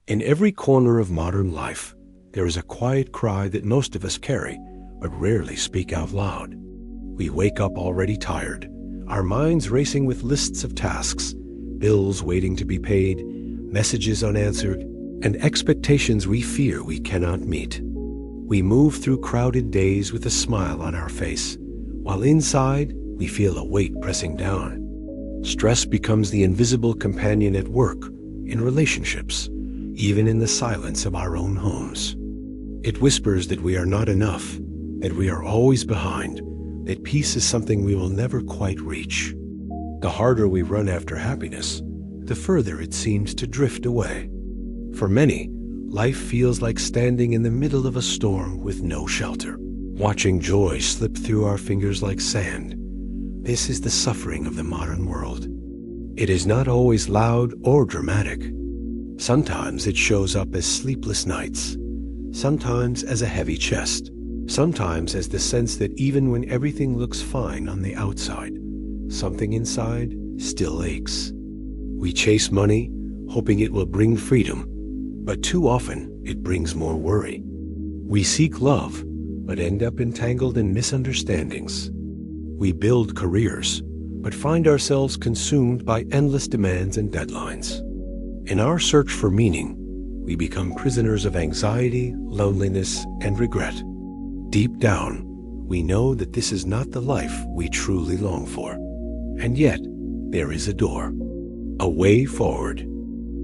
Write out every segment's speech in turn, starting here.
In every corner of modern life, there is a quiet cry that most of us carry, but rarely speak out loud. We wake up already tired, our minds racing with lists of tasks, bills waiting to be paid, messages unanswered, and expectations we fear we cannot meet. We move through crowded days with a smile on our face, while inside we feel a weight pressing down. Stress becomes the invisible companion at work, in relationships, even in the silence of our own homes. It whispers that we are not enough, that we are always behind, that peace is something we will never quite reach. The harder we run after happiness, the further it seems to drift away. For many, life feels like standing in the middle of a storm with no shelter, watching joy slip through our fingers like sand. This is the suffering of the modern world. It is not always loud or dramatic. Sometimes it shows up as sleepless nights, sometimes as a heavy chest, sometimes as the sense that even when everything looks fine on the outside, something inside still aches. We chase money, hoping it will bring freedom, but too often it brings more worry. We seek love, but end up entangled in misunderstandings. We build careers, but find ourselves consumed by endless demands and deadlines. In our search for meaning, we become prisoners of anxiety, loneliness, and regret. Deep down, we know that this is not the life we truly long for. And yet, there is a door, a way forward.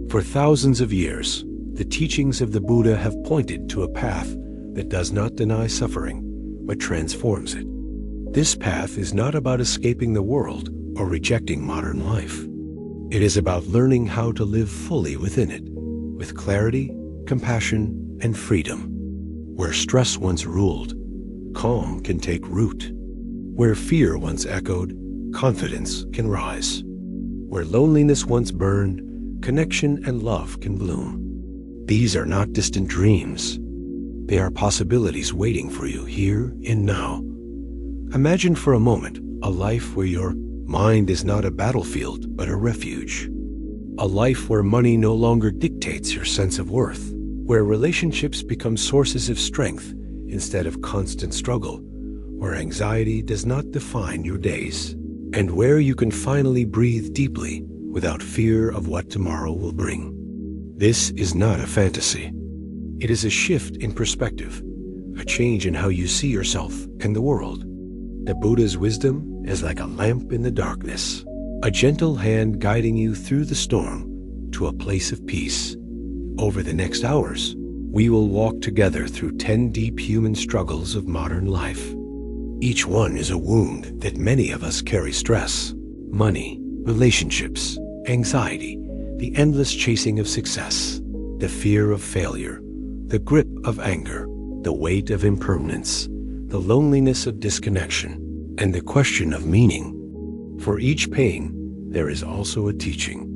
For thousands of years, the teachings of the Buddha have pointed to a path that does not deny suffering, but transforms it. This path is not about escaping the world or rejecting modern life. It is about learning how to live fully within it, with clarity, compassion, and freedom. Where stress once ruled, calm can take root. Where fear once echoed, confidence can rise. Where loneliness once burned, connection and love can bloom. These are not distant dreams. They are possibilities waiting for you here and now. Imagine for a moment a life where your mind is not a battlefield, but a refuge. A life where money no longer dictates your sense of worth, where relationships become sources of strength instead of constant struggle, where anxiety does not define your days, and where you can finally breathe deeply without fear of what tomorrow will bring. This is not a fantasy. It is a shift in perspective, a change in how you see yourself and the world. The Buddha's wisdom is like a lamp in the darkness, a gentle hand guiding you through the storm to a place of peace. Over the next hours, we will walk together through 10 deep human struggles of modern life. Each one is a wound that many of us carry: stress, money, relationships, anxiety, the endless chasing of success, the fear of failure, the grip of anger, the weight of impermanence, the loneliness of disconnection, and the question of meaning. For each pain, there is also a teaching,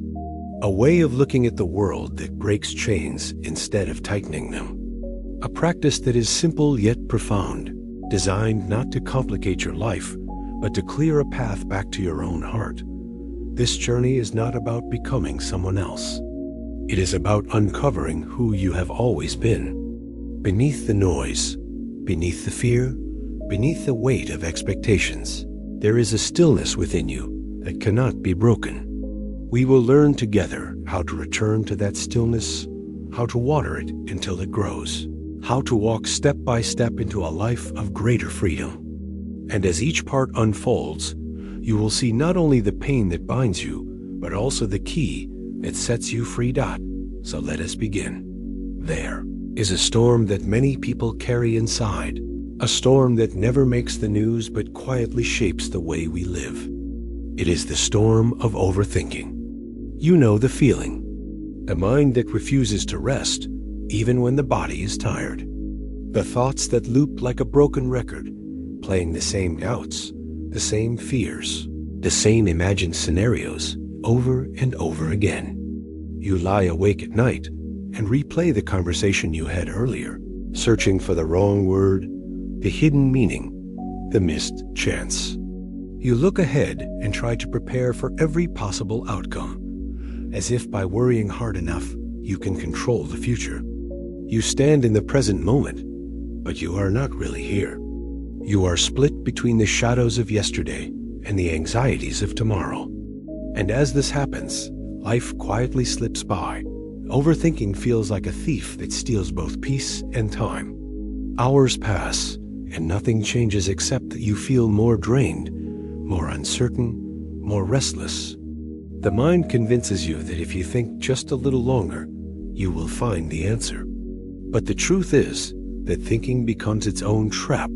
a way of looking at the world that breaks chains instead of tightening them, a practice that is simple yet profound, designed not to complicate your life, but to clear a path back to your own heart. This journey is not about becoming someone else. It is about uncovering who you have always been. Beneath the noise, beneath the fear, beneath the weight of expectations, there is a stillness within you that cannot be broken. We will learn together how to return to that stillness, how to water it until it grows, how to walk step by step into a life of greater freedom. And as each part unfolds, you will see not only the pain that binds you, but also the key that sets you free. So let us begin. There is a storm that many people carry inside, a storm that never makes the news but quietly shapes the way we live. It is the storm of overthinking. You know the feeling. The mind that refuses to rest, even when the body is tired. The thoughts that loop like a broken record, playing the same doubts, the same fears, the same imagined scenarios over and over again. You lie awake at night and replay the conversation you had earlier, searching for the wrong word, the hidden meaning, the missed chance. You look ahead and try to prepare for every possible outcome, as if by worrying hard enough, you can control the future. You stand in the present moment, but you are not really here. You are split between the shadows of yesterday and the anxieties of tomorrow. And as this happens, life quietly slips by. Overthinking feels like a thief that steals both peace and time. Hours pass, and nothing changes except that you feel more drained, more uncertain, more restless. The mind convinces you that if you think just a little longer, you will find the answer. But the truth is that thinking becomes its own trap,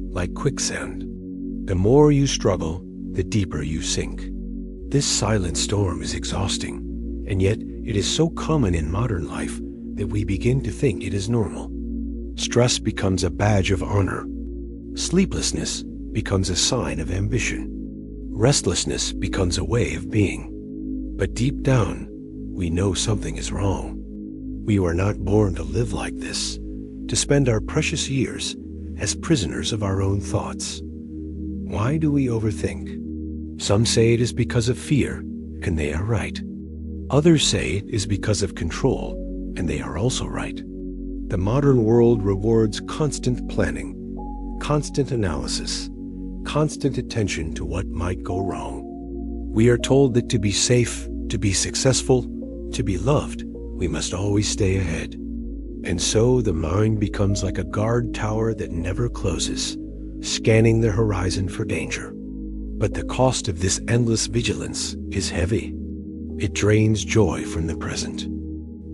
like quicksand. The more you struggle, the deeper you sink. This silent storm is exhausting, and yet it is so common in modern life that we begin to think it is normal. Stress becomes a badge of honor. Sleeplessness becomes a sign of ambition. Restlessness becomes a way of being. But deep down, we know something is wrong. We were not born to live like this, to spend our precious years as prisoners of our own thoughts. Why do we overthink? Some say it is because of fear, and they are right. Others say it is because of control, and they are also right. The modern world rewards constant planning, constant analysis, constant attention to what might go wrong. We are told that to be safe, to be successful, to be loved, we must always stay ahead. And so the mind becomes like a guard tower that never closes, scanning the horizon for danger. But the cost of this endless vigilance is heavy. It drains joy from the present.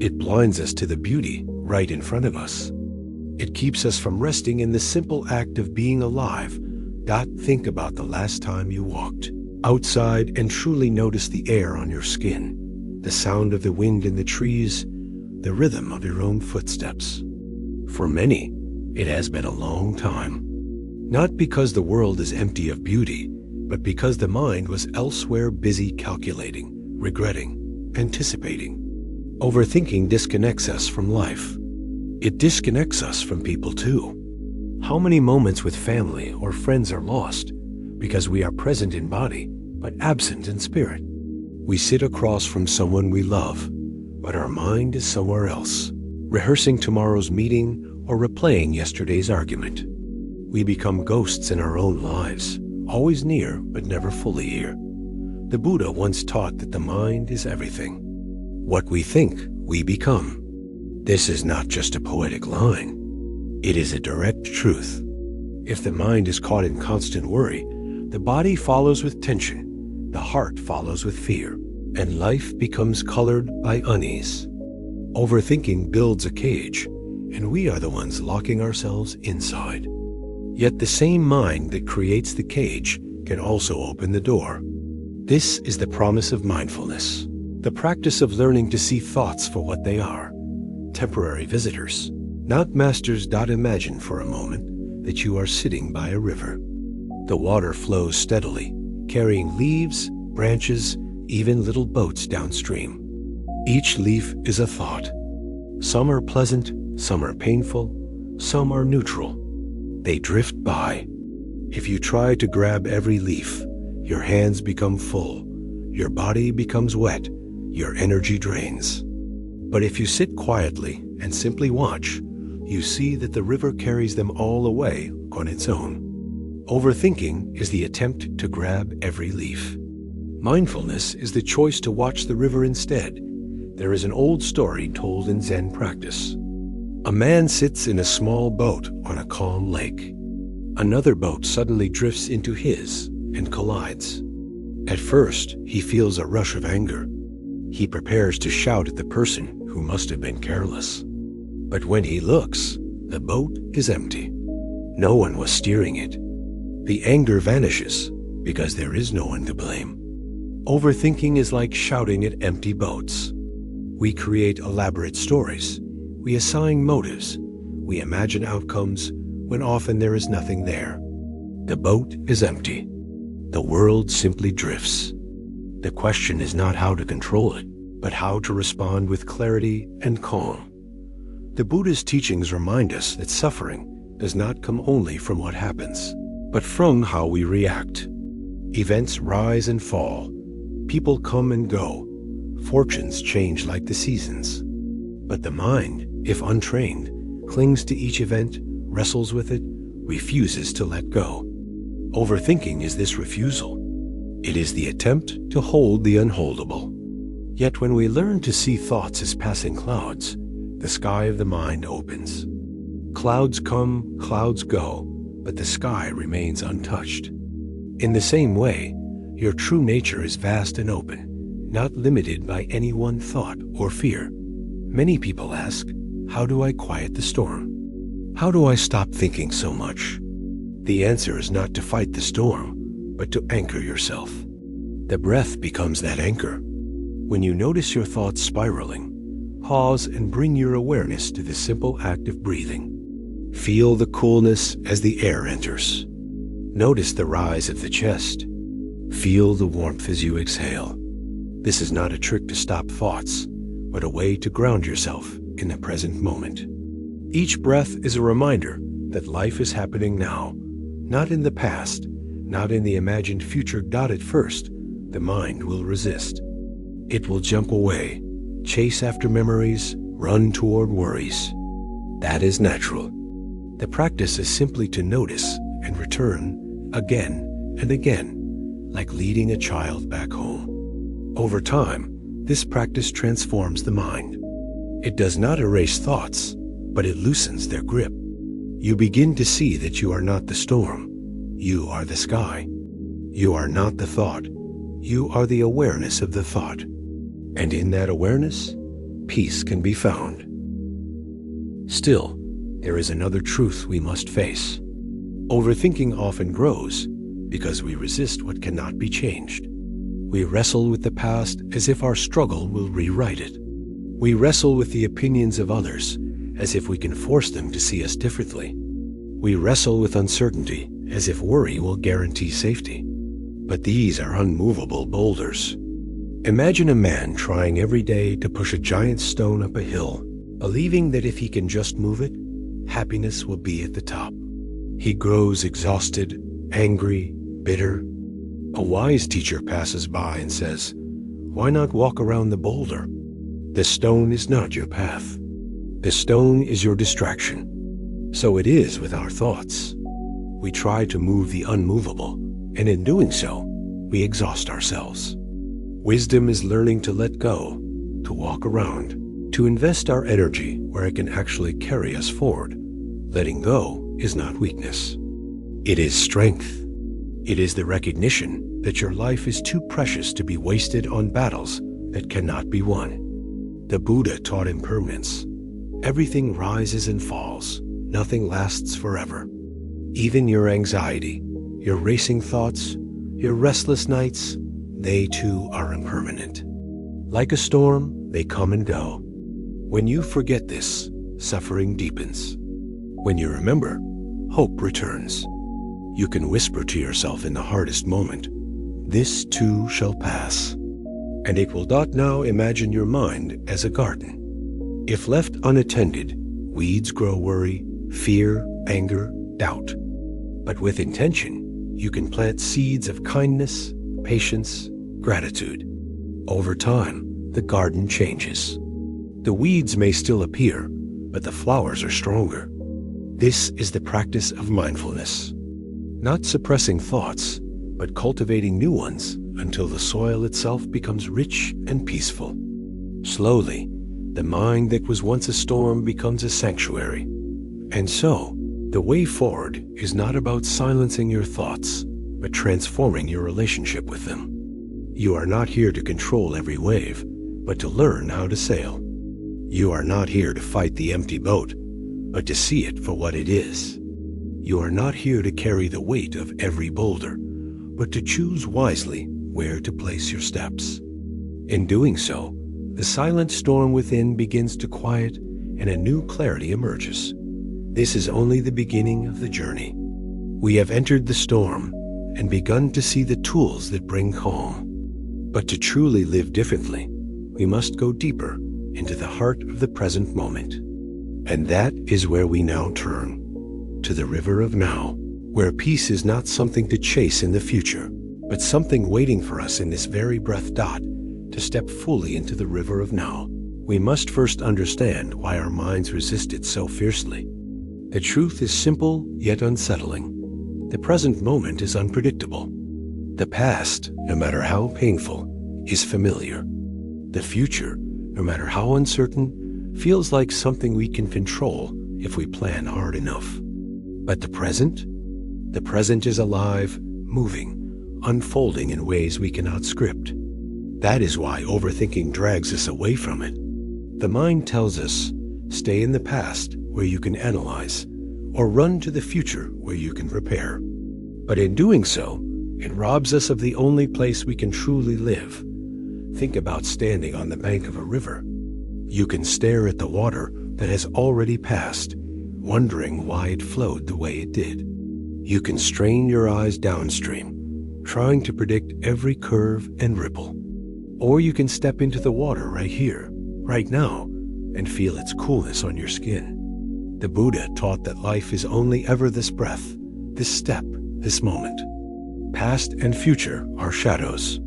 It blinds us to the beauty right in front of us. It keeps us from resting in the simple act of being alive. Think about the last time you walked outside and truly notice the air on your skin, the sound of the wind in the trees, the rhythm of your own footsteps. For many, it has been a long time. Not because the world is empty of beauty, but because the mind was elsewhere busy calculating, regretting, anticipating. Overthinking disconnects us from life. It disconnects us from people too. How many moments with family or friends are lost because we are present in body but absent in spirit? We sit across from someone we love, but our mind is somewhere else, rehearsing tomorrow's meeting or replaying yesterday's argument. We become ghosts in our own lives, always near but never fully here. The Buddha once taught that the mind is everything. What we think, we become. This is not just a poetic line. It is a direct truth. If the mind is caught in constant worry, the body follows with tension, the heart follows with fear, and life becomes colored by unease. Overthinking builds a cage, and we are the ones locking ourselves inside. Yet the same mind that creates the cage can also open the door. This is the promise of mindfulness, the practice of learning to see thoughts for what they are, temporary visitors, not masters. Imagine for a moment that you are sitting by a river. The water flows steadily, carrying leaves, branches, even little boats downstream. Each leaf is a thought. Some are pleasant, some are painful, some are neutral. They drift by. If you try to grab every leaf, your hands become full, your body becomes wet, your energy drains. But if you sit quietly and simply watch, you see that the river carries them all away on its own. Overthinking is the attempt to grab every leaf. Mindfulness is the choice to watch the river instead. There is an old story told in Zen practice. A man sits in a small boat on a calm lake. Another boat suddenly drifts into his and collides. At first, he feels a rush of anger. He prepares to shout at the person who must have been careless. But when he looks, the boat is empty. No one was steering it. The anger vanishes because there is no one to blame. Overthinking is like shouting at empty boats. We create elaborate stories. We assign motives. We imagine outcomes when often there is nothing there. The boat is empty. The world simply drifts. The question is not how to control it, but how to respond with clarity and calm. The Buddha's teachings remind us that suffering does not come only from what happens, but from how we react. Events rise and fall. People come and go. Fortunes change like the seasons. But the mind, if untrained, clings to each event, wrestles with it, refuses to let go. Overthinking is this refusal. It is the attempt to hold the unholdable. Yet when we learn to see thoughts as passing clouds, the sky of the mind opens. Clouds come, clouds go, but the sky remains untouched. In the same way, your true nature is vast and open, not limited by any one thought or fear. Many people ask, how do I quiet the storm? How do I stop thinking so much? The answer is not to fight the storm, but to anchor yourself. The breath becomes that anchor. When you notice your thoughts spiraling, pause and bring your awareness to the simple act of breathing. Feel the coolness as the air enters. Notice the rise of the chest. Feel the warmth as you exhale. This is not a trick to stop thoughts, but a way to ground yourself in the present moment. Each breath is a reminder that life is happening now, not in the past, not in the imagined future. At first, the mind will resist. It will jump away, chase after memories, run toward worries. That is natural. The practice is simply to notice and return again and again, like leading a child back home. Over time, this practice transforms the mind. It does not erase thoughts, but it loosens their grip. You begin to see that you are not the storm. You are the sky. You are not the thought. You are the awareness of the thought. And in that awareness, peace can be found. Still, there is another truth we must face. Overthinking often grows because we resist what cannot be changed. We wrestle with the past as if our struggle will rewrite it. We wrestle with the opinions of others as if we can force them to see us differently. We wrestle with uncertainty as if worry will guarantee safety. But these are unmovable boulders. Imagine a man trying every day to push a giant stone up a hill, believing that if he can just move it, happiness will be at the top. He grows exhausted, angry, bitter. A wise teacher passes by and says, "Why not walk around the boulder?" The stone is not your path. The stone is your distraction. So it is with our thoughts. We try to move the unmovable, and in doing so, we exhaust ourselves. Wisdom is learning to let go, to walk around, to invest our energy where it can actually carry us forward. Letting go is not weakness. It is strength. It is the recognition that your life is too precious to be wasted on battles that cannot be won. The Buddha taught impermanence. Everything rises and falls. Nothing lasts forever. Even your anxiety, your racing thoughts, your restless nights, they too are impermanent. Like a storm, they come and go. When you forget this, suffering deepens. When you remember, hope returns. You can whisper to yourself in the hardest moment, "This too shall pass." And it will not now imagine your mind as a garden. If left unattended, weeds grow worry, fear, anger, doubt. But with intention, you can plant seeds of kindness, patience, gratitude. Over time, the garden changes. The weeds may still appear, but the flowers are stronger. This is the practice of mindfulness. Not suppressing thoughts, but cultivating new ones until the soil itself becomes rich and peaceful. Slowly, the mind that was once a storm becomes a sanctuary. And so, the way forward is not about silencing your thoughts, but transforming your relationship with them. You are not here to control every wave, but to learn how to sail. You are not here to fight the empty boat, but to see it for what it is. You are not here to carry the weight of every boulder, but to choose wisely where to place your steps. In doing so, the silent storm within begins to quiet and a new clarity emerges. This is only the beginning of the journey. We have entered the storm and begun to see the tools that bring calm. But to truly live differently, we must go deeper into the heart of the present moment. And that is where we now turn, to the river of now, where peace is not something to chase in the future, but something waiting for us in this very breath. To step fully into the river of now. We must first understand why our minds resist it so fiercely. The truth is simple yet unsettling. The present moment is unpredictable. The past, no matter how painful, is familiar. The future, no matter how uncertain, feels like something we can control if we plan hard enough. But the present? The present is alive, moving, unfolding in ways we cannot script. That is why overthinking drags us away from it. The mind tells us, stay in the past where you can analyze, or run to the future where you can prepare. But in doing so, it robs us of the only place we can truly live. Think about standing on the bank of a river. You can stare at the water that has already passed, wondering why it flowed the way it did. You can strain your eyes downstream, trying to predict every curve and ripple. Or you can step into the water right here, right now, and feel its coolness on your skin. The Buddha taught that life is only ever this breath, this step, this moment. Past and future are shadows.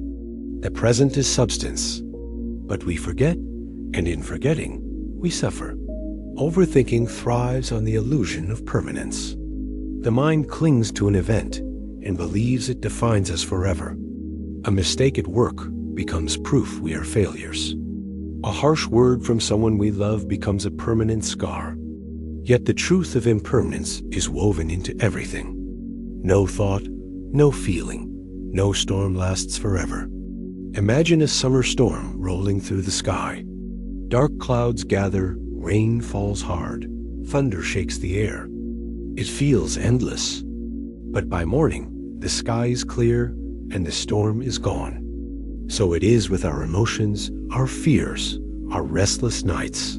The present is substance. But we forget, and in forgetting, we suffer. Overthinking thrives on the illusion of permanence. The mind clings to an event and believes it defines us forever. A mistake at work becomes proof we are failures. A harsh word from someone we love becomes a permanent scar. Yet the truth of impermanence is woven into everything. No thought, no feeling, no storm lasts forever. Imagine a summer storm rolling through the sky. Dark clouds gather, rain falls hard, thunder shakes the air. It feels endless. But by morning, the sky is clear and the storm is gone. So it is with our emotions, our fears, our restless nights.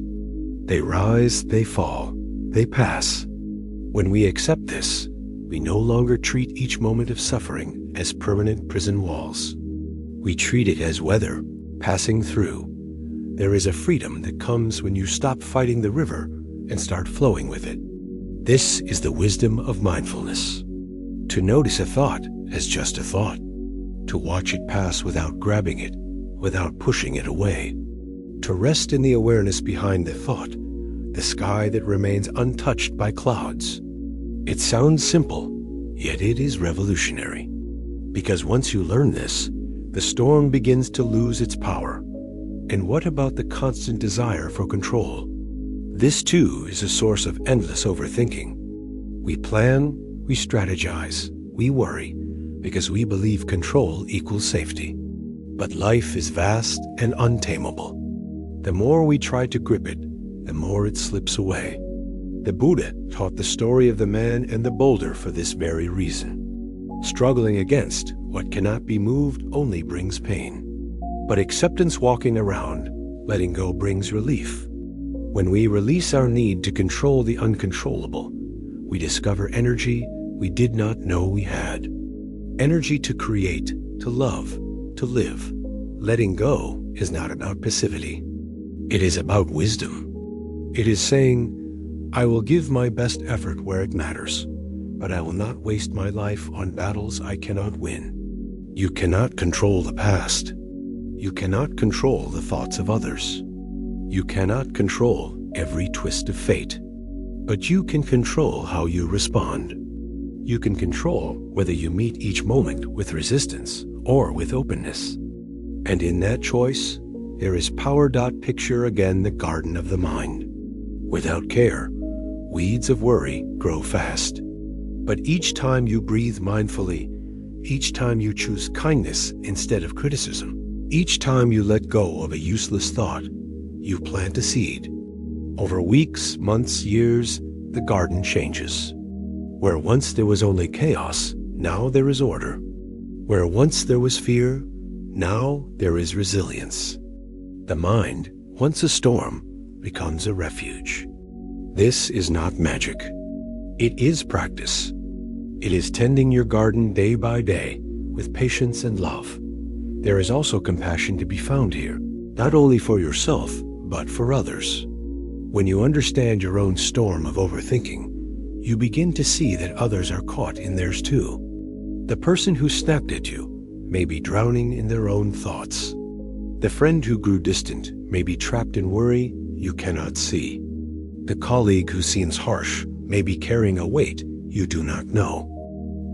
They rise, they fall, they pass. When we accept this, we no longer treat each moment of suffering as permanent prison walls. We treat it as weather, passing through. There is a freedom that comes when you stop fighting the river and start flowing with it. This is the wisdom of mindfulness. To notice a thought as just a thought. To watch it pass without grabbing it, without pushing it away. To rest in the awareness behind the thought, the sky that remains untouched by clouds. It sounds simple, yet it is revolutionary. Because once you learn this, the storm begins to lose its power. And what about the constant desire for control? This too is a source of endless overthinking. We plan, we strategize, we worry, because we believe control equals safety. But life is vast and untamable. The more we try to grip it, the more it slips away. The Buddha taught the story of the man and the boulder for this very reason. Struggling against what cannot be moved only brings pain. But acceptance walking around, letting go brings relief. When we release our need to control the uncontrollable, we discover energy we did not know we had. Energy to create, to love, to live. Letting go is not about passivity. It is about wisdom. It is saying, I will give my best effort where it matters, but I will not waste my life on battles I cannot win. You cannot control the past. You cannot control the thoughts of others. You cannot control every twist of fate. But you can control how you respond. You can control whether you meet each moment with resistance or with openness. And in that choice, there is power. Picture again the garden of the mind. Without care, weeds of worry grow fast. But each time you breathe mindfully, each time you choose kindness instead of criticism, each time you let go of a useless thought, you plant a seed. Over weeks, months, years, the garden changes. Where once there was only chaos, now there is order. Where once there was fear, now there is resilience. The mind, once a storm, becomes a refuge. This is not magic. It is practice. It is tending your garden day by day with patience and love. There is also compassion to be found here, not only for yourself, but for others. When you understand your own storm of overthinking, you begin to see that others are caught in theirs too. The person who snapped at you may be drowning in their own thoughts. The friend who grew distant may be trapped in worry you cannot see. The colleague who seems harsh may be carrying a weight you do not know.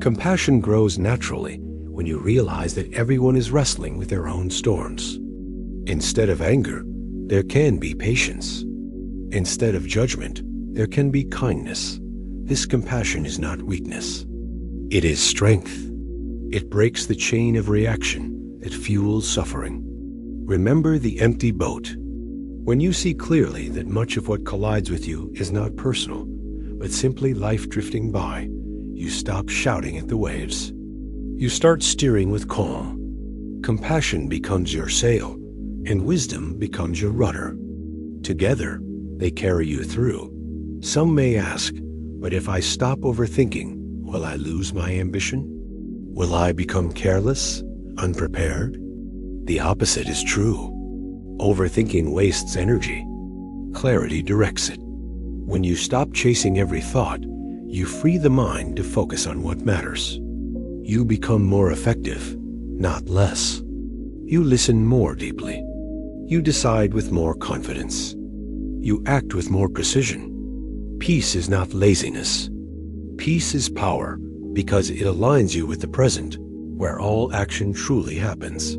Compassion grows naturally when you realize that everyone is wrestling with their own storms. Instead of anger, there can be patience. Instead of judgment, there can be kindness. This compassion is not weakness. It is strength. It breaks the chain of reaction that fuels suffering. Remember the empty boat. When you see clearly that much of what collides with you is not personal, but simply life drifting by, you stop shouting at the waves. You start steering with calm. Compassion becomes your sail, and wisdom becomes your rudder. Together, they carry you through. Some may ask, but if I stop overthinking, will I lose my ambition? Will I become careless, unprepared? The opposite is true. Overthinking wastes energy. Clarity directs it. When you stop chasing every thought, you free the mind to focus on what matters. You become more effective, not less. You listen more deeply. You decide with more confidence. You act with more precision. Peace is not laziness. Peace is power because it aligns you with the present, where all action truly happens.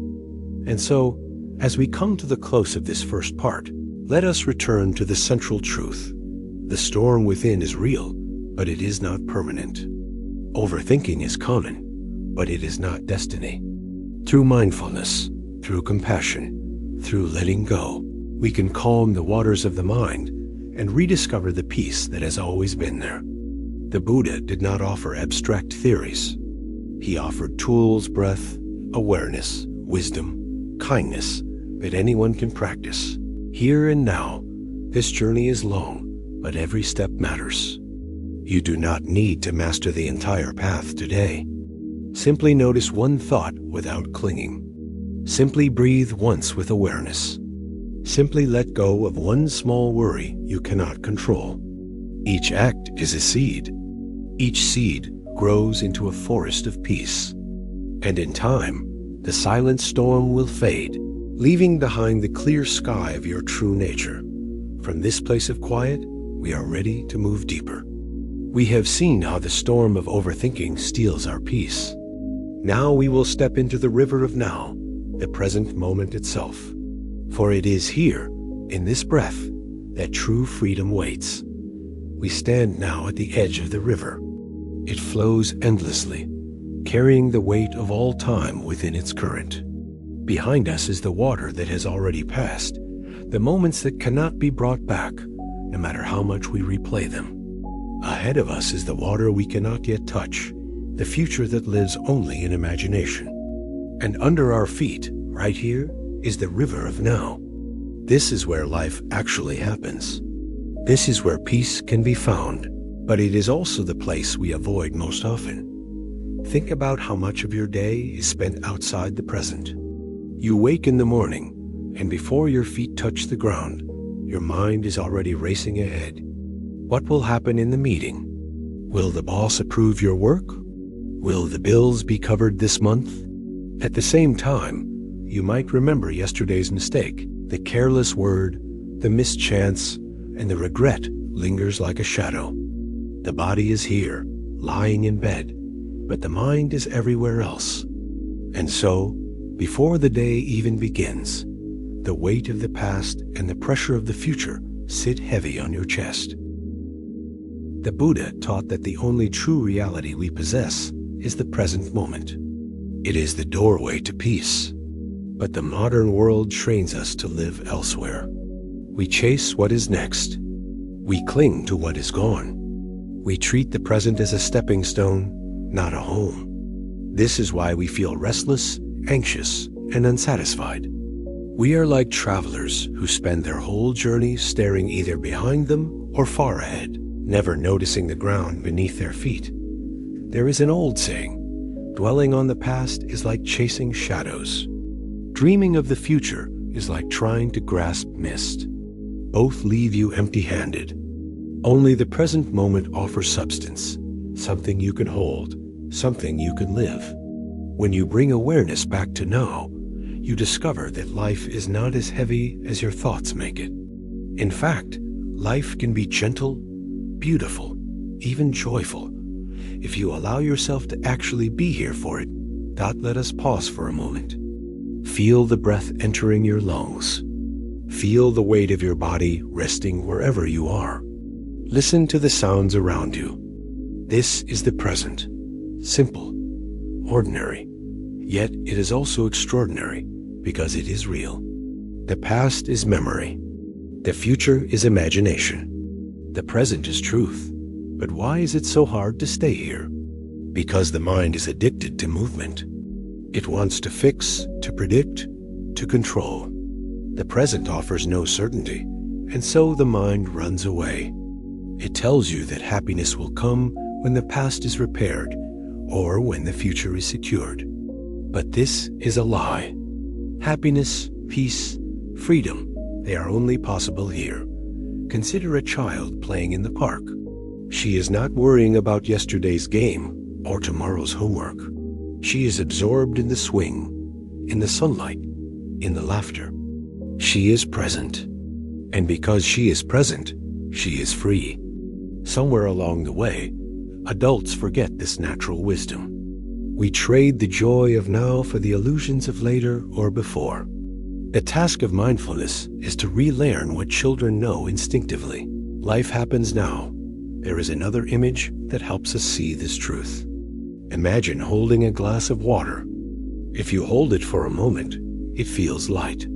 And so, as we come to the close of this first part, let us return to the central truth. The storm within is real, but it is not permanent. Overthinking is common, but it is not destiny. Through mindfulness, through compassion, through letting go, we can calm the waters of the mind and rediscover the peace that has always been there. The Buddha did not offer abstract theories. He offered tools, breath, awareness, wisdom, kindness that anyone can practice. Here and now, this journey is long, but every step matters. You do not need to master the entire path today. Simply notice one thought without clinging. Simply breathe once with awareness. Simply let go of one small worry you cannot control. Each act is a seed. Each seed grows into a forest of peace. And in time, the silent storm will fade, leaving behind the clear sky of your true nature. From this place of quiet, we are ready to move deeper. We have seen how the storm of overthinking steals our peace. Now we will step into the river of now, the present moment itself. For it is here, in this breath, that true freedom waits. We stand now at the edge of the river. It flows endlessly, carrying the weight of all time within its current. Behind us is the water that has already passed, the moments that cannot be brought back, no matter how much we replay them. Ahead of us is the water we cannot yet touch, the future that lives only in imagination. And under our feet, right here, is the river of now. This is where life actually happens. This is where peace can be found, but it is also the place we avoid most often. Think about how much of your day is spent outside the present. You wake in the morning, and before your feet touch the ground, your mind is already racing ahead. What will happen in the meeting? Will the boss approve your work? Will the bills be covered this month? At the same time, you might remember yesterday's mistake. The careless word, the missed chance, and the regret lingers like a shadow. The body is here, lying in bed, but the mind is everywhere else. And so, before the day even begins, the weight of the past and the pressure of the future sit heavy on your chest. The Buddha taught that the only true reality we possess is the present moment. It is the doorway to peace. But the modern world trains us to live elsewhere. We chase what is next. We cling to what is gone. We treat the present as a stepping stone, not a home. This is why we feel restless, anxious, and unsatisfied. We are like travelers who spend their whole journey staring either behind them or far ahead, never noticing the ground beneath their feet. There is an old saying, dwelling on the past is like chasing shadows. Dreaming of the future is like trying to grasp mist. Both leave you empty-handed. Only the present moment offers substance, something you can hold, something you can live. When you bring awareness back to now, you discover that life is not as heavy as your thoughts make it. In fact, life can be gentle, beautiful, even joyful, if you allow yourself to actually be here for it. Let us pause for a moment. Feel the breath entering your lungs. Feel the weight of your body resting wherever you are. Listen to the sounds around you. This is the present. Simple, ordinary, yet it is also extraordinary because it is real. The past is memory. The future is imagination. The present is truth. But why is it so hard to stay here? Because the mind is addicted to movement. It wants to fix, to predict, to control. The present offers no certainty, and so the mind runs away. It tells you that happiness will come when the past is repaired or when the future is secured. But this is a lie. Happiness, peace, freedom, they are only possible here. Consider a child playing in the park. She is not worrying about yesterday's game or tomorrow's homework. She is absorbed in the swing, in the sunlight, in the laughter. She is present. And because she is present, she is free. Somewhere along the way, adults forget this natural wisdom. We trade the joy of now for the illusions of later or before. The task of mindfulness is to relearn what children know instinctively. Life happens now. There is another image that helps us see this truth. Imagine holding a glass of water. If you hold it for a moment, it feels light.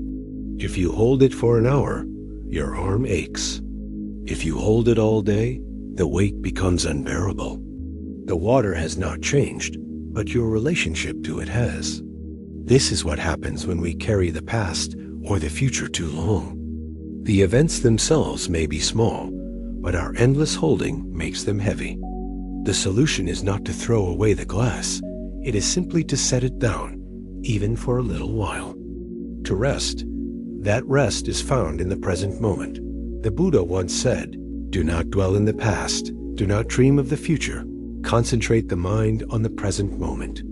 If you hold it for an hour, your arm aches. If you hold it all day, the weight becomes unbearable. The water has not changed, but your relationship to it has. This is what happens when we carry the past or the future too long. The events themselves may be small, but our endless holding makes them heavy. The solution is not to throw away the glass. It is simply to set it down, even for a little while. To rest. That rest is found in the present moment. The Buddha once said, "Do not dwell in the past. Do not dream of the future. Concentrate the mind on the present moment."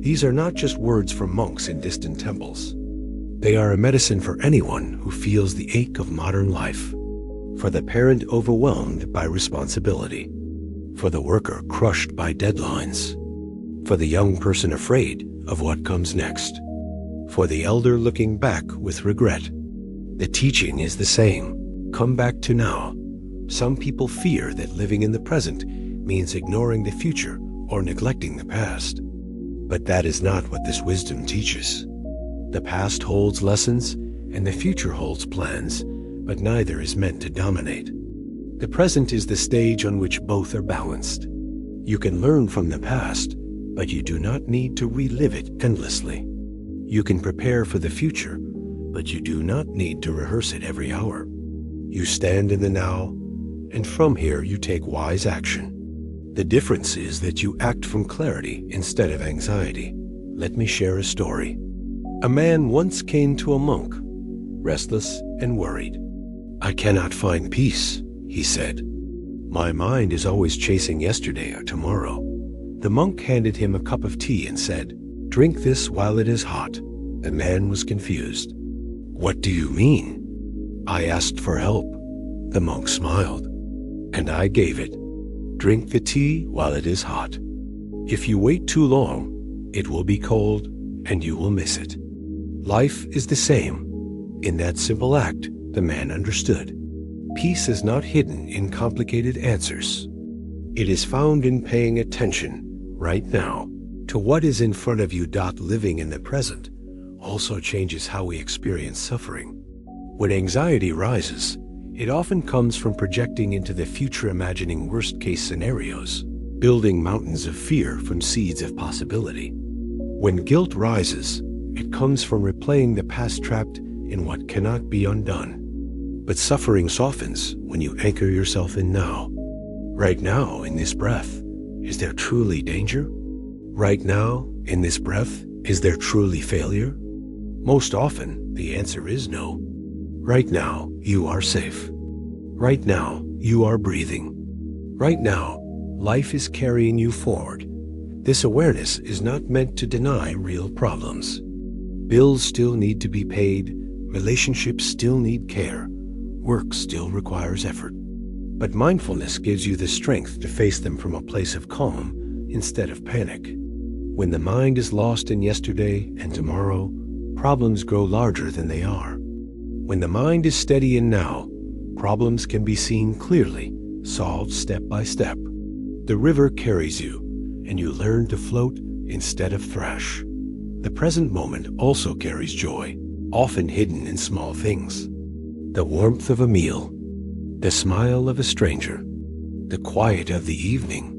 These are not just words from monks in distant temples. They are a medicine for anyone who feels the ache of modern life. For the parent overwhelmed by responsibility. For the worker crushed by deadlines. For the young person afraid of what comes next. For the elder looking back with regret. The teaching is the same. Come back to now. Some people fear that living in the present means ignoring the future or neglecting the past. But that is not what this wisdom teaches. The past holds lessons and the future holds plans, but neither is meant to dominate. The present is the stage on which both are balanced. You can learn from the past, but you do not need to relive it endlessly. You can prepare for the future, but you do not need to rehearse it every hour. You stand in the now, and from here you take wise action. The difference is that you act from clarity instead of anxiety. Let me share a story. A man once came to a monk, restless and worried. "I cannot find peace," he said. "My mind is always chasing yesterday or tomorrow." The monk handed him a cup of tea and said, "Drink this while it is hot." The man was confused. "What do you mean?" "I asked for help." The monk smiled. "And I gave it. Drink the tea while it is hot. If you wait too long, it will be cold and you will miss it." Life is the same. In that simple act, the man understood. Peace is not hidden in complicated answers. It is found in paying attention, right now, to what is in front of you. Living in the present also changes how we experience suffering. When anxiety rises, it often comes from projecting into the future, imagining worst-case scenarios, building mountains of fear from seeds of possibility. When guilt rises, it comes from replaying the past, trapped in what cannot be undone. But suffering softens when you anchor yourself in now. Right now, in this breath, is there truly danger? Right now, in this breath, is there truly failure? Most often, the answer is no. Right now, you are safe. Right now, you are breathing. Right now, life is carrying you forward. This awareness is not meant to deny real problems. Bills still need to be paid, relationships still need care, work still requires effort. But mindfulness gives you the strength to face them from a place of calm instead of panic. When the mind is lost in yesterday and tomorrow, problems grow larger than they are. When the mind is steady in now, problems can be seen clearly, solved step by step. The river carries you, and you learn to float instead of thrash. The present moment also carries joy, often hidden in small things. The warmth of a meal, the smile of a stranger, the quiet of the evening.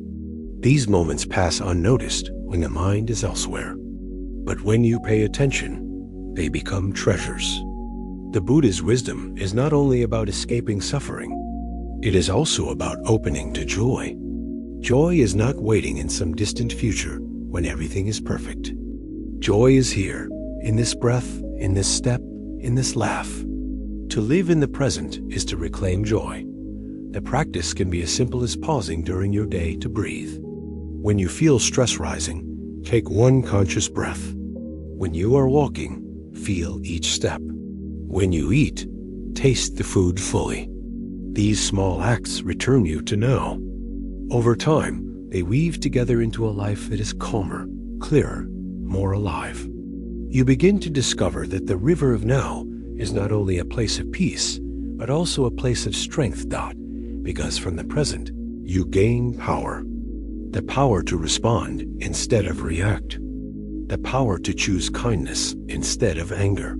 These moments pass unnoticed when the mind is elsewhere. But when you pay attention, they become treasures. The Buddha's wisdom is not only about escaping suffering, it is also about opening to joy. Joy is not waiting in some distant future when everything is perfect. Joy is here, in this breath, in this step, in this laugh. To live in the present is to reclaim joy. The practice can be as simple as pausing during your day to breathe. When you feel stress rising, take one conscious breath. When you are walking, feel each step. When you eat, taste the food fully. These small acts return you to now. Over time, they weave together into a life that is calmer, clearer, more alive. You begin to discover that the river of now is not only a place of peace, but also a place of strength, because from the present, you gain power. The power to respond instead of react. The power to choose kindness instead of anger.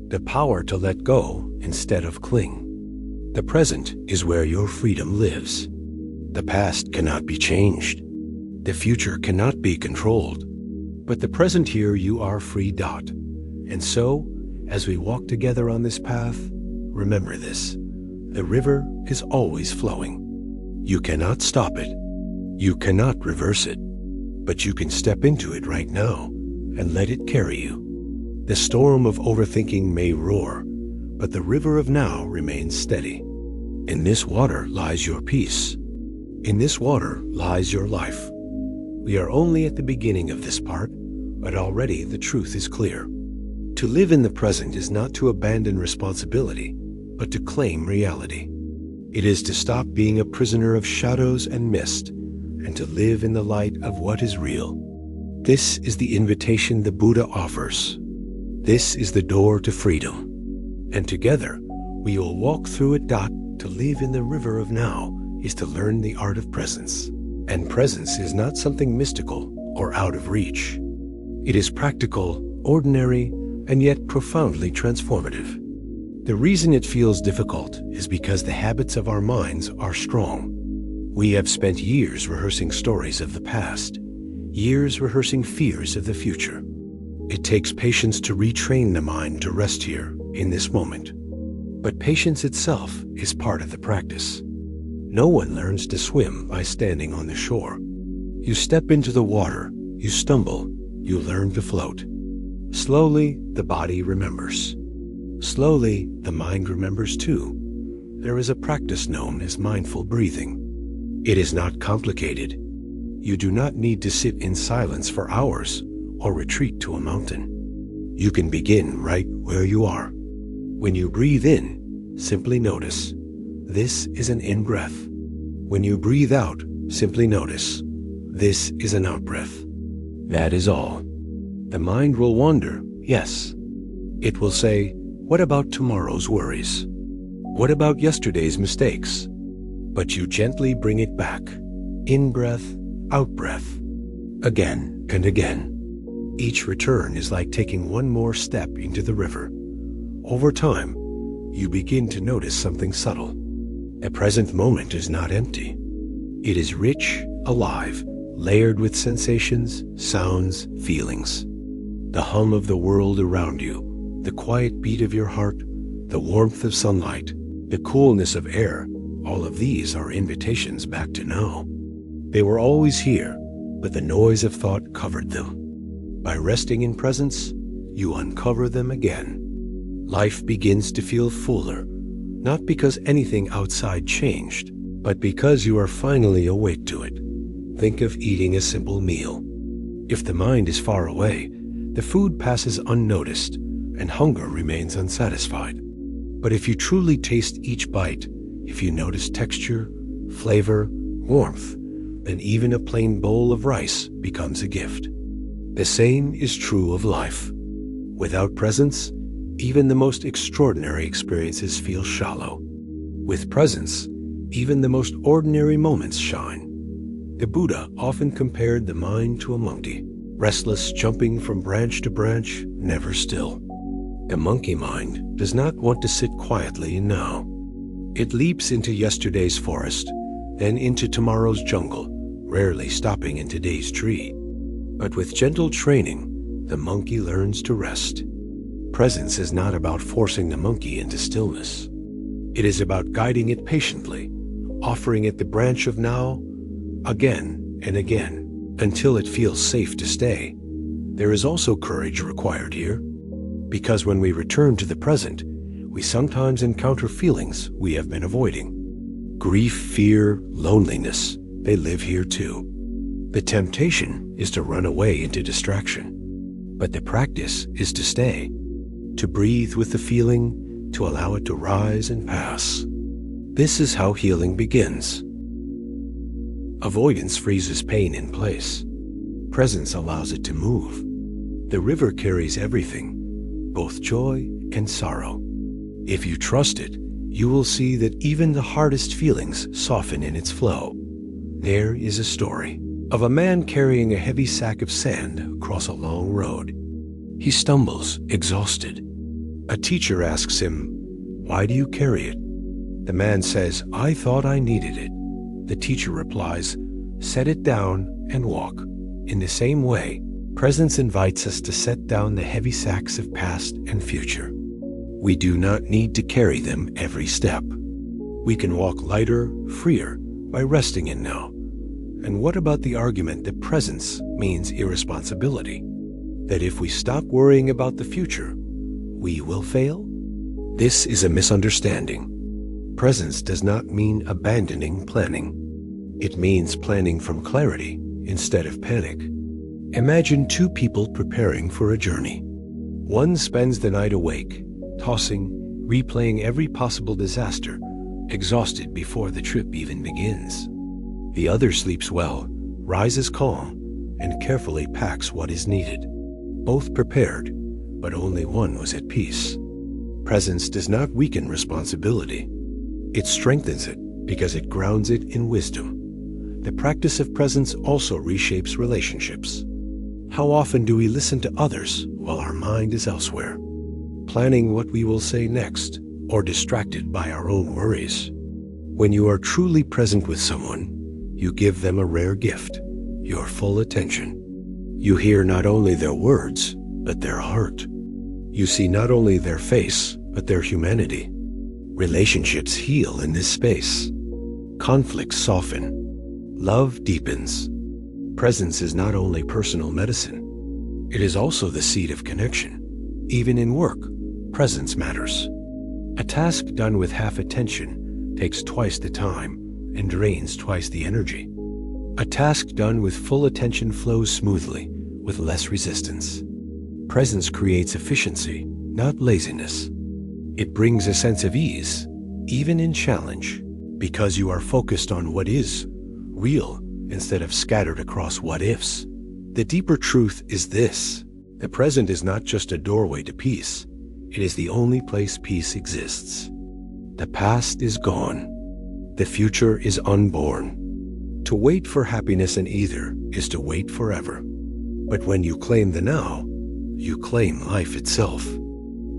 The power to let go instead of cling. The present is where your freedom lives. The past cannot be changed. The future cannot be controlled. But the present here you are free. And so, as we walk together on this path, remember this. The river is always flowing. You cannot stop it. You cannot reverse it. But you can step into it right now and let it carry you. The storm of overthinking may roar, but the river of now remains steady. In this water lies your peace. In this water lies your life. We are only at the beginning of this part, but already the truth is clear. To live in the present is not to abandon responsibility, but to claim reality. It is to stop being a prisoner of shadows and mist, and to live in the light of what is real. This is the invitation the Buddha offers. This is the door to freedom. And together, we will walk through it. To live in the river of now is to learn the art of presence. And presence is not something mystical or out of reach. It is practical, ordinary, and yet profoundly transformative. The reason it feels difficult is because the habits of our minds are strong. We have spent years rehearsing stories of the past, years rehearsing fears of the future. It takes patience to retrain the mind to rest here, in this moment. But patience itself is part of the practice. No one learns to swim by standing on the shore. You step into the water, you stumble, you learn to float. Slowly, the body remembers. Slowly, the mind remembers too. There is a practice known as mindful breathing. It is not complicated. You do not need to sit in silence for hours or retreat to a mountain. You can begin right where you are. When you breathe in, simply notice. This is an in-breath. When you breathe out, simply notice. This is an out-breath. That is all. The mind will wander, yes. It will say, what about tomorrow's worries? What about yesterday's mistakes? But you gently bring it back. In-breath, out-breath. Again and again. Each return is like taking one more step into the river. Over time, you begin to notice something subtle. A present moment is not empty. It is rich, alive, layered with sensations, sounds, feelings. The hum of the world around you, the quiet beat of your heart, the warmth of sunlight, the coolness of air, all of these are invitations back to now. They were always here, but the noise of thought covered them. By resting in presence, you uncover them again. Life begins to feel fuller, not because anything outside changed, but because you are finally awake to it. Think of eating a simple meal. If the mind is far away, The food passes unnoticed, and hunger remains unsatisfied. But if you truly taste each bite, if you notice texture, flavor, warmth, then even a plain bowl of rice becomes a gift. The same is true of life. Without presence, even the most extraordinary experiences feel shallow. With presence, even the most ordinary moments shine. The Buddha often compared the mind to a monkey, restless, jumping from branch to branch, never still. The monkey mind does not want to sit quietly in now. It leaps into yesterday's forest, then into tomorrow's jungle, rarely stopping in today's tree. But with gentle training, the monkey learns to rest. Presence is not about forcing the monkey into stillness. It is about guiding it patiently, offering it the branch of now, again and again, until it feels safe to stay. There is also courage required here, because when we return to the present, we sometimes encounter feelings we have been avoiding. Grief, fear, loneliness, they live here too. The temptation is to run away into distraction, but the practice is to stay, to breathe with the feeling, to allow it to rise and pass. This is how healing begins. Avoidance freezes pain in place. Presence allows it to move. The river carries everything, both joy and sorrow. If you trust it, you will see that even the hardest feelings soften in its flow. There is a story of a man carrying a heavy sack of sand across a long road. He stumbles, exhausted. A teacher asks him, "Why do you carry it?" The man says, "I thought I needed it." The teacher replies, "Set it down and walk." In the same way, presence invites us to set down the heavy sacks of past and future. We do not need to carry them every step. We can walk lighter, freer, by resting in now. And what about the argument that presence means irresponsibility? That if we stop worrying about the future, we will fail? This is a misunderstanding. Presence does not mean abandoning planning. It means planning from clarity instead of panic. Imagine two people preparing for a journey. One spends the night awake, tossing, replaying every possible disaster, exhausted before the trip even begins. The other sleeps well, rises calm, and carefully packs what is needed. Both prepared, but only one was at peace. Presence does not weaken responsibility. It strengthens it because it grounds it in wisdom. The practice of presence also reshapes relationships. How often do we listen to others while our mind is elsewhere, planning what we will say next, or distracted by our own worries? When you are truly present with someone, you give them a rare gift, your full attention. You hear not only their words, but their heart. You see not only their face, but their humanity. Relationships heal in this space. Conflicts soften. Love deepens. Presence is not only personal medicine, it is also the seed of connection. Even in work, presence matters. A task done with half attention takes twice the time and drains twice the energy. A task done with full attention flows smoothly, with less resistance. Presence creates efficiency, not laziness. It brings a sense of ease, even in challenge, because you are focused on what is real instead of scattered across what-ifs. The deeper truth is this: the present is not just a doorway to peace, it is the only place peace exists. The past is gone. The future is unborn. To wait for happiness in either is to wait forever. But when you claim the now, you claim life itself.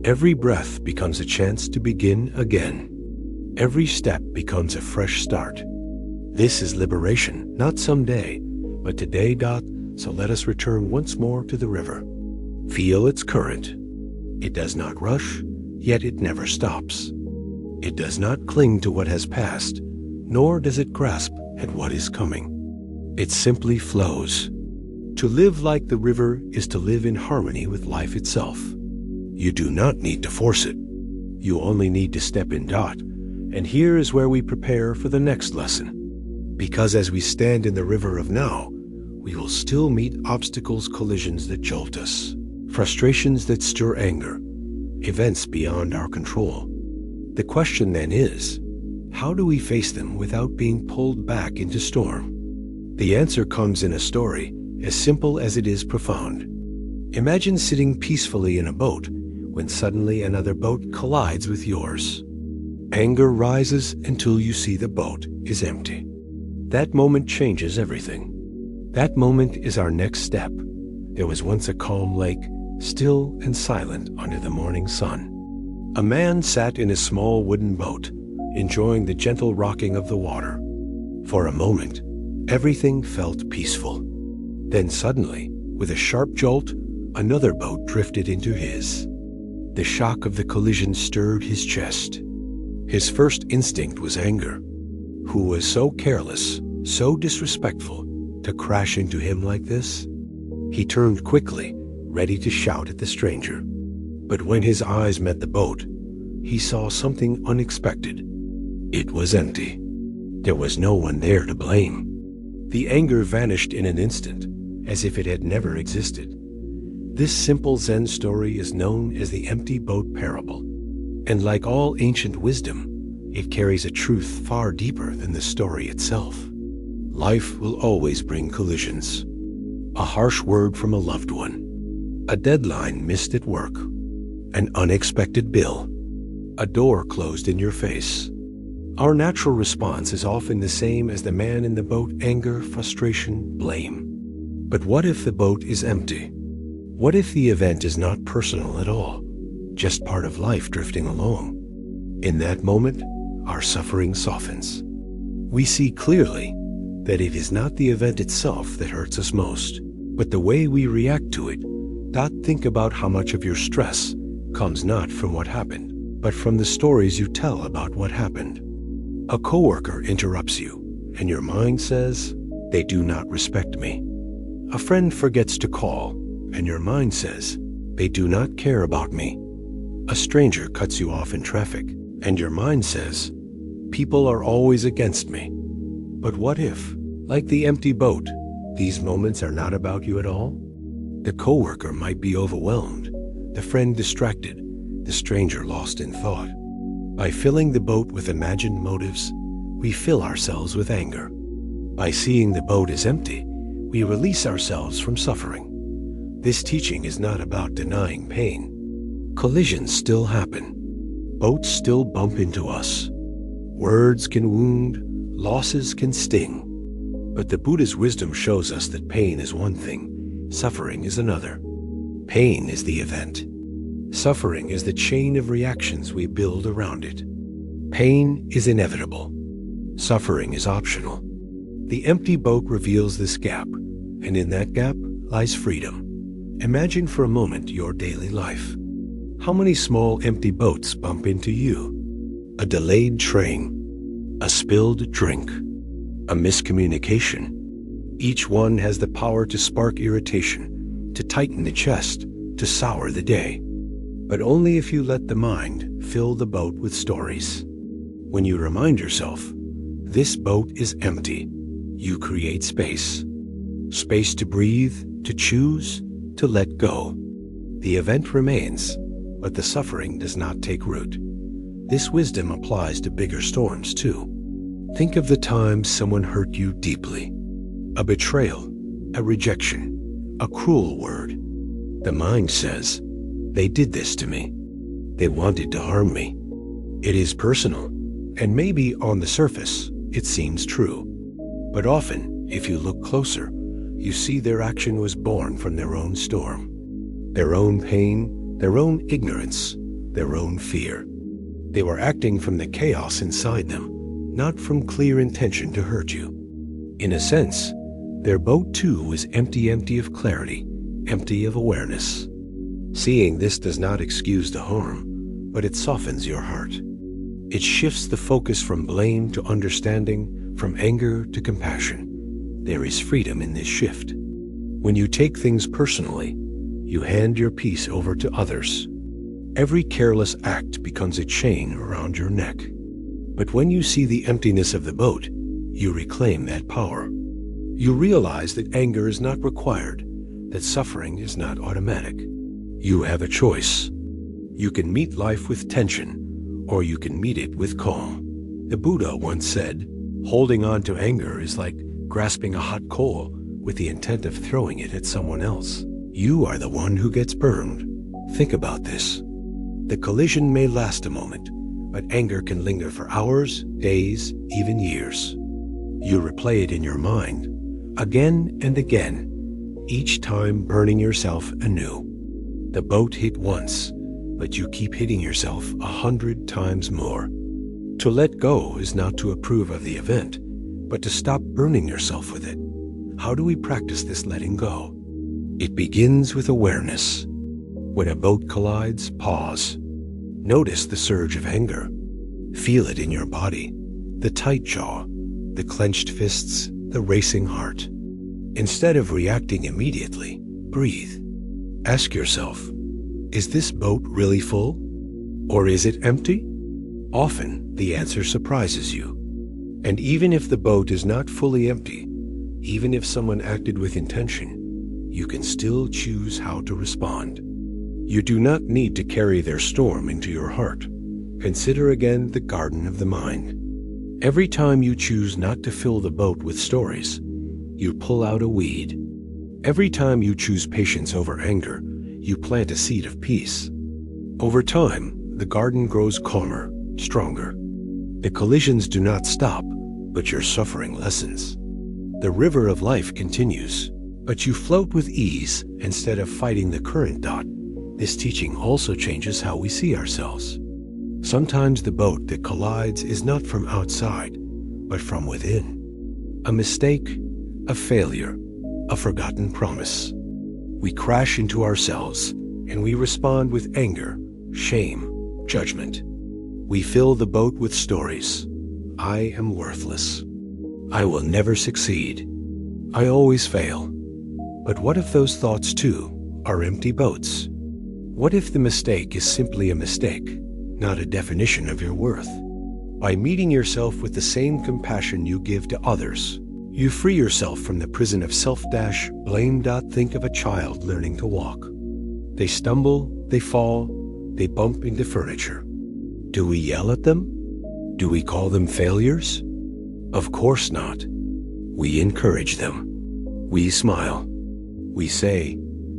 Every breath becomes a chance to begin again. Every step becomes a fresh start. This is liberation, not someday, but today. So let us return once more to the river. Feel its current. It does not rush, yet it never stops. It does not cling to what has passed, nor does it grasp at what is coming. It simply flows. To live like the river is to live in harmony with life itself. You do not need to force it. You only need to step in. And here is where we prepare for the next lesson. Because as we stand in the river of now, we will still meet obstacles, collisions that jolt us. frustrations that stir anger, events beyond our control. The question then is, how do we face them without being pulled back into storm? The answer comes in a story as simple as it is profound. Imagine sitting peacefully in a boat when suddenly another boat collides with yours. Anger rises until you see the boat is empty. That moment changes everything. That moment is our next step. There was once a calm lake, still and silent under the morning sun. A man sat in a small wooden boat, enjoying the gentle rocking of the water. For a moment, everything felt peaceful. Then suddenly, with a sharp jolt, another boat drifted into his. The shock of the collision stirred his chest. His first instinct was anger. Who was so careless, so disrespectful, to crash into him like this? He turned quickly, ready to shout at the stranger. But when his eyes met the boat, he saw something unexpected. It was empty. There was no one there to blame. The anger vanished in an instant, as if it had never existed. This simple Zen story is known as the empty boat parable. And like all ancient wisdom, it carries a truth far deeper than the story itself. Life will always bring collisions. A harsh word from a loved one, a deadline missed at work, an unexpected bill, a door closed in your face. Our natural response is often the same as the man in the boat: anger, frustration, blame. But what if the boat is empty? What if the event is not personal at all, just part of life drifting along? In that moment, our suffering softens. We see clearly that it is not the event itself that hurts us most, but the way we react to it. Think about how much of your stress comes not from what happened, but from the stories you tell about what happened. A coworker interrupts you, and your mind says, "They do not respect me." A friend forgets to call, and your mind says, "They do not care about me." A stranger cuts you off in traffic, and your mind says, "People are always against me." But what if, like the empty boat, these moments are not about you at all? The coworker might be overwhelmed, the friend distracted, the stranger lost in thought. By filling the boat with imagined motives, we fill ourselves with anger. By seeing the boat as empty, we release ourselves from suffering. This teaching is not about denying pain. Collisions still happen. Boats still bump into us. Words can wound, losses can sting. But the Buddha's wisdom shows us that pain is one thing, suffering is another. Pain is the event. Suffering is the chain of reactions we build around it. Pain is inevitable. Suffering is optional. The empty boat reveals this gap, and in that gap lies freedom. Imagine for a moment your daily life. How many small empty boats bump into you? A delayed train, a spilled drink, a miscommunication. Each one has the power to spark irritation, to tighten the chest, to sour the day. But only if you let the mind fill the boat with stories. When you remind yourself, this boat is empty, you create space. Space to breathe, to choose, to let go. The event remains, but the suffering does not take root. This wisdom applies to bigger storms too. Think of the times someone hurt you deeply. A betrayal, a rejection, a cruel word. The mind says, "They did this to me. They wanted to harm me." It is personal, and maybe on the surface, it seems true. But often, if you look closer, you see their action was born from their own storm, their own pain, their own ignorance, their own fear. They were acting from the chaos inside them, not from clear intention to hurt you. In a sense, their boat too was empty of clarity, empty of awareness. Seeing this does not excuse the harm, but it softens your heart. It shifts the focus from blame to understanding, from anger to compassion. There is freedom in this shift. When you take things personally, you hand your peace over to others. Every careless act becomes a chain around your neck. But when you see the emptiness of the boat, you reclaim that power. You realize that anger is not required, that suffering is not automatic. You have a choice. You can meet life with tension, or you can meet it with calm. The Buddha once said, holding on to anger is like grasping a hot coal with the intent of throwing it at someone else. You are the one who gets burned. Think about this. The collision may last a moment, but anger can linger for hours, days, even years. You replay it in your mind, again and again, each time burning yourself anew. The boat hit once, but you keep hitting yourself 100 times more. To let go is not to approve of the event, but to stop burning yourself with it. How do we practice this letting go? It begins with awareness. When a boat collides, pause. Notice the surge of anger. Feel it in your body, the tight jaw, the clenched fists, the racing heart. Instead of reacting immediately, breathe. Ask yourself, is this boat really full? Or is it empty? Often, the answer surprises you. And even if the boat is not fully empty, even if someone acted with intention, you can still choose how to respond. You do not need to carry their storm into your heart. Consider again the garden of the mind. Every time you choose not to fill the boat with stories, you pull out a weed. Every time you choose patience over anger, you plant a seed of peace. Over time, the garden grows calmer, stronger. The collisions do not stop, but your suffering lessens. The river of life continues, but you float with ease instead of fighting the current. This teaching also changes how we see ourselves. Sometimes the boat that collides is not from outside, but from within. A mistake, a failure, a forgotten promise. We crash into ourselves, and we respond with anger, shame, judgment. We fill the boat with stories. I am worthless. I will never succeed. I always fail. But what if those thoughts, too, are empty boats? What if the mistake is simply a mistake, not a definition of your worth? By meeting yourself with the same compassion you give to others, you free yourself from the prison of self-blame. Think of a child learning to walk. They stumble, they fall, they bump into furniture. Do we yell at them? Do we call them failures? Of course not. We encourage them. We smile. We say,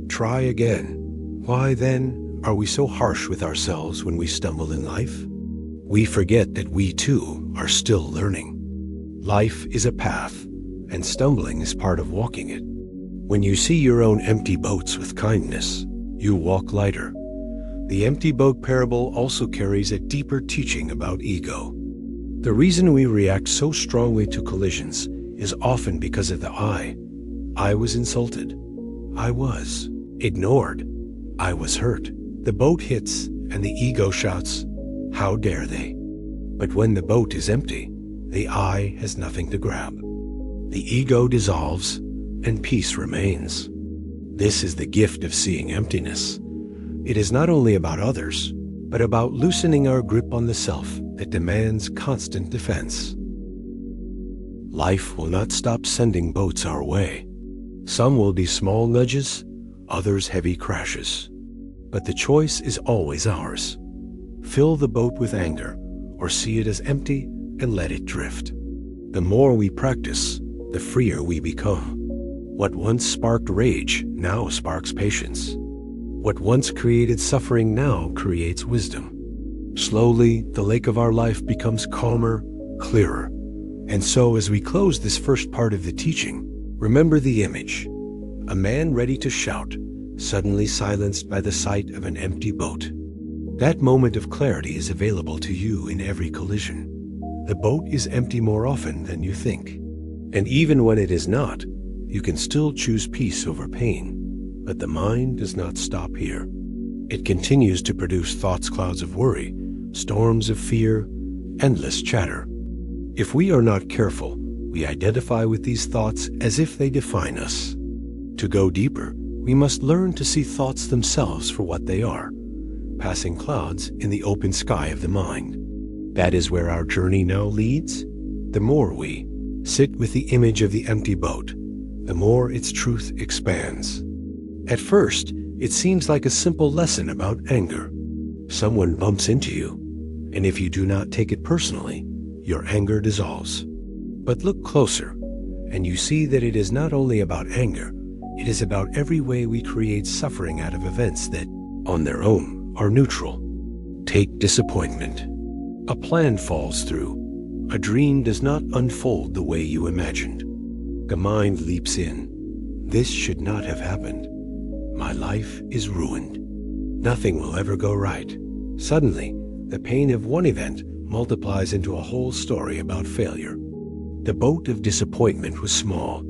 try again. Why then are we so harsh with ourselves when we stumble in life? We forget that we too are still learning. Life is a path, and stumbling is part of walking it. When you see your own empty boats with kindness, you walk lighter. The empty boat parable also carries a deeper teaching about ego. The reason we react so strongly to collisions is often because of the I. I was insulted. I was ignored. I was hurt. The boat hits, and the ego shouts, how dare they? But when the boat is empty, the I has nothing to grab. The ego dissolves, and peace remains. This is the gift of seeing emptiness. It is not only about others, but about loosening our grip on the self that demands constant defense. Life will not stop sending boats our way. Some will be small nudges, others heavy crashes. But the choice is always ours. Fill the boat with anger, or see it as empty and let it drift. The more we practice, the freer we become. What once sparked rage now sparks patience. What once created suffering now creates wisdom. Slowly, the lake of our life becomes calmer, clearer. And so, as we close this first part of the teaching, remember the image. A man ready to shout, suddenly silenced by the sight of an empty boat. That moment of clarity is available to you in every collision. The boat is empty more often than you think. And even when it is not, you can still choose peace over pain. But the mind does not stop here. It continues to produce thoughts clouds of worry, storms of fear, endless chatter. If we are not careful, we identify with these thoughts as if they define us. To go deeper, we must learn to see thoughts themselves for what they are, passing clouds in the open sky of the mind. That is where our journey now leads. The more we sit with the image of the empty boat, the more its truth expands. At first, It seems like a simple lesson about anger. Someone bumps into you, and if you do not take it personally, your anger dissolves. But look closer, and you see that it is not only about anger, it is about every way we create suffering out of events that, on their own, are neutral. Take disappointment. A plan falls through. A dream does not unfold the way you imagined. The mind leaps in. This should not have happened. My life is ruined. Nothing will ever go right. Suddenly, the pain of one event multiplies into a whole story about failure. The boat of disappointment was small,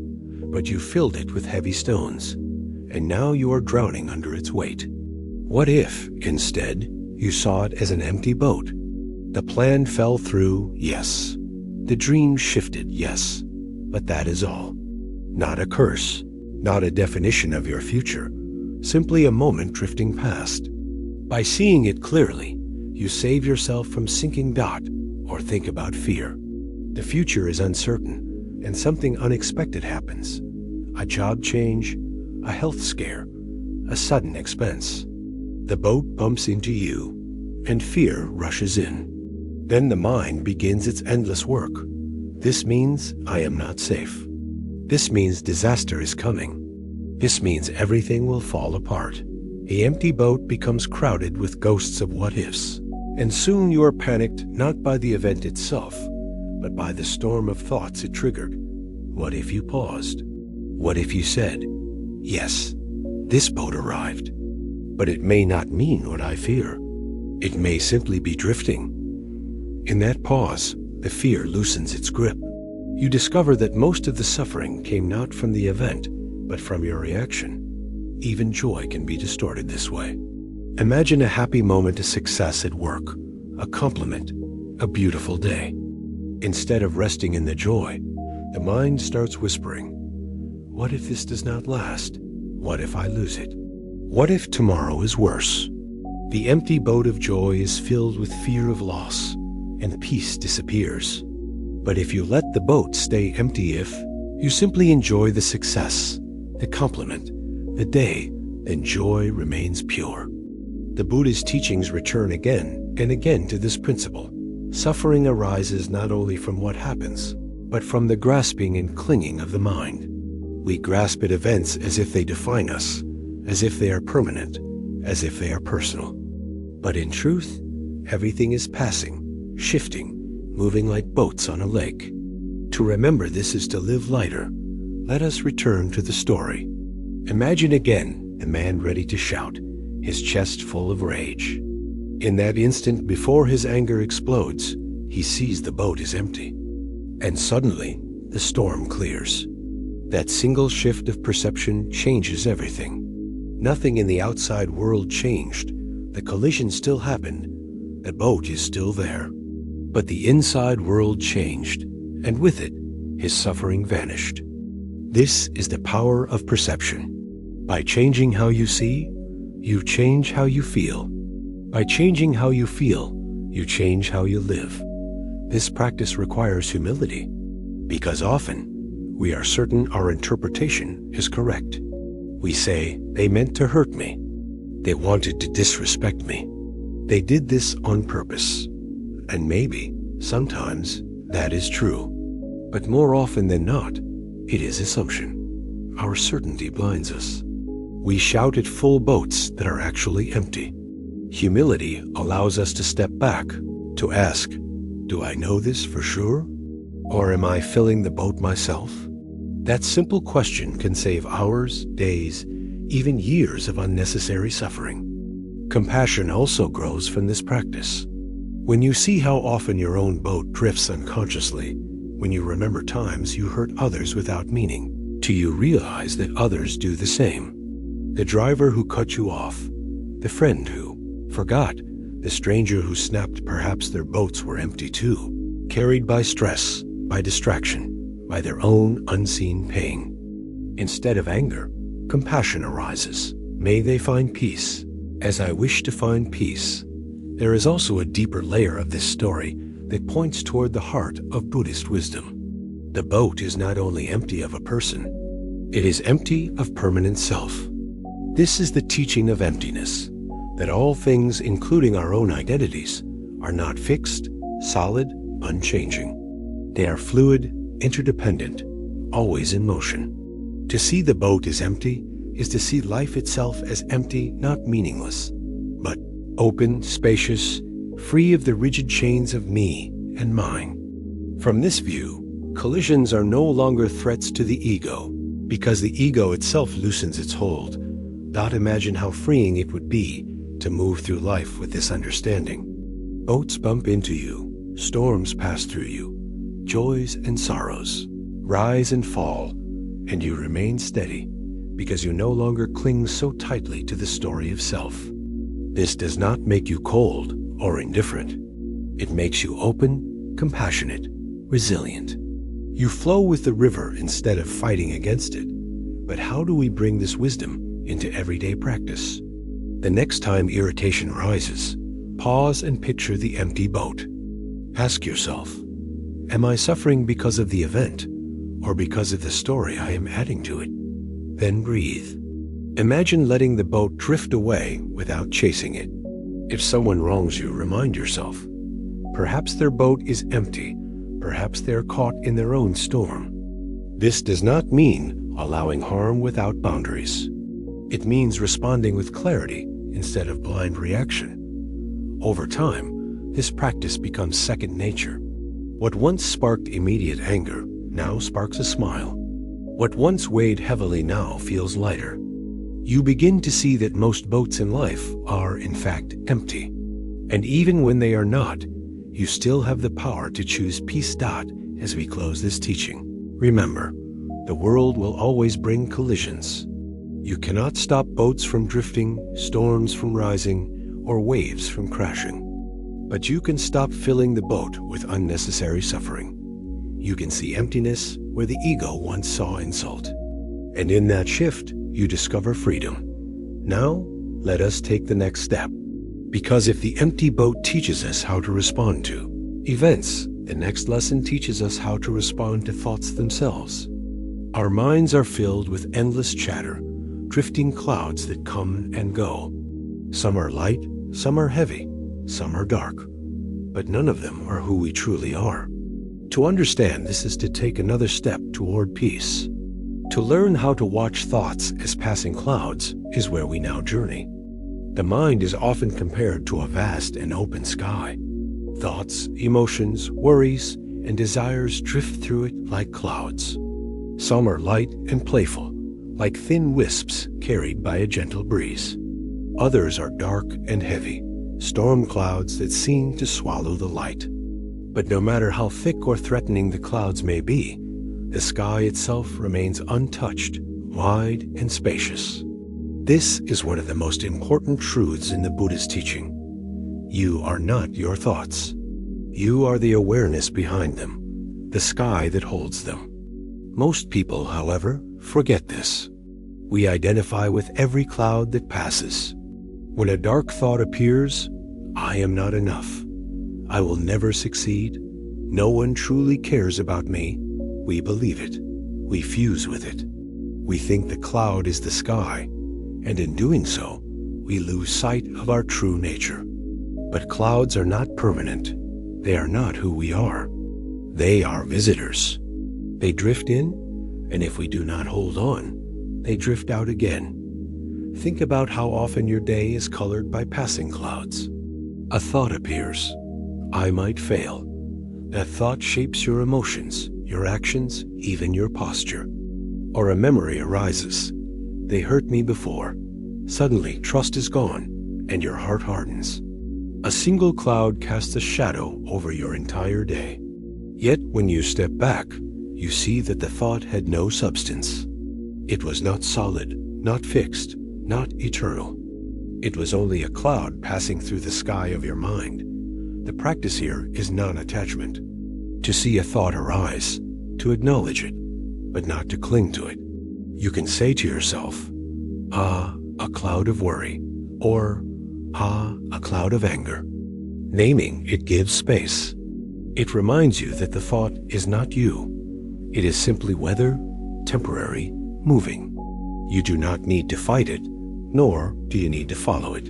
but you filled it with heavy stones, and now you are drowning under its weight. What if, instead, you saw it as an empty boat? The plan fell through, yes. The dream shifted, yes. But that is all. Not a curse, not a definition of your future, simply a moment drifting past. By seeing it clearly, you save yourself from sinking doubt or think about fear. The future is uncertain, and something unexpected happens. A job change, a health scare, a sudden expense. The boat bumps into you, and fear rushes in. Then the mind begins its endless work. This means I am not safe. This means disaster is coming. This means everything will fall apart. The empty boat becomes crowded with ghosts of what-ifs, and soon you are panicked not by the event itself, but by the storm of thoughts it triggered. What if you paused? What if you said, yes, this boat arrived, but it may not mean what I fear. It may simply be drifting. In that pause, the fear loosens its grip. You discover that most of the suffering came not from the event, but from your reaction. Even joy can be distorted this way. Imagine a happy moment of success at work, a compliment, a beautiful day. Instead of resting in the joy, the mind starts whispering, what if this does not last? What if I lose it? What if tomorrow is worse? The empty boat of joy is filled with fear of loss, and peace disappears. But if you let the boat stay empty, if you simply enjoy the success, the compliment, the day, then joy remains pure. The Buddhist teachings return again and again to this principle. Suffering arises not only from what happens, but from the grasping and clinging of the mind. We grasp at events as if they define us, as if they are permanent, as if they are personal. But in truth, everything is passing, shifting, moving like boats on a lake. To remember this is to live lighter. Let us return to the story. Imagine again the man ready to shout, his chest full of rage. In that instant before his anger explodes, he sees the boat is empty. And suddenly, the storm clears. That single shift of perception changes everything. Nothing in the outside world changed. The collision still happened. The boat is still there. But the inside world changed, and with it, his suffering vanished. This is the power of perception. By changing how you see, you change how you feel. By changing how you feel, you change how you live. This practice requires humility, because often we are certain our interpretation is correct. We say, they meant to hurt me. They wanted to disrespect me. They did this on purpose. And maybe, sometimes, that is true. But more often than not, it is assumption. Our certainty blinds us. We shout at full boats that are actually empty. Humility allows us to step back, to ask, do I know this for sure? Or am I filling the boat myself? That simple question can save hours, days, even years of unnecessary suffering. Compassion also grows from this practice. When you see how often your own boat drifts unconsciously, when you remember times you hurt others without meaning, do you realize that others do the same? The driver who cut you off, the friend who forgot, the stranger who snapped perhaps their boats were empty too, carried by stress, by distraction, by their own unseen pain. Instead of anger, compassion arises. May they find peace, as I wish to find peace. There is also a deeper layer of this story that points toward the heart of Buddhist wisdom. The boat is not only empty of a person, it is empty of permanent self. This is the teaching of emptiness, that all things, including our own identities, are not fixed, solid, unchanging. They are fluid, interdependent, always in motion. To see the boat as empty is to see life itself as empty, not meaningless, but open, spacious, free of the rigid chains of me and mine. From this view, collisions are no longer threats to the ego, because the ego itself loosens its hold. Imagine how freeing it would be to move through life with this understanding. Boats bump into you, storms pass through you, joys and sorrows rise and fall, and you remain steady because you no longer cling so tightly to the story of self. This does not make you cold or indifferent. It makes you open, compassionate, resilient. You flow with the river instead of fighting against it. But how do we bring this wisdom into everyday practice? The next time irritation rises, pause and picture the empty boat. Ask yourself, am I suffering because of the event or because of the story I am adding to it? Then breathe. Imagine letting the boat drift away without chasing it. If someone wrongs you, remind yourself, perhaps their boat is empty, perhaps they are caught in their own storm. This does not mean allowing harm without boundaries. It means responding with clarity instead of blind reaction. Over time, this practice becomes second nature. What once sparked immediate anger now sparks a smile. What once weighed heavily now feels lighter. You begin to see that most boats in life are, in fact, empty. And even when they are not, you still have the power to choose peace. As we close this teaching, remember, the world will always bring collisions. You cannot stop boats from drifting, storms from rising, or waves from crashing. But you can stop filling the boat with unnecessary suffering. You can see emptiness where the ego once saw insult. And in that shift, you discover freedom. Now, let us take the next step. Because if the empty boat teaches us how to respond to events, the next lesson teaches us how to respond to thoughts themselves. Our minds are filled with endless chatter, drifting clouds that come and go. Some are light, some are heavy, some are dark, but none of them are who we truly are. To understand this is to take another step toward peace. To learn how to watch thoughts as passing clouds is where we now journey. The mind is often compared to a vast and open sky. Thoughts, emotions, worries, and desires drift through it like clouds. Some are light and playful, like thin wisps carried by a gentle breeze. Others are dark and heavy, storm clouds that seem to swallow the light. But no matter how thick or threatening the clouds may be, the sky itself remains untouched, wide and spacious. This is one of the most important truths in the Buddhist teaching. You are not your thoughts. You are the awareness behind them, the sky that holds them. Most people, however, forget this. We identify with every cloud that passes. When a dark thought appears, I am not enough. I will never succeed. No one truly cares about me. We believe it. We fuse with it. We think the cloud is the sky, and in doing so, we lose sight of our true nature. But clouds are not permanent. They are not who we are. They are visitors. They drift in, and if we do not hold on, they drift out again. Think about how often your day is colored by passing clouds. A thought appears. I might fail. That thought shapes your emotions, your actions, even your posture. Or a memory arises. They hurt me before. Suddenly, trust is gone, and your heart hardens. A single cloud casts a shadow over your entire day. Yet, when you step back, you see that the thought had no substance. It was not solid, not fixed, not eternal. It was only a cloud passing through the sky of your mind. The practice here is non-attachment. To see a thought arise, to acknowledge it, but not to cling to it. You can say to yourself, ah, a cloud of worry, or ah, a cloud of anger. Naming it gives space. It reminds you that the thought is not you. It is simply weather, temporary, moving. You do not need to fight it, nor do you need to follow it.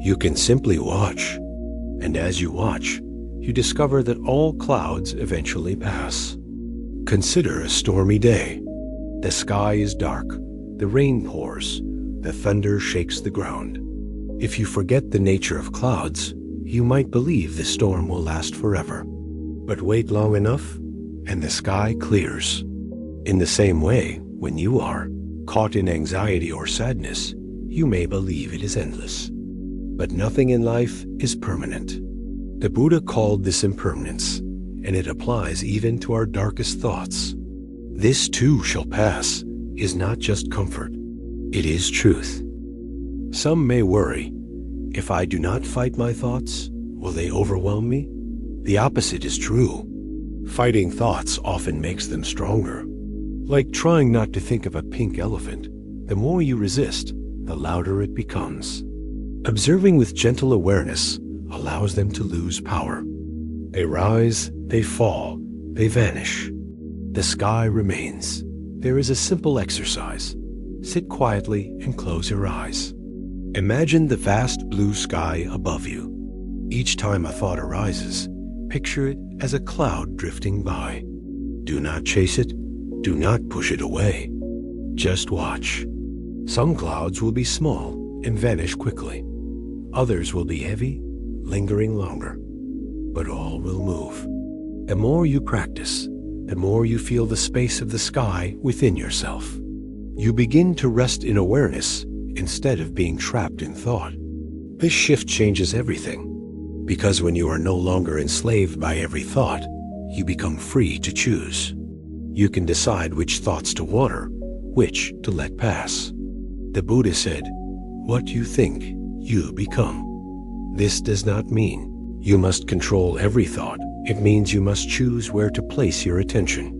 You can simply watch, and as you watch, you discover that all clouds eventually pass. Consider a stormy day. The sky is dark, the rain pours, the thunder shakes the ground. If you forget the nature of clouds, you might believe the storm will last forever. But wait long enough, and the sky clears. In the same way, when you are caught in anxiety or sadness, you may believe it is endless. But nothing in life is permanent. The Buddha called this impermanence, and it applies even to our darkest thoughts. This too shall pass is not just comfort, it is truth. Some may worry, if I do not fight my thoughts, will they overwhelm me? The opposite is true. Fighting thoughts often makes them stronger. Like trying not to think of a pink elephant, the more you resist, the louder it becomes. Observing with gentle awareness allows them to lose power. They rise, they fall, they vanish. The sky remains. There is a simple exercise. Sit quietly and close your eyes. Imagine the vast blue sky above you. Each time a thought arises, picture it as a cloud drifting by. Do not chase it. Do not push it away. Just watch. Some clouds will be small and vanish quickly. Others will be heavy, lingering longer. But all will move. The more you practice, the more you feel the space of the sky within yourself. You begin to rest in awareness instead of being trapped in thought. This shift changes everything, because when you are no longer enslaved by every thought, you become free to choose. You can decide which thoughts to water, which to let pass. The Buddha said, "What you think, you become." This does not mean you must control every thought. It means you must choose where to place your attention.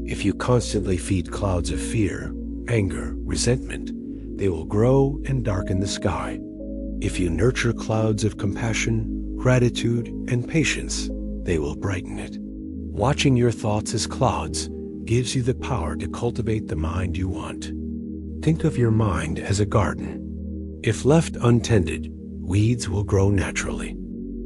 If you constantly feed clouds of fear, anger, resentment, they will grow and darken the sky. If you nurture clouds of compassion, gratitude, and patience, they will brighten it. Watching your thoughts as clouds gives you the power to cultivate the mind you want. Think of your mind as a garden. If left untended, weeds will grow naturally.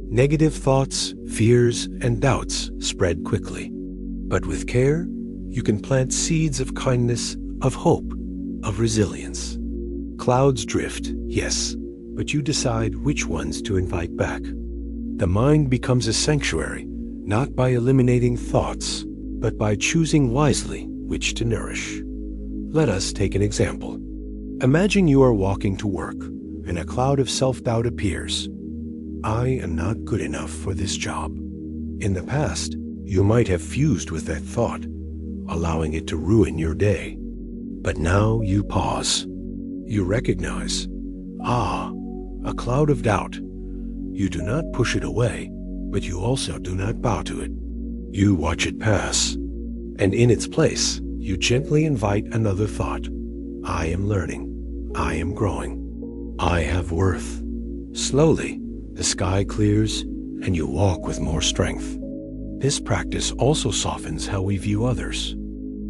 Negative thoughts, fears, and doubts spread quickly. But with care, you can plant seeds of kindness, of hope, of resilience. Clouds drift, yes, but you decide which ones to invite back. The mind becomes a sanctuary, not by eliminating thoughts, but by choosing wisely which to nourish. Let us take an example. Imagine you are walking to work, and a cloud of self-doubt appears. I am not good enough for this job. In the past, you might have fused with that thought, allowing it to ruin your day. But now you pause. You recognize, a cloud of doubt. You do not push it away, but you also do not bow to it. You watch it pass, and in its place, you gently invite another thought. I am learning. I am growing. I have worth. Slowly, the sky clears, and you walk with more strength. This practice also softens how we view others.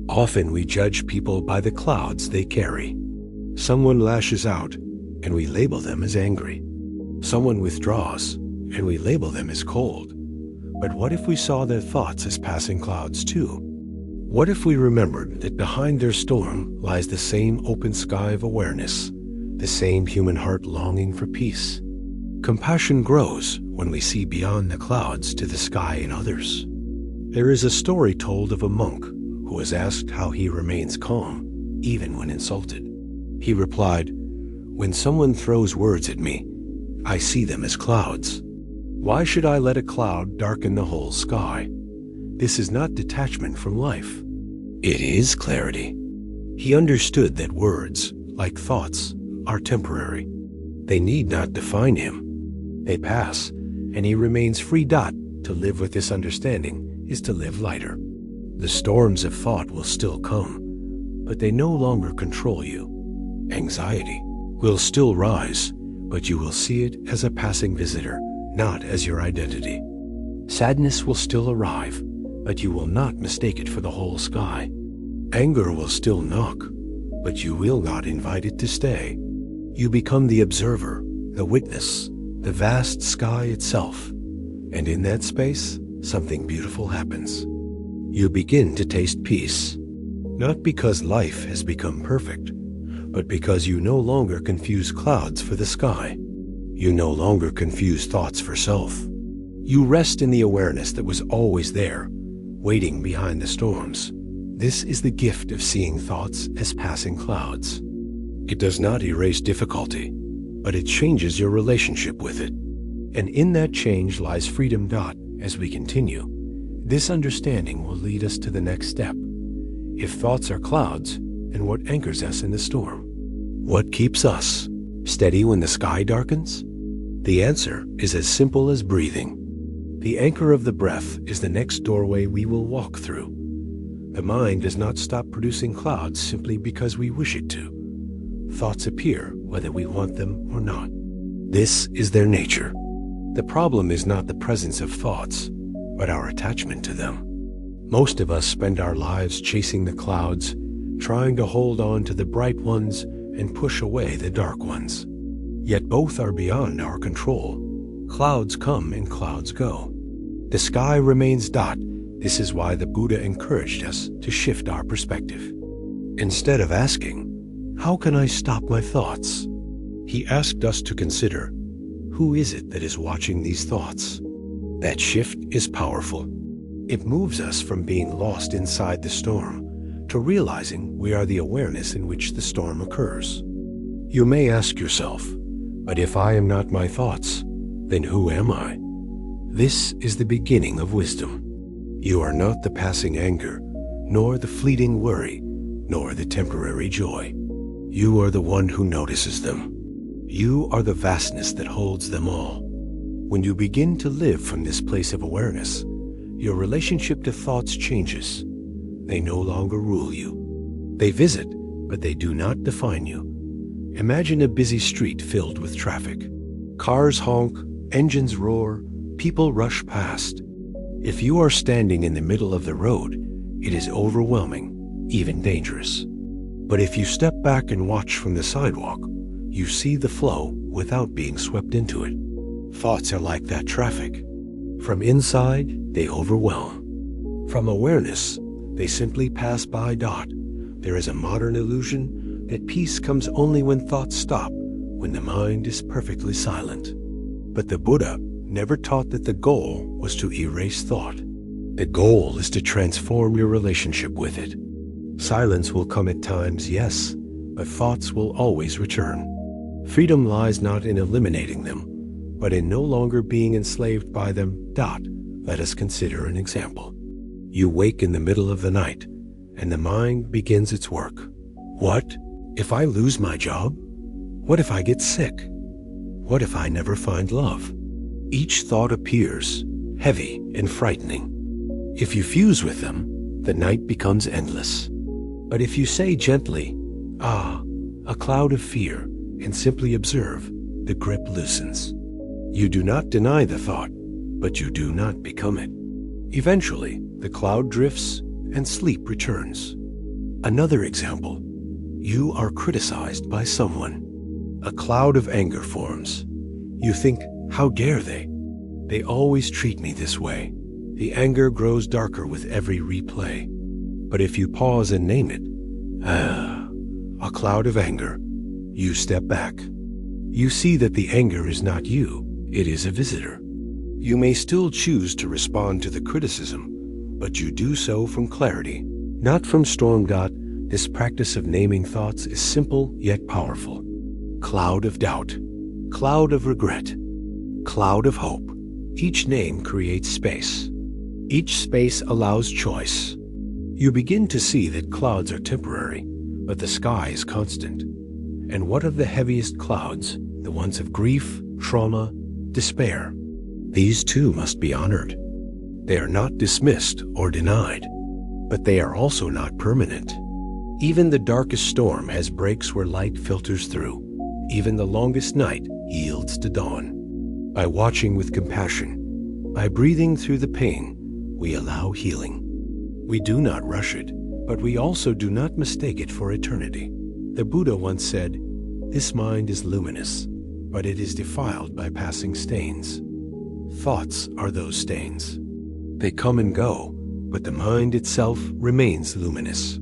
Often we judge people by the clouds they carry. Someone lashes out, and we label them as angry. Someone withdraws, and we label them as cold. But what if we saw their thoughts as passing clouds too? What if we remembered that behind their storm lies the same open sky of awareness, the same human heart longing for peace? Compassion grows when we see beyond the clouds to the sky in others. There is a story told of a monk who was asked how he remains calm, even when insulted. He replied, "When someone throws words at me, I see them as clouds. Why should I let a cloud darken the whole sky? This is not detachment from life. It is clarity." He understood that words, like thoughts, are temporary. They need not define him. They pass, and he remains free. To live with this understanding is to live lighter. The storms of thought will still come, but they no longer control you. Anxiety will still rise, but you will see it as a passing visitor, not as your identity. Sadness will still arrive, but you will not mistake it for the whole sky. Anger will still knock, but you will not invite it to stay. You become the observer, the witness, the vast sky itself. And in that space, something beautiful happens. You begin to taste peace, not because life has become perfect, but because you no longer confuse clouds for the sky. You no longer confuse thoughts for self. You rest in the awareness that was always there, waiting behind the storms. This is the gift of seeing thoughts as passing clouds. It does not erase difficulty, but it changes your relationship with it. And in that change lies freedom. As we continue, this understanding will lead us to the next step. If thoughts are clouds, and what anchors us in the storm? What keeps us steady when the sky darkens? The answer is as simple as breathing. The anchor of the breath is the next doorway we will walk through. The mind does not stop producing clouds simply because we wish it to. Thoughts appear whether we want them or not. This is their nature. The problem is not the presence of thoughts, but our attachment to them. Most of us spend our lives chasing the clouds, trying to hold on to the bright ones and push away the dark ones. Yet both are beyond our control. Clouds come and clouds go. The sky remains. This is why the Buddha encouraged us to shift our perspective. Instead of asking, "How can I stop my thoughts?" he asked us to consider, who is it that is watching these thoughts? That shift is powerful. It moves us from being lost inside the storm to realizing we are the awareness in which the storm occurs. You may ask yourself, but if I am not my thoughts, then who am I? This is the beginning of wisdom. You are not the passing anger, nor the fleeting worry, nor the temporary joy. You are the one who notices them. You are the vastness that holds them all. When you begin to live from this place of awareness, your relationship to thoughts changes. They no longer rule you. They visit, but they do not define you. Imagine a busy street filled with traffic. Cars honk, engines roar, people rush past. If you are standing in the middle of the road, it is overwhelming, even dangerous. But if you step back and watch from the sidewalk, you see the flow without being swept into it. Thoughts are like that traffic. From inside, they overwhelm. From awareness, they simply pass by. There is a modern illusion that peace comes only when thoughts stop, when the mind is perfectly silent. But the Buddha never taught that the goal was to erase thought. The goal is to transform your relationship with it. Silence will come at times, yes, but thoughts will always return. Freedom lies not in eliminating them, but in no longer being enslaved by them. Let us consider an example. You wake in the middle of the night, and the mind begins its work. What if I lose my job? What if I get sick? What if I never find love? Each thought appears, heavy and frightening. If you fuse with them, the night becomes endless. But if you say gently, a cloud of fear, and simply observe, the grip loosens. You do not deny the thought, but you do not become it. Eventually, the cloud drifts and sleep returns. Another example, you are criticized by someone. A cloud of anger forms. You think, how dare they? They always treat me this way. The anger grows darker with every replay. But if you pause and name it, a cloud of anger, you step back. You see that the anger is not you, it is a visitor. You may still choose to respond to the criticism, but you do so from clarity, not from storm. This practice of naming thoughts is simple yet powerful. Cloud of doubt, cloud of regret, cloud of hope. Each name creates space. Each space allows choice. You begin to see that clouds are temporary, but the sky is constant. And what of the heaviest clouds, the ones of grief, trauma, despair? These too must be honored. They are not dismissed or denied, but they are also not permanent. Even the darkest storm has breaks where light filters through. Even the longest night yields to dawn. By watching with compassion, by breathing through the pain, we allow healing. We do not rush it, but we also do not mistake it for eternity. The Buddha once said, This mind is luminous, but it is defiled by passing stains. Thoughts are those stains. They come and go, but the mind itself remains luminous.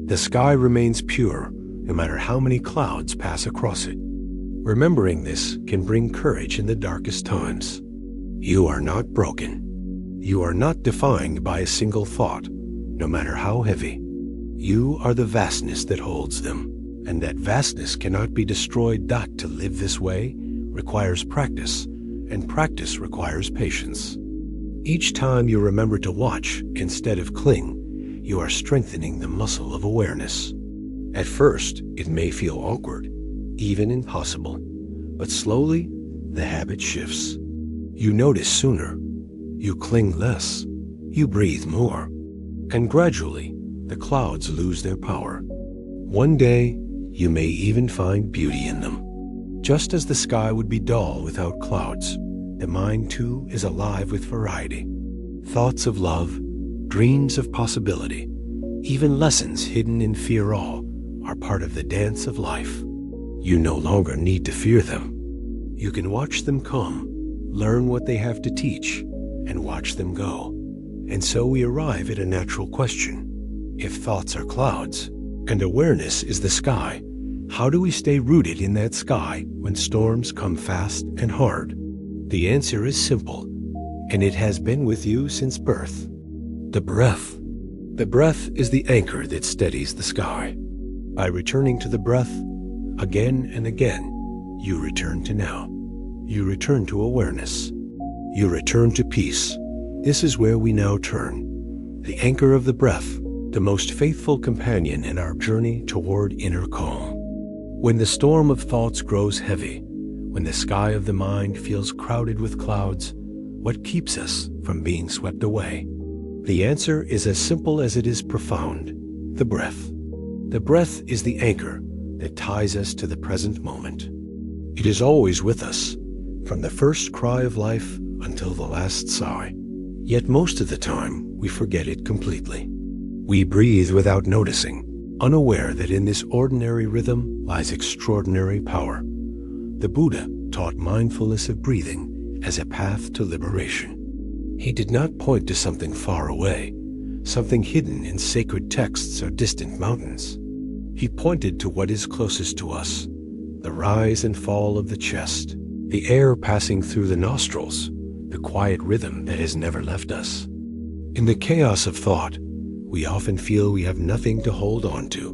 The sky remains pure, no matter how many clouds pass across it. Remembering this can bring courage in the darkest times. You are not broken. You are not defined by a single thought, no matter how heavy. You are the vastness that holds them, and that vastness cannot be destroyed. To live this way requires practice, and practice requires patience. Each time you remember to watch instead of cling, you are strengthening the muscle of awareness. At first, it may feel awkward, even impossible, but slowly, the habit shifts. You notice sooner, you cling less, you breathe more, and gradually, the clouds lose their power. One day, you may even find beauty in them. Just as the sky would be dull without clouds, the mind too is alive with variety. Thoughts of love, dreams of possibility, even lessons hidden in fear-all are part of the dance of life. You no longer need to fear them. You can watch them come, learn what they have to teach, and watch them go. And so we arrive at a natural question. If thoughts are clouds, and awareness is the sky, how do we stay rooted in that sky when storms come fast and hard? The answer is simple, and it has been with you since birth. The breath. The breath is the anchor that steadies the sky. By returning to the breath, again and again, you return to now. You return to awareness. You return to peace. This is where we now turn. The anchor of the breath, the most faithful companion in our journey toward inner calm. When the storm of thoughts grows heavy, when the sky of the mind feels crowded with clouds, what keeps us from being swept away? The answer is as simple as it is profound: the breath. The breath is the anchor that ties us to the present moment. It is always with us, from the first cry of life until the last sigh. Yet most of the time, we forget it completely. We breathe without noticing, unaware that in this ordinary rhythm lies extraordinary power. The Buddha taught mindfulness of breathing as a path to liberation. He did not point to something far away, something hidden in sacred texts or distant mountains. He pointed to what is closest to us: the rise and fall of the chest, the air passing through the nostrils, the quiet rhythm that has never left us. In the chaos of thought, we often feel we have nothing to hold on to.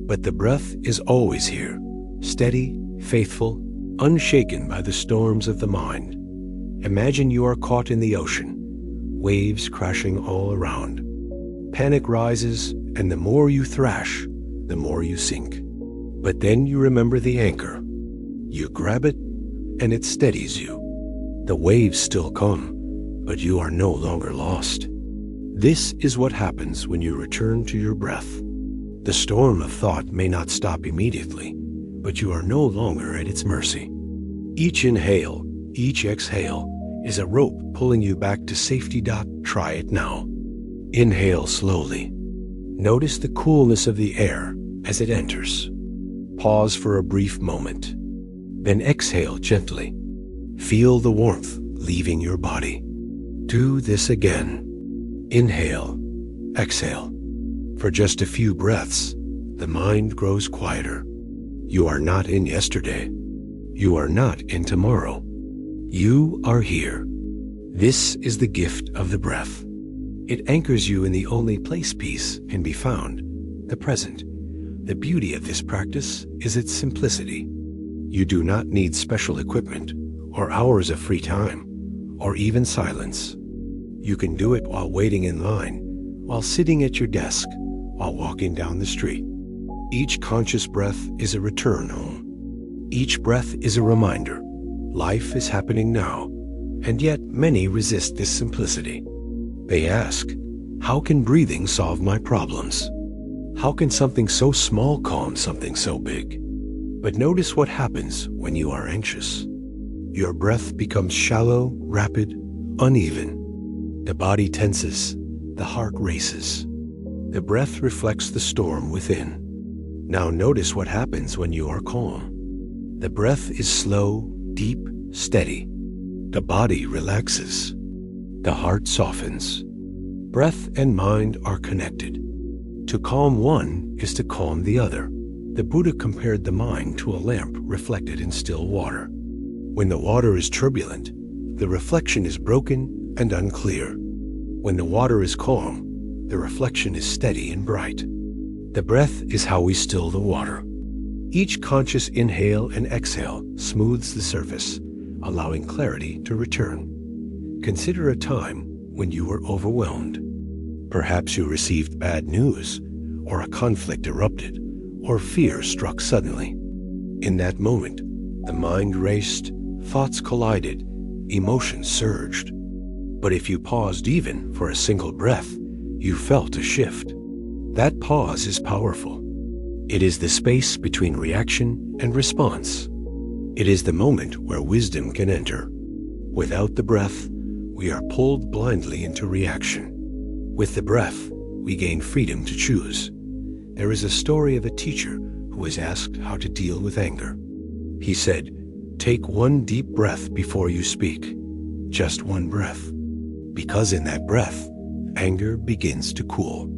But the breath is always here, steady, faithful, unshaken by the storms of the mind. Imagine you are caught in the ocean, waves crashing all around. Panic rises, and the more you thrash, the more you sink. But then you remember the anchor. You grab it, and it steadies you. The waves still come, but you are no longer lost. This is what happens when you return to your breath. The storm of thought may not stop immediately, but you are no longer at its mercy. Each inhale, each exhale, is a rope pulling you back to safety. Try it now. Inhale slowly. Notice the coolness of the air as it enters. Pause for a brief moment. Then exhale gently. Feel the warmth leaving your body. Do this again. Inhale, exhale. For just a few breaths, the mind grows quieter. You are not in yesterday. You are not in tomorrow. You are here. This is the gift of the breath. It anchors you in the only place peace can be found, the present. The beauty of this practice is its simplicity. You do not need special equipment, or hours of free time, or even silence. You can do it while waiting in line, while sitting at your desk, while walking down the street. Each conscious breath is a return home. Each breath is a reminder. Life is happening now, and yet many resist this simplicity. They ask, how can breathing solve my problems? How can something so small calm something so big? But notice what happens when you are anxious. Your breath becomes shallow, rapid, uneven. The body tenses, the heart races. The breath reflects the storm within. Now notice what happens when you are calm. The breath is slow, deep, steady. The body relaxes. The heart softens. Breath and mind are connected. To calm one is to calm the other. The Buddha compared the mind to a lamp reflected in still water. When the water is turbulent, the reflection is broken and unclear. When the water is calm, the reflection is steady and bright. The breath is how we still the water. Each conscious inhale and exhale smooths the surface, allowing clarity to return. Consider a time when you were overwhelmed. Perhaps you received bad news, or a conflict erupted, or fear struck suddenly. In that moment, the mind raced, thoughts collided, emotions surged. But if you paused even for a single breath, you felt a shift. That pause is powerful. It is the space between reaction and response. It is the moment where wisdom can enter. Without the breath, we are pulled blindly into reaction. With the breath, we gain freedom to choose. There is a story of a teacher who was asked how to deal with anger. He said, "Take one deep breath before you speak. Just one breath. Because in that breath, anger begins to cool.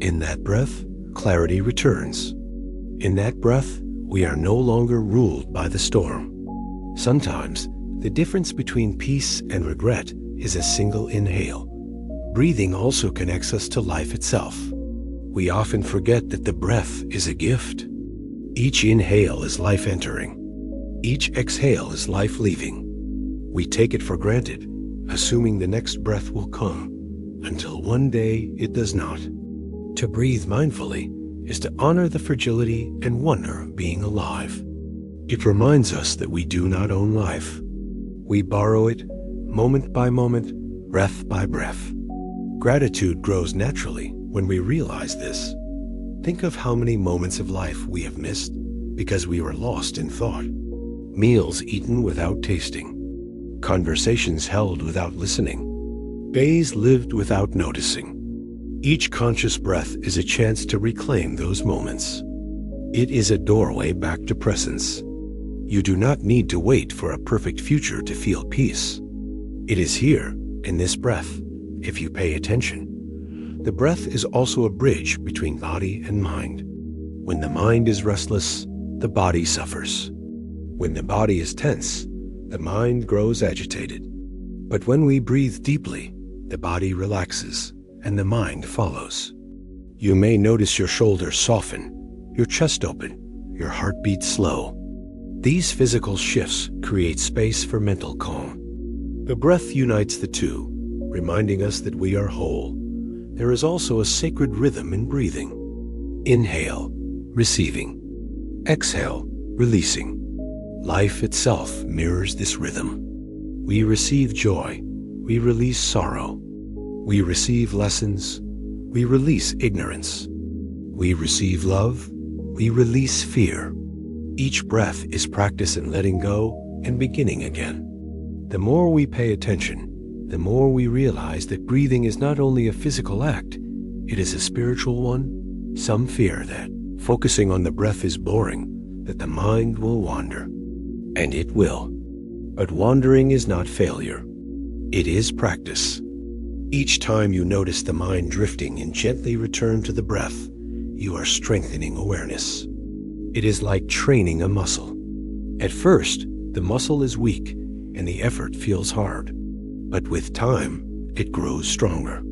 In that breath, clarity returns. In that breath, we are no longer ruled by the storm." Sometimes, the difference between peace and regret is a single inhale. Breathing also connects us to life itself. We often forget that the breath is a gift. Each inhale is life entering. Each exhale is life leaving. We take it for granted, assuming the next breath will come, until one day it does not. To breathe mindfully is to honor the fragility and wonder of being alive. It reminds us that we do not own life. We borrow it, moment by moment, breath by breath. Gratitude grows naturally when we realize this. Think of how many moments of life we have missed because we were lost in thought. Meals eaten without tasting. Conversations held without listening. Days lived without noticing. Each conscious breath is a chance to reclaim those moments. It is a doorway back to presence. You do not need to wait for a perfect future to feel peace. It is here, in this breath, if you pay attention. The breath is also a bridge between body and mind. When the mind is restless, the body suffers. When the body is tense, the mind grows agitated. But when we breathe deeply, the body relaxes and the mind follows. You may notice your shoulders soften, your chest open, your heartbeat slow. These physical shifts create space for mental calm. The breath unites the two, reminding us that we are whole. There is also a sacred rhythm in breathing. Inhale, receiving. Exhale, releasing. Life itself mirrors this rhythm. We receive joy, we release sorrow. We receive lessons, we release ignorance. We receive love, we release fear. Each breath is practice in letting go and beginning again. The more we pay attention, the more we realize that breathing is not only a physical act, it is a spiritual one. Some fear that focusing on the breath is boring, that the mind will wander. And it will. But wandering is not failure. It is practice. Each time you notice the mind drifting and gently return to the breath, you are strengthening awareness. It is like training a muscle. At first, the muscle is weak and the effort feels hard. But with time, it grows stronger.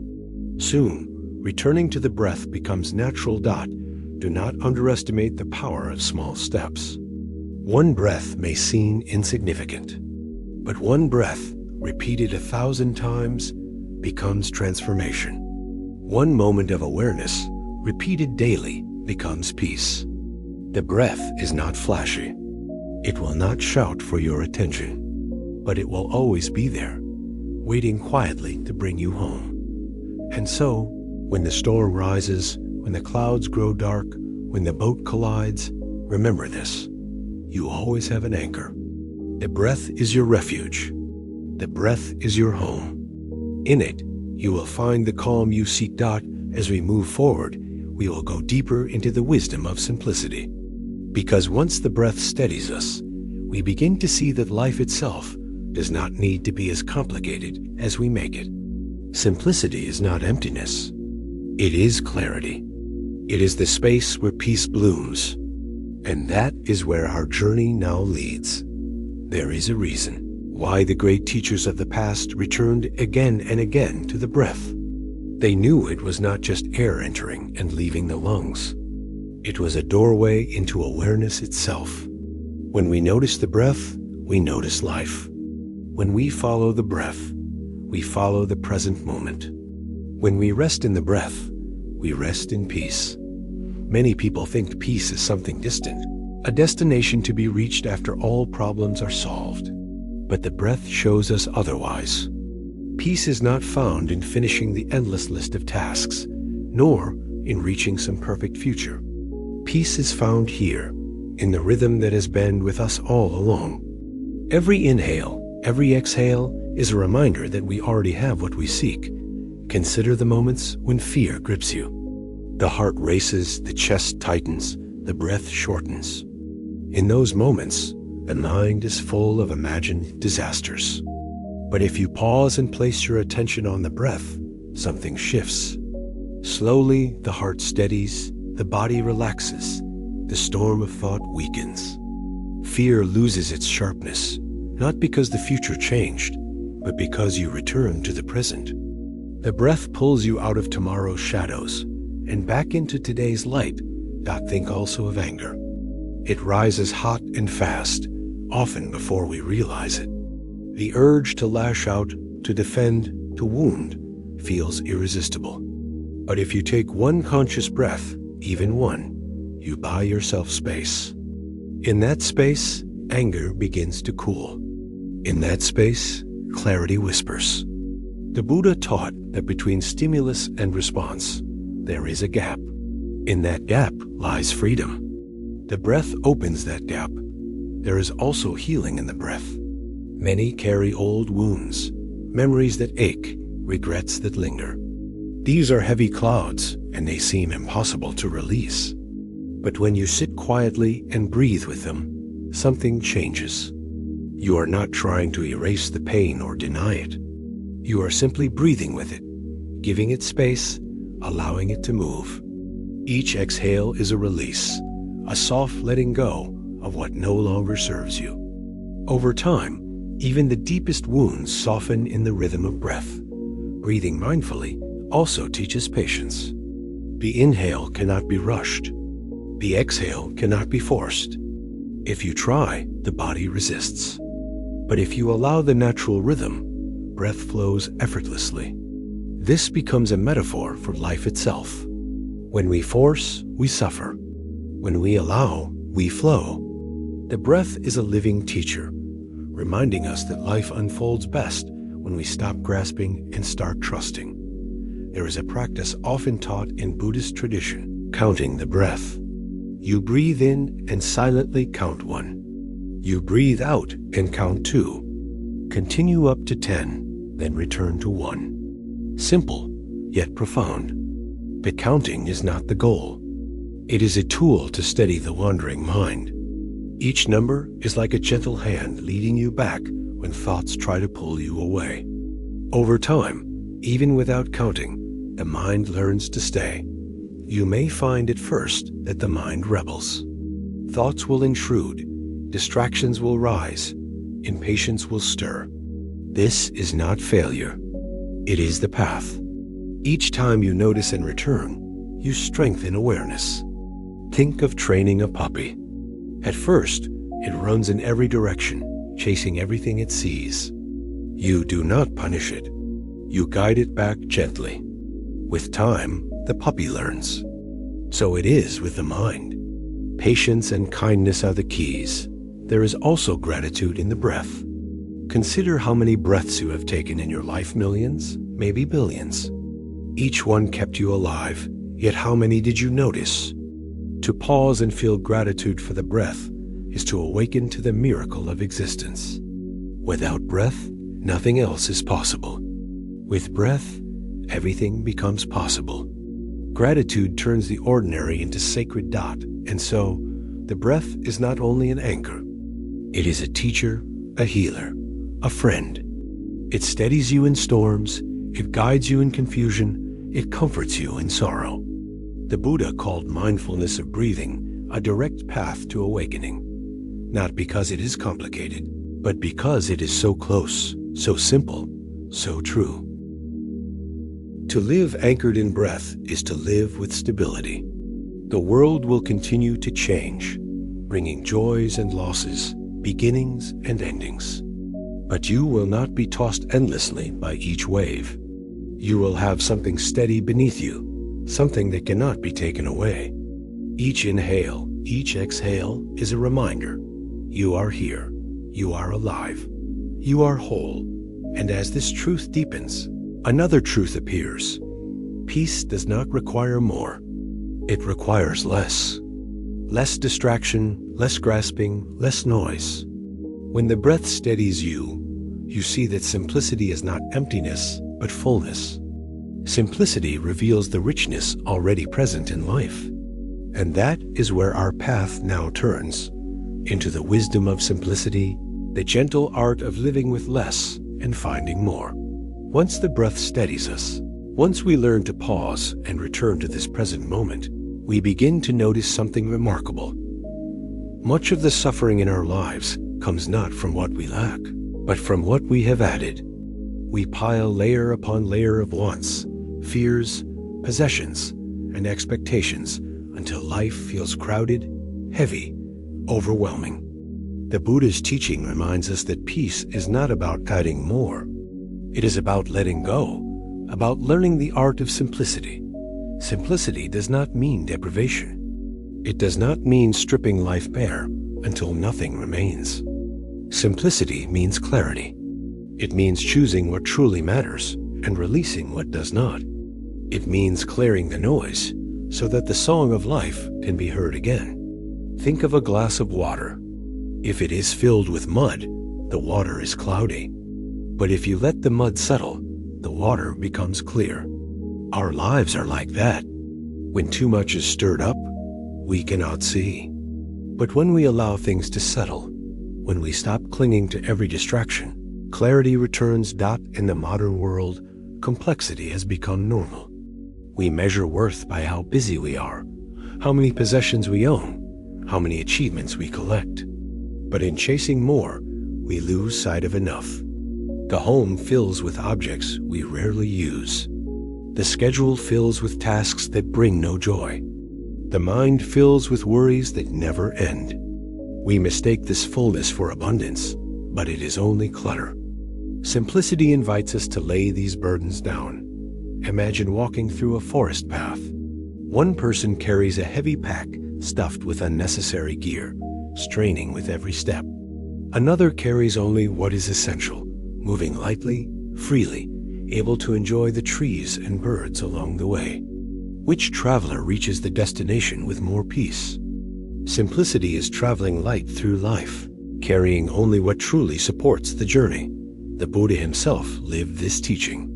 Soon, returning to the breath becomes natural. Do not underestimate the power of small steps. One breath may seem insignificant, but one breath, repeated 1,000 times, becomes transformation. One moment of awareness, repeated daily, becomes peace. The breath is not flashy. It will not shout for your attention, but it will always be there, waiting quietly to bring you home. And so, when the storm rises, when the clouds grow dark, when the boat collides, remember this. You always have an anchor. The breath is your refuge. The breath is your home. In it, you will find the calm you seek. As we move forward, we will go deeper into the wisdom of simplicity. Because once the breath steadies us, we begin to see that life itself does not need to be as complicated as we make it. Simplicity is not emptiness. It is clarity. It is the space where peace blooms. And that is where our journey now leads. There is a reason why the great teachers of the past returned again and again to the breath. They knew it was not just air entering and leaving the lungs. It was a doorway into awareness itself. When we notice the breath, we notice life. When we follow the breath, we follow the present moment. When we rest in the breath, we rest in peace. Many people think peace is something distant, a destination to be reached after all problems are solved. But the breath shows us otherwise. Peace is not found in finishing the endless list of tasks, nor in reaching some perfect future. Peace is found here, in the rhythm that has been with us all along. Every inhale, every exhale is a reminder that we already have what we seek. Consider the moments when fear grips you. The heart races, the chest tightens, the breath shortens. In those moments, the mind is full of imagined disasters. But if you pause and place your attention on the breath, something shifts. Slowly, the heart steadies, the body relaxes, the storm of thought weakens. Fear loses its sharpness, not because the future changed, but because you return to the present. The breath pulls you out of tomorrow's shadows and back into today's light. Think also of anger. It rises hot and fast, often before we realize it. The urge to lash out, to defend, to wound feels irresistible. But if you take one conscious breath, even one, you buy yourself space. In that space, anger begins to cool. In that space, clarity whispers. The Buddha taught that between stimulus and response, there is a gap. In that gap lies freedom. The breath opens that gap. There is also healing in the breath. Many carry old wounds, memories that ache, regrets that linger. These are heavy clouds, and they seem impossible to release. But when you sit quietly and breathe with them, something changes. You are not trying to erase the pain or deny it. You are simply breathing with it, giving it space, allowing it to move. Each exhale is a release, a soft letting go of what no longer serves you. Over time, even the deepest wounds soften in the rhythm of breath. Breathing mindfully also teaches patience. The inhale cannot be rushed. The exhale cannot be forced. If you try, the body resists. But if you allow the natural rhythm, breath flows effortlessly. This becomes a metaphor for life itself. When we force, we suffer. When we allow, we flow. The breath is a living teacher, reminding us that life unfolds best when we stop grasping and start trusting. There is a practice often taught in Buddhist tradition, counting the breath. You breathe in and silently count 1. You breathe out and count 2. Continue up to 10, then return to 1. Simple, yet profound. But counting is not the goal. It is a tool to steady the wandering mind. Each number is like a gentle hand leading you back when thoughts try to pull you away. Over time, even without counting, the mind learns to stay. You may find at first that the mind rebels. Thoughts will intrude, distractions will rise, impatience will stir. This is not failure. It is the path. Each time you notice and return, you strengthen awareness. Think of training a puppy. At first, it runs in every direction, chasing everything it sees. You do not punish it. You guide it back gently. With time, the puppy learns. So it is with the mind. Patience and kindness are the keys. There is also gratitude in the breath. Consider how many breaths you have taken in your life, millions, maybe billions. Each one kept you alive, yet how many did you notice? To pause and feel gratitude for the breath is to awaken to the miracle of existence. Without breath, nothing else is possible. With breath, everything becomes possible. Gratitude turns the ordinary into sacred dot, and so the breath is not only an anchor. It is a teacher, a healer, a friend. It steadies you in storms, it guides you in confusion, it comforts you in sorrow. The Buddha called mindfulness of breathing a direct path to awakening, not because it is complicated, but because it is so close, so simple, so true. To live anchored in breath is to live with stability. The world will continue to change, bringing joys and losses, beginnings and endings. But you will not be tossed endlessly by each wave. You will have something steady beneath you, something that cannot be taken away. Each inhale, each exhale is a reminder. You are here, you are alive, you are whole. And as this truth deepens, another truth appears. Peace does not require more. It requires less. Less distraction, less grasping, less noise. When the breath steadies you, you see that simplicity is not emptiness, but fullness. Simplicity reveals the richness already present in life. And that is where our path now turns, into the wisdom of simplicity, the gentle art of living with less and finding more. Once the breath steadies us, once we learn to pause and return to this present moment, we begin to notice something remarkable. Much of the suffering in our lives comes not from what we lack, but from what we have added. We pile layer upon layer of wants, fears, possessions, and expectations until life feels crowded, heavy, overwhelming. The Buddha's teaching reminds us that peace is not about adding more. It is about letting go, about learning the art of simplicity. Simplicity does not mean deprivation. It does not mean stripping life bare until nothing remains. Simplicity means clarity. It means choosing what truly matters and releasing what does not. It means clearing the noise so that the song of life can be heard again. Think of a glass of water. If it is filled with mud, the water is cloudy. But if you let the mud settle, the water becomes clear. Our lives are like that. When too much is stirred up, we cannot see. But when we allow things to settle, when we stop clinging to every distraction, clarity returns. In the modern world, complexity has become normal. We measure worth by how busy we are, how many possessions we own, how many achievements we collect. But in chasing more, we lose sight of enough. The home fills with objects we rarely use. The schedule fills with tasks that bring no joy. The mind fills with worries that never end. We mistake this fullness for abundance, but it is only clutter. Simplicity invites us to lay these burdens down. Imagine walking through a forest path. One person carries a heavy pack stuffed with unnecessary gear, straining with every step. Another carries only what is essential, moving lightly, freely, able to enjoy the trees and birds along the way. Which traveler reaches the destination with more peace? Simplicity is traveling light through life, carrying only what truly supports the journey. The Buddha himself lived this teaching.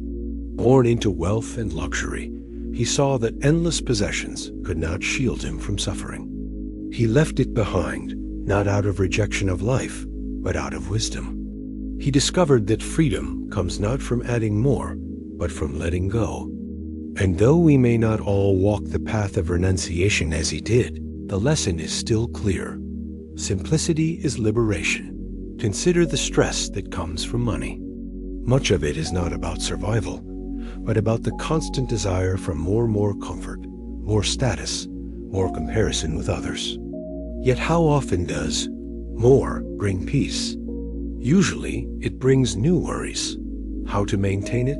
Born into wealth and luxury, he saw that endless possessions could not shield him from suffering. He left it behind, not out of rejection of life, but out of wisdom. He discovered that freedom comes not from adding more, but from letting go. And though we may not all walk the path of renunciation as he did, the lesson is still clear. Simplicity is liberation. Consider the stress that comes from money. Much of it is not about survival, but about the constant desire for more comfort, more status, more comparison with others. Yet how often does more bring peace? Usually, it brings new worries. How to maintain it,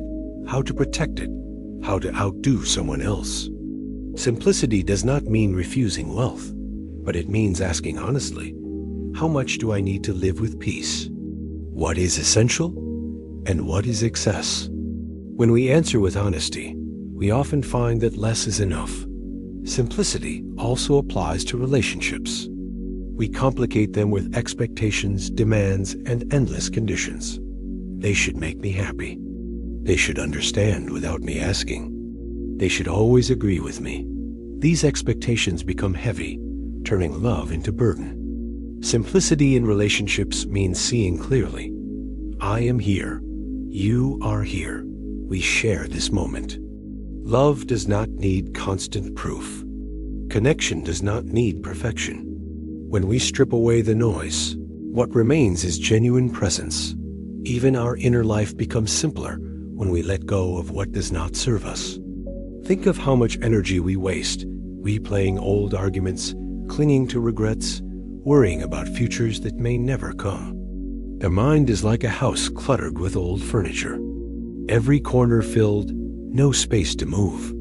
how to protect it, how to outdo someone else. Simplicity does not mean refusing wealth, but it means asking honestly, how much do I need to live with peace? What is essential and what is excess? When we answer with honesty, we often find that less is enough. Simplicity also applies to relationships. We complicate them with expectations, demands, and endless conditions. They should make me happy. They should understand without me asking. They should always agree with me. These expectations become heavy, turning love into burden. Simplicity in relationships means seeing clearly. I am here. You are here. We share this moment. Love does not need constant proof. Connection does not need perfection. When we strip away the noise, what remains is genuine presence. Even our inner life becomes simpler when we let go of what does not serve us. Think of how much energy we waste, replaying old arguments, clinging to regrets, worrying about futures that may never come. The mind is like a house cluttered with old furniture. Every corner filled, no space to move.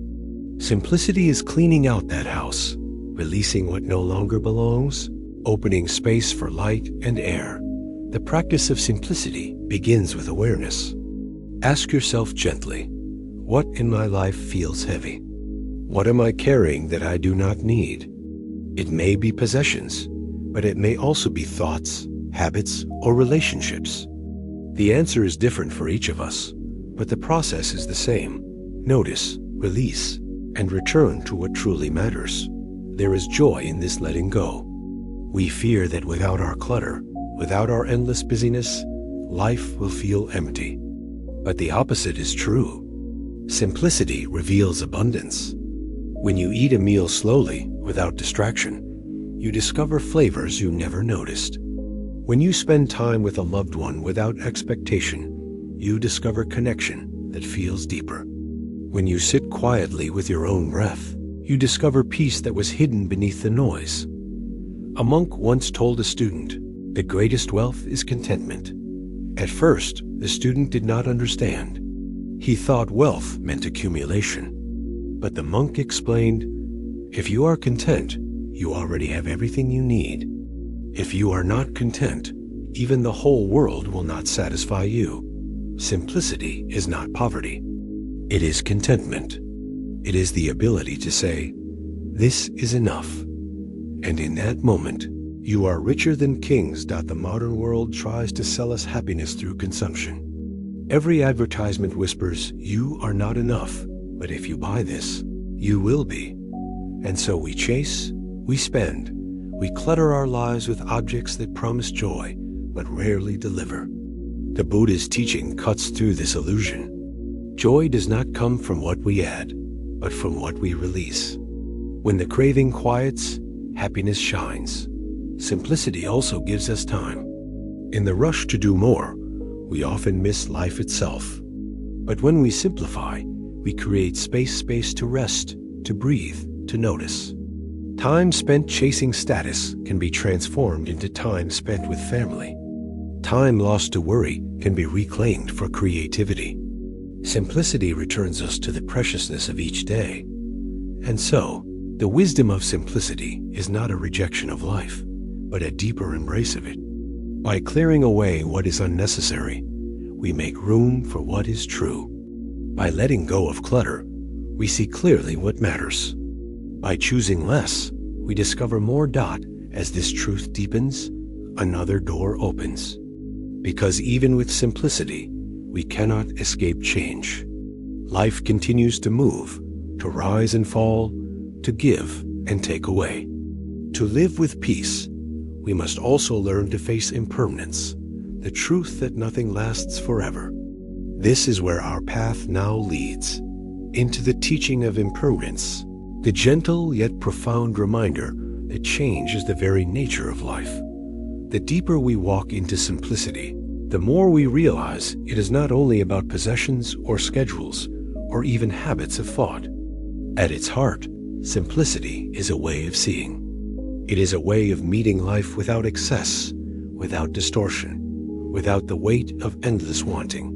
Simplicity is cleaning out that house, releasing what no longer belongs, opening space for light and air. The practice of simplicity begins with awareness. Ask yourself gently, what in my life feels heavy? What am I carrying that I do not need? It may be possessions, but it may also be thoughts, habits, or relationships. The answer is different for each of us, but the process is the same. Notice, release, and return to what truly matters. There is joy in this letting go. We fear that without our clutter, without our endless busyness, life will feel empty. But the opposite is true. Simplicity reveals abundance. When you eat a meal slowly, without distraction, you discover flavors you never noticed. When you spend time with a loved one without expectation, you discover connection that feels deeper. When you sit quietly with your own breath, you discover peace that was hidden beneath the noise. A monk once told a student, "The greatest wealth is contentment." At first, the student did not understand. He thought wealth meant accumulation. But the monk explained, "If you are content, you already have everything you need. If you are not content, even the whole world will not satisfy you." Simplicity is not poverty. It is contentment. It is the ability to say, "This is enough." And in that moment, you are richer than kings. The modern world tries to sell us happiness through consumption. Every advertisement whispers, "You are not enough, but if you buy this, you will be." And so we chase, we spend, we clutter our lives with objects that promise joy, but rarely deliver. The Buddhist teaching cuts through this illusion. Joy does not come from what we add, but from what we release. When the craving quiets, happiness shines. Simplicity also gives us time. In the rush to do more, we often miss life itself. But when we simplify, we create space to rest, to breathe, to notice. Time spent chasing status can be transformed into time spent with family. Time lost to worry can be reclaimed for creativity. Simplicity returns us to the preciousness of each day. And so, the wisdom of simplicity is not a rejection of life, but a deeper embrace of it. By clearing away what is unnecessary, we make room for what is true. By letting go of clutter, we see clearly what matters. By choosing less, we discover more. As this truth deepens, another door opens. Because even with simplicity, we cannot escape change. Life continues to move, to rise and fall, to give and take away. To live with peace, we must also learn to face impermanence, the truth that nothing lasts forever. This is where our path now leads, into the teaching of impermanence, the gentle yet profound reminder that change is the very nature of life. The deeper we walk into simplicity, the more we realize it is not only about possessions or schedules, or even habits of thought. At its heart, simplicity is a way of seeing. It is a way of meeting life without excess, without distortion, without the weight of endless wanting.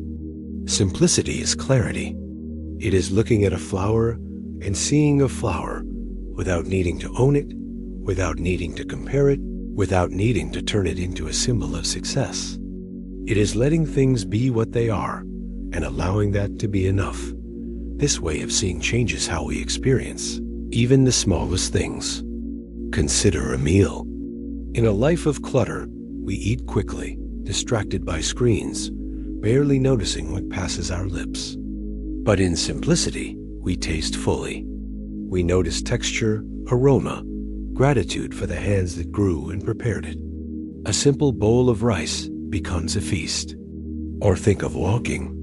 Simplicity is clarity. It is looking at a flower and seeing a flower without needing to own it, without needing to compare it, without needing to turn it into a symbol of success. It is letting things be what they are and allowing that to be enough. This way of seeing changes how we experience even the smallest things. Consider a meal. In a life of clutter, we eat quickly, distracted by screens, barely noticing what passes our lips. But in simplicity, we taste fully. We notice texture, aroma, gratitude for the hands that grew and prepared it. A simple bowl of rice becomes a feast. Or think of walking.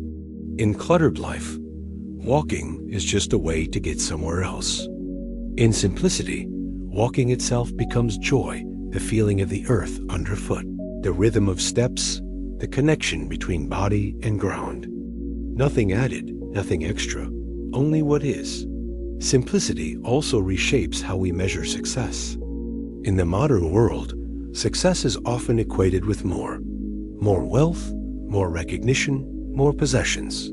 In cluttered life, walking is just a way to get somewhere else. In simplicity, walking itself becomes joy, the feeling of the earth underfoot, the rhythm of steps, the connection between body and ground. Nothing added, nothing extra, only what is. Simplicity also reshapes how we measure success. In the modern world, success is often equated with more wealth, more recognition, more possessions.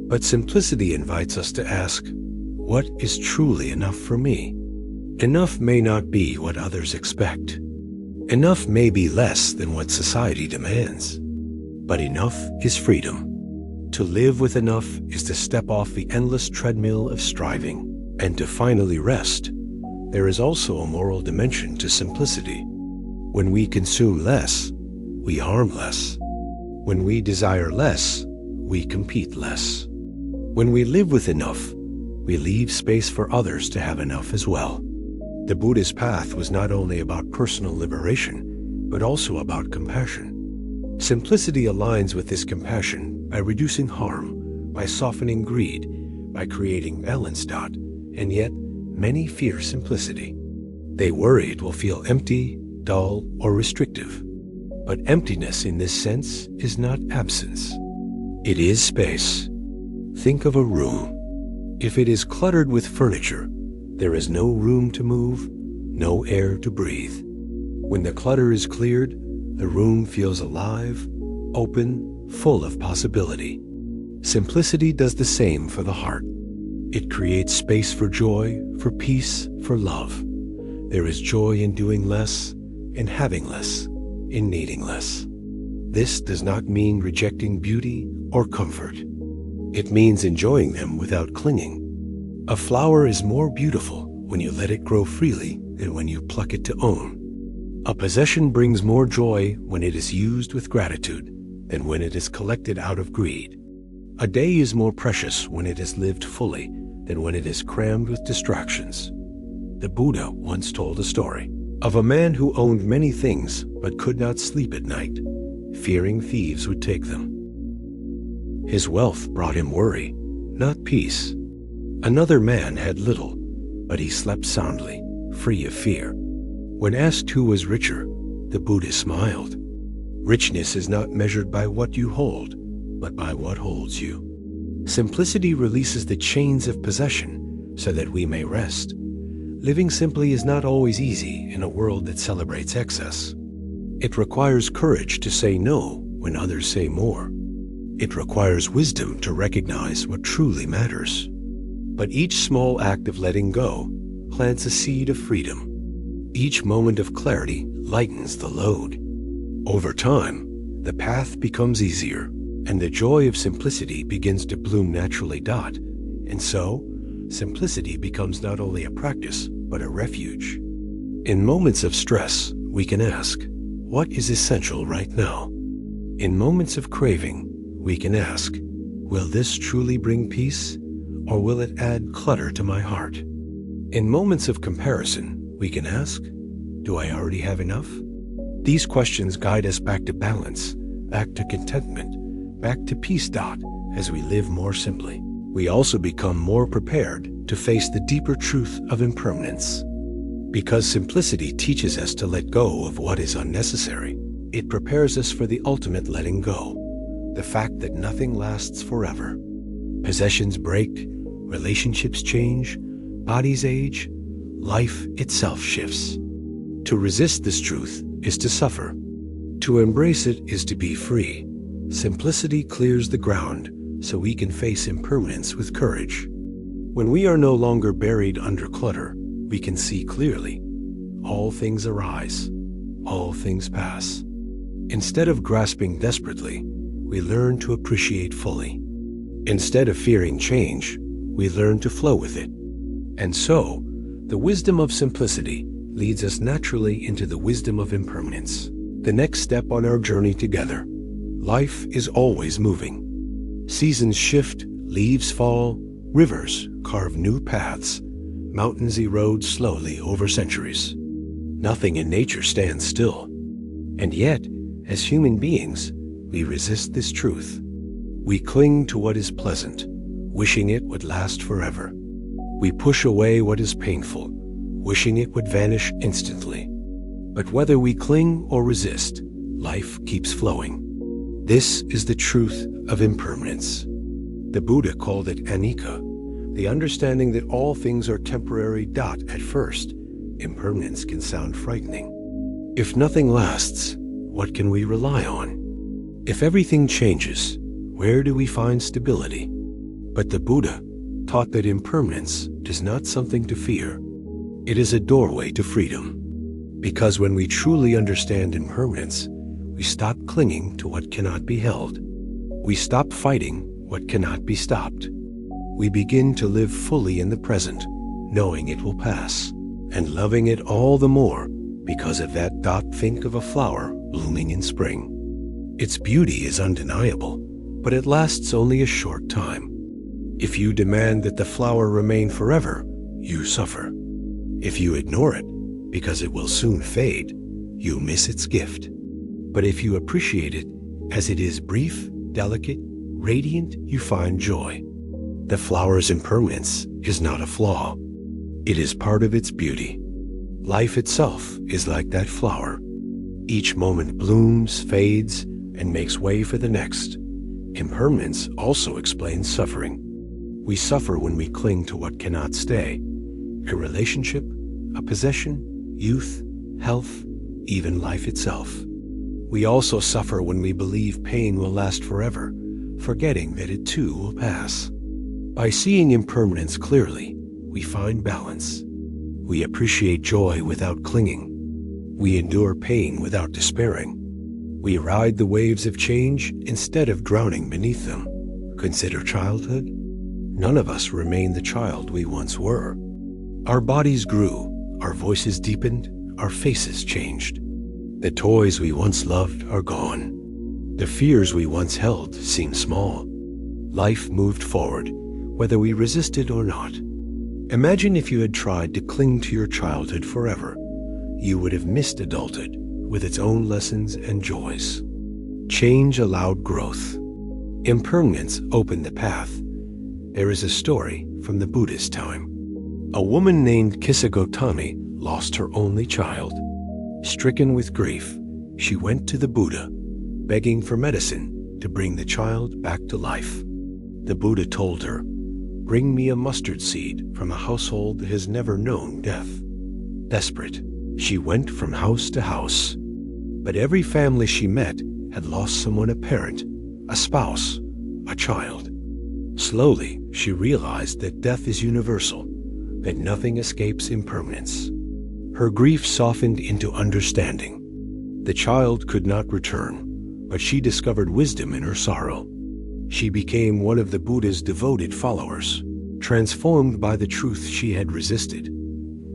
But simplicity invites us to ask, what is truly enough for me? Enough may not be what others expect. Enough may be less than what society demands. But enough is freedom. To live with enough is to step off the endless treadmill of striving, and to finally rest. There is also a moral dimension to simplicity. When we consume less, we harm less. When we desire less, we compete less. When we live with enough, we leave space for others to have enough as well. The Buddhist path was not only about personal liberation, but also about compassion. Simplicity aligns with this compassion by reducing harm, by softening greed, by creating balance. And yet, many fear simplicity. They worry it will feel empty, dull, or restrictive. But emptiness in this sense is not absence. It is space. Think of a room. If it is cluttered with furniture, there is no room to move, no air to breathe. When the clutter is cleared, the room feels alive, open, full of possibility. Simplicity does the same for the heart. It creates space for joy, for peace, for love. There is joy in doing less, in having less, in needing less. This does not mean rejecting beauty or comfort. It means enjoying them without clinging. A flower is more beautiful when you let it grow freely than when you pluck it to own. A possession brings more joy when it is used with gratitude than when it is collected out of greed. A day is more precious when it is lived fully than when it is crammed with distractions. The Buddha once told a story of a man who owned many things but could not sleep at night, fearing thieves would take them. His wealth brought him worry, not peace. Another man had little, but he slept soundly, free of fear. When asked who was richer, the Buddha smiled. Richness is not measured by what you hold, but by what holds you. Simplicity releases the chains of possession so that we may rest. Living simply is not always easy in a world that celebrates excess. It requires courage to say no when others say more. It requires wisdom to recognize what truly matters. But each small act of letting go plants a seed of freedom. Each moment of clarity lightens the load. Over time, the path becomes easier, and the joy of simplicity begins to bloom naturally. And so, simplicity becomes not only a practice, but a refuge. In moments of stress, we can ask, what is essential right now? In moments of craving, we can ask, will this truly bring peace, or will it add clutter to my heart? In moments of comparison, we can ask, do I already have enough? These questions guide us back to balance, back to contentment, back to peace. As we live more simply, we also become more prepared to face the deeper truth of impermanence. Because simplicity teaches us to let go of what is unnecessary, it prepares us for the ultimate letting go, the fact that nothing lasts forever. Possessions break, relationships change, bodies age, life itself shifts. To resist this truth is to suffer. To embrace it is to be free. Simplicity clears the ground so we can face impermanence with courage. When we are no longer buried under clutter, we can see clearly. All things arise, all things pass. Instead of grasping desperately, we learn to appreciate fully. Instead of fearing change, we learn to flow with it. And so, the wisdom of simplicity leads us naturally into the wisdom of impermanence, the next step on our journey together. Life is always moving. Seasons shift, leaves fall, Rivers carve new paths. Mountains erode slowly over centuries. Nothing in nature stands still. And yet, as human beings, we resist this truth. We cling to what is pleasant, wishing it would last forever. We push away what is painful, wishing it would vanish instantly. But whether we cling or resist, life keeps flowing. This is the truth of impermanence. The Buddha called it anicca, the understanding that all things are temporary. At first, impermanence can sound frightening. If nothing lasts, what can we rely on? If everything changes, where do we find stability? But the Buddha taught that impermanence is not something to fear. It is a doorway to freedom. Because when we truly understand impermanence, we stop clinging to what cannot be held. We stop fighting what cannot be stopped. We begin to live fully in the present, knowing it will pass, and loving it all the more because of that. Think of a flower blooming in spring. Its beauty is undeniable, but it lasts only a short time. If you demand that the flower remain forever, you suffer. If you ignore it, because it will soon fade, you miss its gift. But if you appreciate it as it is brief, delicate, radiant, you find joy. The flower's impermanence is not a flaw. It is part of its beauty. Life itself is like that flower. Each moment blooms, fades, and makes way for the next. Impermanence also explains suffering. We suffer when we cling to what cannot stay. A relationship, a possession, youth, health, even life itself. We also suffer when we believe pain will last forever, forgetting that it too will pass. By seeing impermanence clearly, we find balance. We appreciate joy without clinging. We endure pain without despairing. We ride the waves of change instead of drowning beneath them. Consider childhood. None of us remain the child we once were. Our bodies grew, our voices deepened, our faces changed. The toys we once loved are gone. The fears we once held seem small. Life moved forward, whether we resisted or not. Imagine if you had tried to cling to your childhood forever. You would have missed adulthood with its own lessons and joys. Change allowed growth. Impermanence opened the path. There is a story from the Buddhist time. A woman named Kisagotami lost her only child. Stricken with grief, she went to the Buddha, begging for medicine to bring the child back to life. The Buddha told her, "Bring me a mustard seed from a household that has never known death." Desperate, she went from house to house. But every family she met had lost someone, a parent, a spouse, a child. Slowly, she realized that death is universal, that nothing escapes impermanence. Her grief softened into understanding. The child could not return, but she discovered wisdom in her sorrow. She became one of the Buddha's devoted followers, transformed by the truth she had resisted.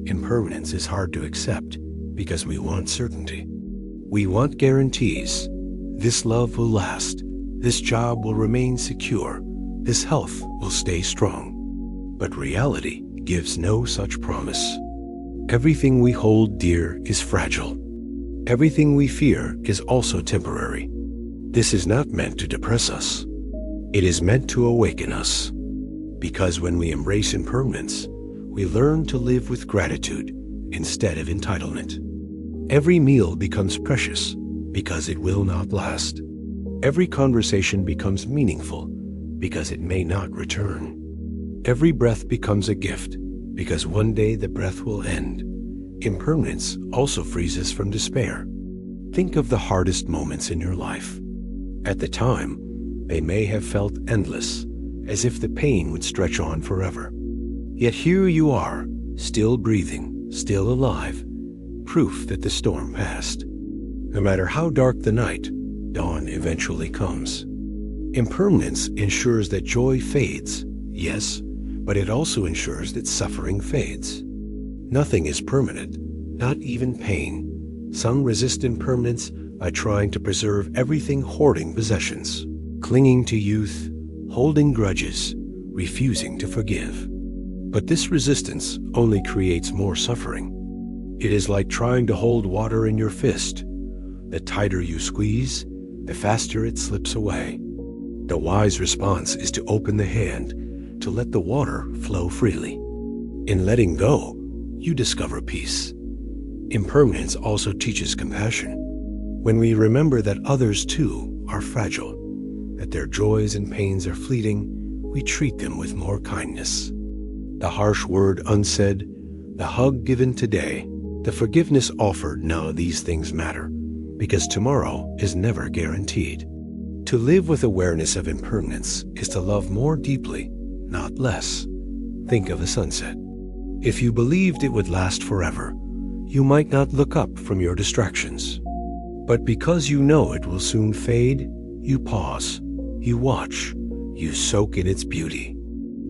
Impermanence is hard to accept because we want certainty. We want guarantees. This love will last. This job will remain secure. This health will stay strong. But reality gives no such promise. Everything we hold dear is fragile. Everything we fear is also temporary. This is not meant to depress us. It is meant to awaken us. Because when we embrace impermanence, we learn to live with gratitude instead of entitlement. Every meal becomes precious because it will not last. Every conversation becomes meaningful because it may not return. Every breath becomes a gift because one day the breath will end. Impermanence also frees us from despair. Think of the hardest moments in your life. At the time, they may have felt endless, as if the pain would stretch on forever. Yet here you are, still breathing, still alive, proof that the storm passed. No matter how dark the night, dawn eventually comes. Impermanence ensures that joy fades, yes, but it also ensures that suffering fades. Nothing is permanent, not even pain. Some resist impermanence by trying to preserve everything, hoarding possessions, clinging to youth, holding grudges, refusing to forgive. But this resistance only creates more suffering. It is like trying to hold water in your fist. The tighter you squeeze, the faster it slips away. The wise response is to open the hand, to let the water flow freely. In letting go, you discover peace. Impermanence also teaches compassion. When we remember that others too are fragile, that their joys and pains are fleeting, we treat them with more kindness. The harsh word unsaid, the hug given today, the forgiveness offered, none of these things matter, because tomorrow is never guaranteed. To live with awareness of impermanence is to love more deeply, not less. Think of a sunset. If you believed it would last forever, you might not look up from your distractions. But because you know it will soon fade, you pause, you watch, you soak in its beauty.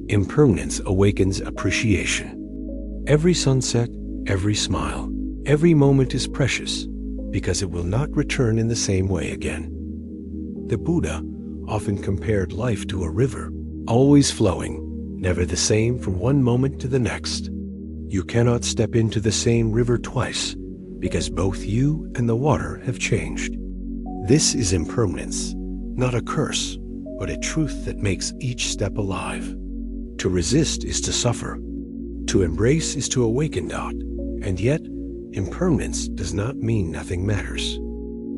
Impermanence awakens appreciation. Every sunset, every smile, every moment is precious because it will not return in the same way again. The Buddha often compared life to a river, always flowing, never the same from one moment to the next. You cannot step into the same river twice because both you and the water have changed. This is impermanence, not a curse, but a truth that makes each step alive. To resist is to suffer. To embrace is to awaken doubt. And yet, impermanence does not mean nothing matters.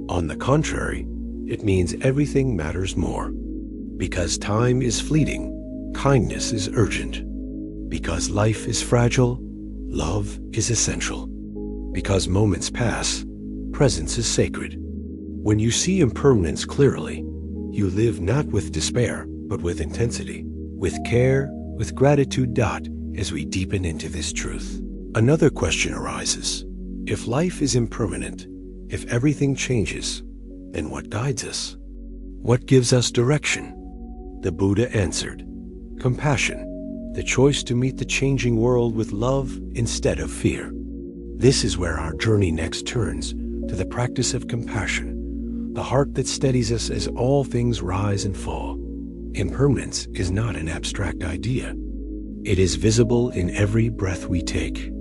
On the contrary, it means everything matters more. Because time is fleeting, kindness is urgent. Because life is fragile, love is essential. Because moments pass, presence is sacred. When you see impermanence clearly, you live not with despair, but with intensity, with care, with gratitude. As we deepen into this truth, another question arises. If life is impermanent, if everything changes, then what guides us? What gives us direction? The Buddha answered, compassion, the choice to meet the changing world with love instead of fear. This is where our journey next turns, to the practice of compassion, the heart that steadies us as all things rise and fall. Impermanence is not an abstract idea. It is visible in every breath we take.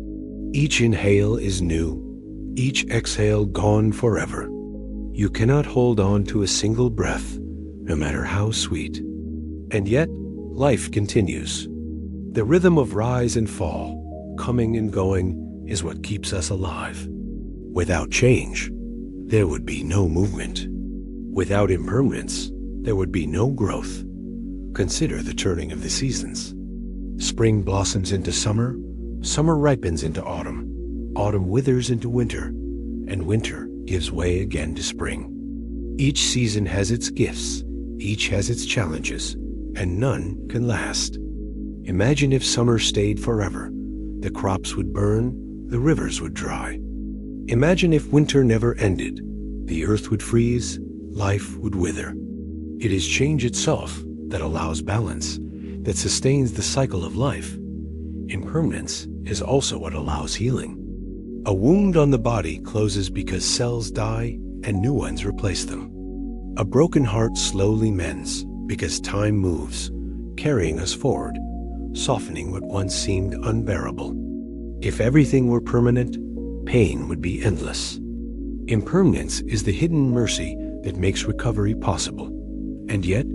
Each inhale is new, each exhale gone forever. You cannot hold on to a single breath, no matter how sweet. And yet, life continues. The rhythm of rise and fall, coming and going, is what keeps us alive. Without change, there would be no movement. Without impermanence, there would be no growth. Consider the turning of the seasons. Spring blossoms into summer, summer ripens into autumn, autumn withers into winter, and winter gives way again to spring. Each season has its gifts, each has its challenges, and none can last. Imagine if summer stayed forever. The crops would burn, the rivers would dry. Imagine if winter never ended. The earth would freeze, life would wither. It is change itself that allows balance, that sustains the cycle of life. Impermanence is also what allows healing. A wound on the body closes because cells die and new ones replace them. A broken heart slowly mends because time moves, carrying us forward, softening what once seemed unbearable. If everything were permanent, pain would be endless. Impermanence is the hidden mercy that makes recovery possible. And yet,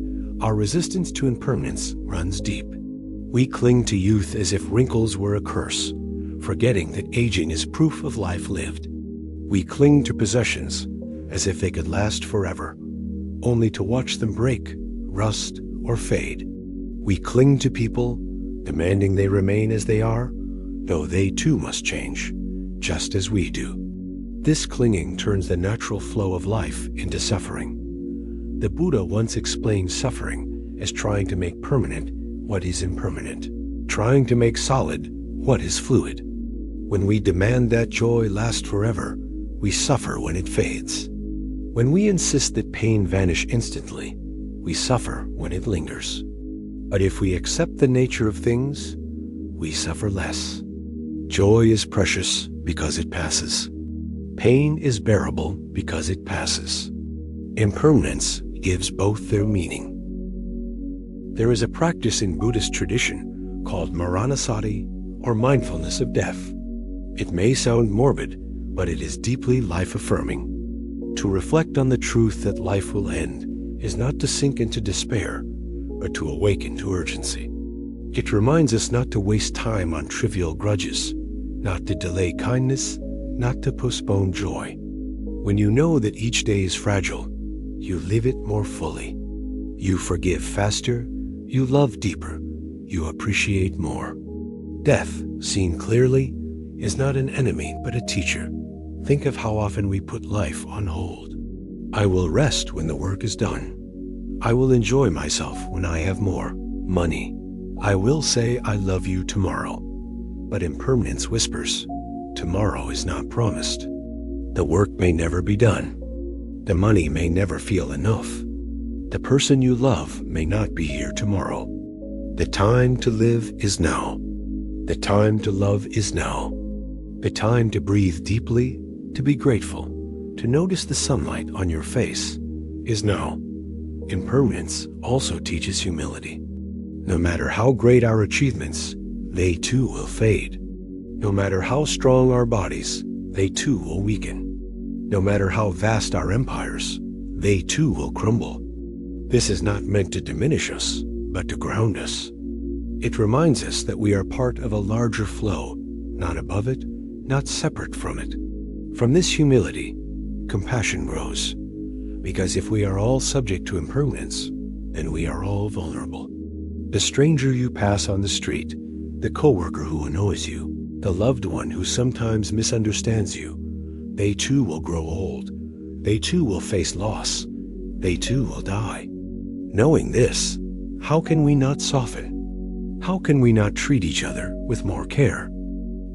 our resistance to impermanence runs deep. We cling to youth as if wrinkles were a curse, forgetting that aging is proof of life lived. We cling to possessions as if they could last forever, only to watch them break, rust, or fade. We cling to people, demanding they remain as they are, though they too must change, just as we do. This clinging turns the natural flow of life into suffering. The Buddha once explained suffering as trying to make permanent what is impermanent, trying to make solid what is fluid. When we demand that joy last forever, we suffer when it fades. When we insist that pain vanish instantly, we suffer when it lingers. But if we accept the nature of things, we suffer less. Joy is precious because it passes. Pain is bearable because it passes. Impermanence gives both their meaning. There is a practice in Buddhist tradition called Maranasati, or mindfulness of death. It may sound morbid, but it is deeply life-affirming. To reflect on the truth that life will end is not to sink into despair, but to awaken to urgency. It reminds us not to waste time on trivial grudges, not to delay kindness, not to postpone joy. When you know that each day is fragile, you live it more fully. You forgive faster, you love deeper, you appreciate more. Death, seen clearly, is not an enemy but a teacher. Think of how often we put life on hold. I will rest when the work is done. I will enjoy myself when I have more money. I will say I love you tomorrow. But impermanence whispers, tomorrow is not promised. The work may never be done. The money may never feel enough. The person you love may not be here tomorrow. The time to live is now. The time to love is now. The time to breathe deeply, to be grateful, to notice the sunlight on your face is now. Impermanence also teaches humility. No matter how great our achievements, they too will fade. No matter how strong our bodies, they too will weaken. No matter how vast our empires, they too will crumble. This is not meant to diminish us, but to ground us. It reminds us that we are part of a larger flow, not above it, not separate from it. From this humility, compassion grows. Because if we are all subject to impermanence, then we are all vulnerable. The stranger you pass on the street, the coworker who annoys you, the loved one who sometimes misunderstands you, they too will grow old. They too will face loss. They too will die. Knowing this, how can we not soften? How can we not treat each other with more care?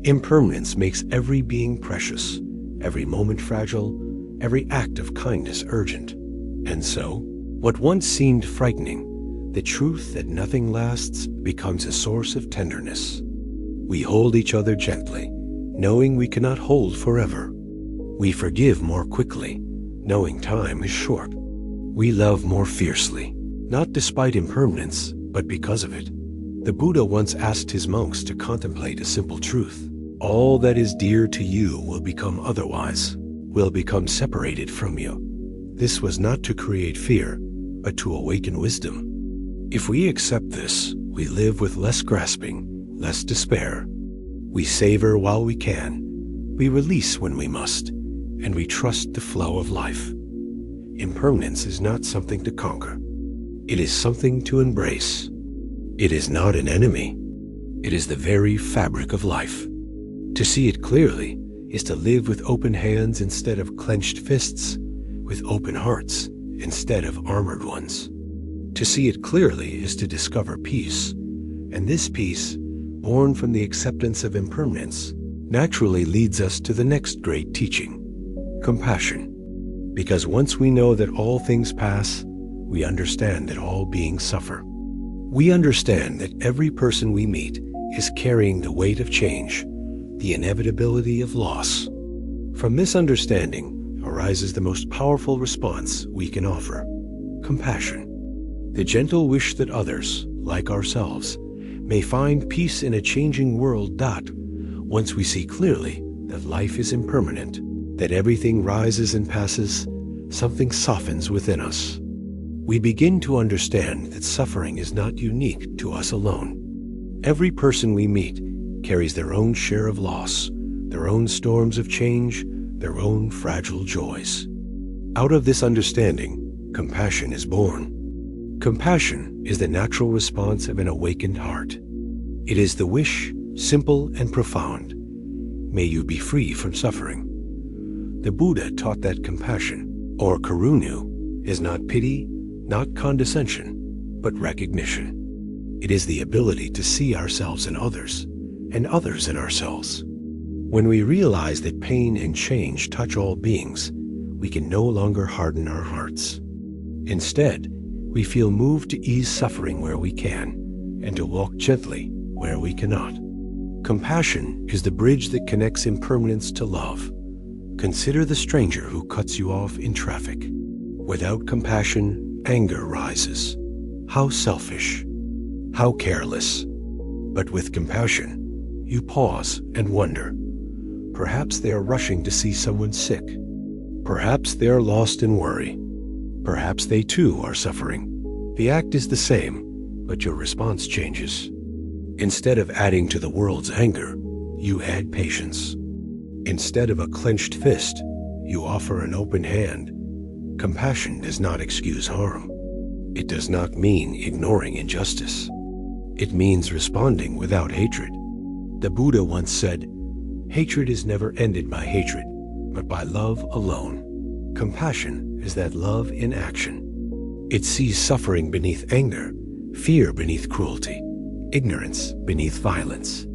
Impermanence makes every being precious, every moment fragile, every act of kindness urgent. And so, what once seemed frightening, the truth that nothing lasts becomes a source of tenderness. We hold each other gently, knowing we cannot hold forever. We forgive more quickly, knowing time is short. We love more fiercely, not despite impermanence, but because of it. The Buddha once asked his monks to contemplate a simple truth. All that is dear to you will become otherwise, will become separated from you. This was not to create fear, but to awaken wisdom. If we accept this, we live with less grasping, less despair. We savor while we can, we release when we must, and we trust the flow of life. Impermanence is not something to conquer. It is something to embrace. It is not an enemy. It is the very fabric of life. To see it clearly is to live with open hands instead of clenched fists, with open hearts instead of armored ones. To see it clearly is to discover peace, and this peace, born from the acceptance of impermanence, naturally leads us to the next great teaching, compassion. Because once we know that all things pass, we understand that all beings suffer. We understand that every person we meet is carrying the weight of change, the inevitability of loss. From this understanding arises the most powerful response we can offer, compassion. The gentle wish that others, like ourselves, may find peace in a changing world that, once we see clearly that life is impermanent, that everything rises and passes, something softens within us. We begin to understand that suffering is not unique to us alone. Every person we meet carries their own share of loss, their own storms of change, their own fragile joys. Out of this understanding, compassion is born. Compassion is the natural response of an awakened heart. It is the wish, simple and profound. May you be free from suffering. The Buddha taught that compassion, or karunu, is not pity, not condescension, but recognition. It is the ability to see ourselves in others, and others in ourselves. When we realize that pain and change touch all beings, we can no longer harden our hearts. Instead, we feel moved to ease suffering where we can, and to walk gently where we cannot. Compassion is the bridge that connects impermanence to love. Consider the stranger who cuts you off in traffic. Without compassion, anger rises. How selfish, How careless. But with compassion, you pause and wonder. Perhaps they are rushing to see someone sick. Perhaps they are lost in worry. Perhaps they too are suffering. The act is the same, but your response changes. Instead of adding to the world's anger, you add patience. Instead of a clenched fist, you offer an open hand. Compassion does not excuse harm. It does not mean ignoring injustice. It means responding without hatred. The Buddha once said, "Hatred is never ended by hatred, but by love alone." Compassion is that love in action. It sees suffering beneath anger, fear beneath cruelty, ignorance beneath violence.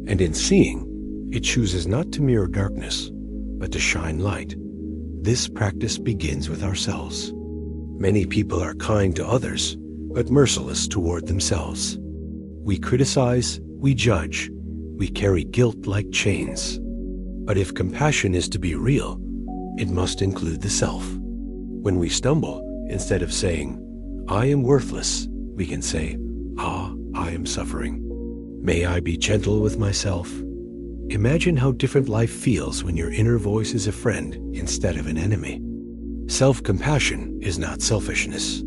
And in seeing, it chooses not to mirror darkness, but to shine light. This practice begins with ourselves. Many people are kind to others, but merciless toward themselves. We criticize, we judge, we carry guilt like chains. But if compassion is to be real, it must include the self. When we stumble, instead of saying, "I am worthless," we can say, I am suffering. May I be gentle with myself?" Imagine how different life feels when your inner voice is a friend instead of an enemy. Self-compassion is not selfishness.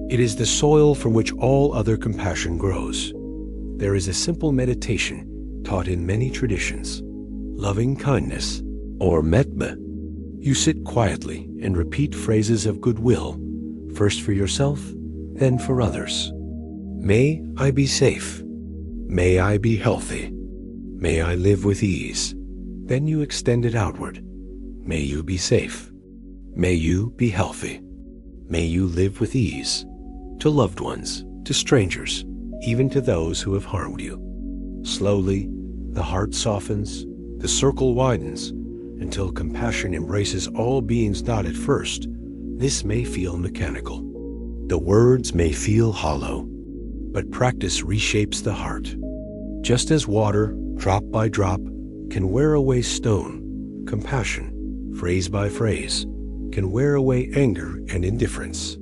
It is the soil from which all other compassion grows. There is a simple meditation taught in many traditions, loving kindness, or metta. You sit quietly and repeat phrases of goodwill, first for yourself, then for others. May I be safe. May I be healthy. May I live with ease. Then you extend it outward. May you be safe. May you be healthy. May you live with ease. To loved ones, to strangers, even to those who have harmed you. Slowly, the heart softens, the circle widens, until compassion embraces all beings not at first. This may feel mechanical. The words may feel hollow, but practice reshapes the heart. Just as water, drop by drop, can wear away stone, compassion, phrase by phrase, can wear away anger and indifference.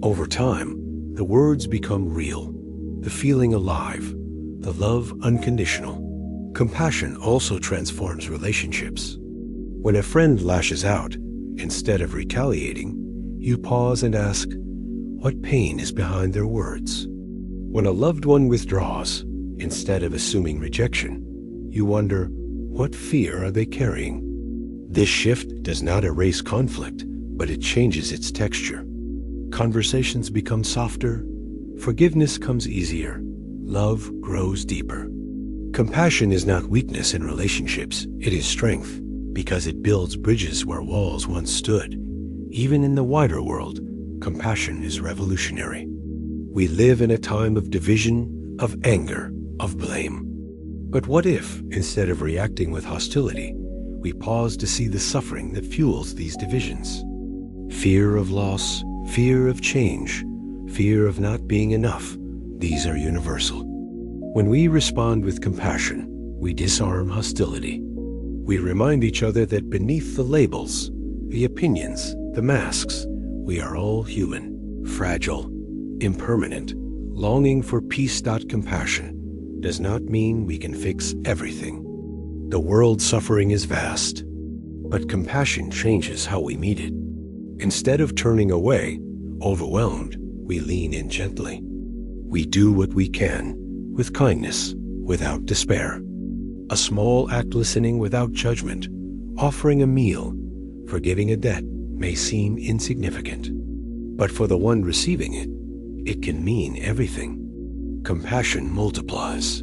Over time, the words become real, the feeling alive, the love unconditional. Compassion also transforms relationships. When a friend lashes out, instead of retaliating, you pause and ask, what pain is behind their words? When a loved one withdraws, instead of assuming rejection, you wonder, what fear are they carrying? This shift does not erase conflict, but it changes its texture. Conversations become softer, forgiveness comes easier, love grows deeper. Compassion is not weakness in relationships, it is strength, because it builds bridges where walls once stood. Even in the wider world, compassion is revolutionary. We live in a time of division, of anger, of blame. But what if, instead of reacting with hostility, we pause to see the suffering that fuels these divisions? Fear of loss, fear of change, fear of not being enough, these are universal. When we respond with compassion, we disarm hostility. We remind each other that beneath the labels, the opinions, the masks, we are all human, fragile, impermanent. Longing for peace. Compassion does not mean we can fix everything. The world's suffering is vast, but compassion changes how we meet it. Instead of turning away, overwhelmed, we lean in gently. We do what we can, with kindness, without despair. A small act listening without judgment, offering a meal, forgiving a debt may seem insignificant. But for the one receiving it, it can mean everything. Compassion multiplies.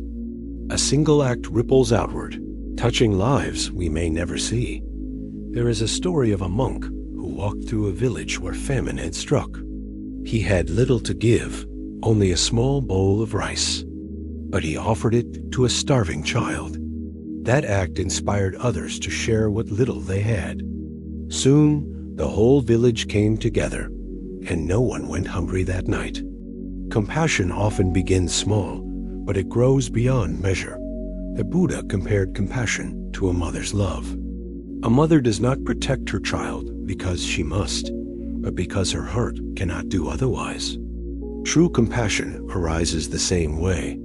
A single act ripples outward, touching lives we may never see. There is a story of a monk who walked through a village where famine had struck. He had little to give, only a small bowl of rice, but he offered it to a starving child. That act inspired others to share what little they had. Soon, the whole village came together, and no one went hungry that night. Compassion often begins small, but it grows beyond measure. The Buddha compared compassion to a mother's love. A mother does not protect her child because she must, but because her heart cannot do otherwise. True compassion arises the same way.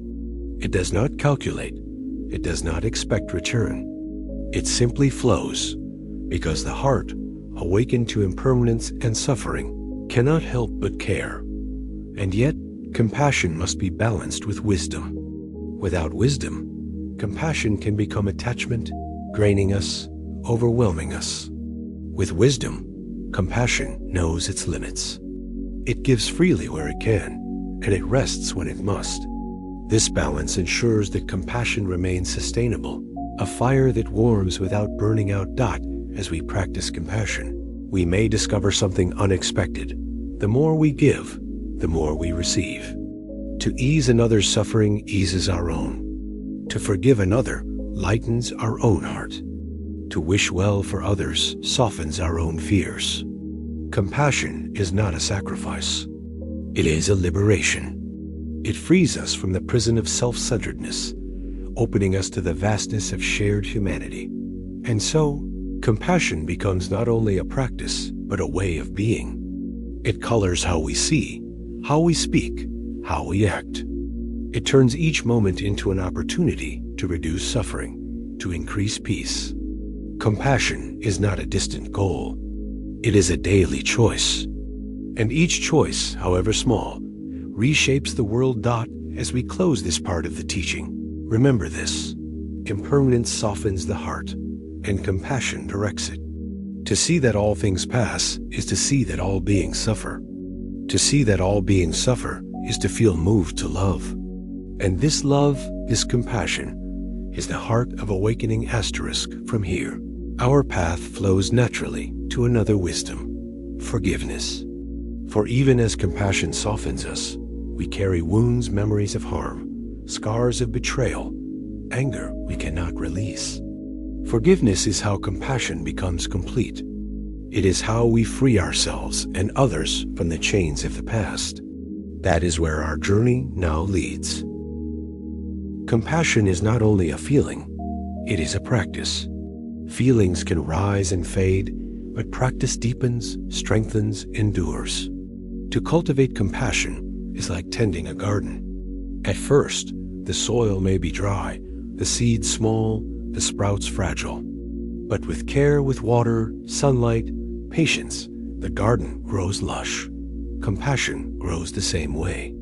It does not calculate. It does not expect return. It simply flows, because the heart, awakened to impermanence and suffering, cannot help but care. And yet, compassion must be balanced with wisdom. Without wisdom, compassion can become attachment, draining us, overwhelming us. With wisdom, compassion knows its limits. It gives freely where it can, and it rests when it must. This balance ensures that compassion remains sustainable, a fire that warms without burning out. As we practice compassion, we may discover something unexpected. The more we give, the more we receive. To ease another's suffering eases our own. To forgive another lightens our own heart. To wish well for others softens our own fears. Compassion is not a sacrifice. It is a liberation. It frees us from the prison of self-centeredness, opening us to the vastness of shared humanity. And so, compassion becomes not only a practice, but a way of being. It colors how we see, how we speak, how we act. It turns each moment into an opportunity to reduce suffering, to increase peace. Compassion is not a distant goal. It is a daily choice. And each choice, however small, reshapes the world. As we close this part of the teaching, remember this: impermanence softens the heart, and compassion directs it. To see that all things pass is to see that all beings suffer. To see that all beings suffer is to feel moved to love. And this love, this compassion, is the heart of awakening. From here, our path flows naturally to another wisdom, forgiveness. For even as compassion softens us, we carry wounds, memories of harm, scars of betrayal, anger we cannot release. Forgiveness is how compassion becomes complete. It is how we free ourselves and others from the chains of the past. That is where our journey now leads. Compassion is not only a feeling, it is a practice. Feelings can rise and fade, but practice deepens, strengthens, endures. To cultivate compassion is like tending a garden. At first, the soil may be dry, the seeds small, the sprouts fragile. But with care, with water, sunlight, patience, the garden grows lush. Compassion grows the same way.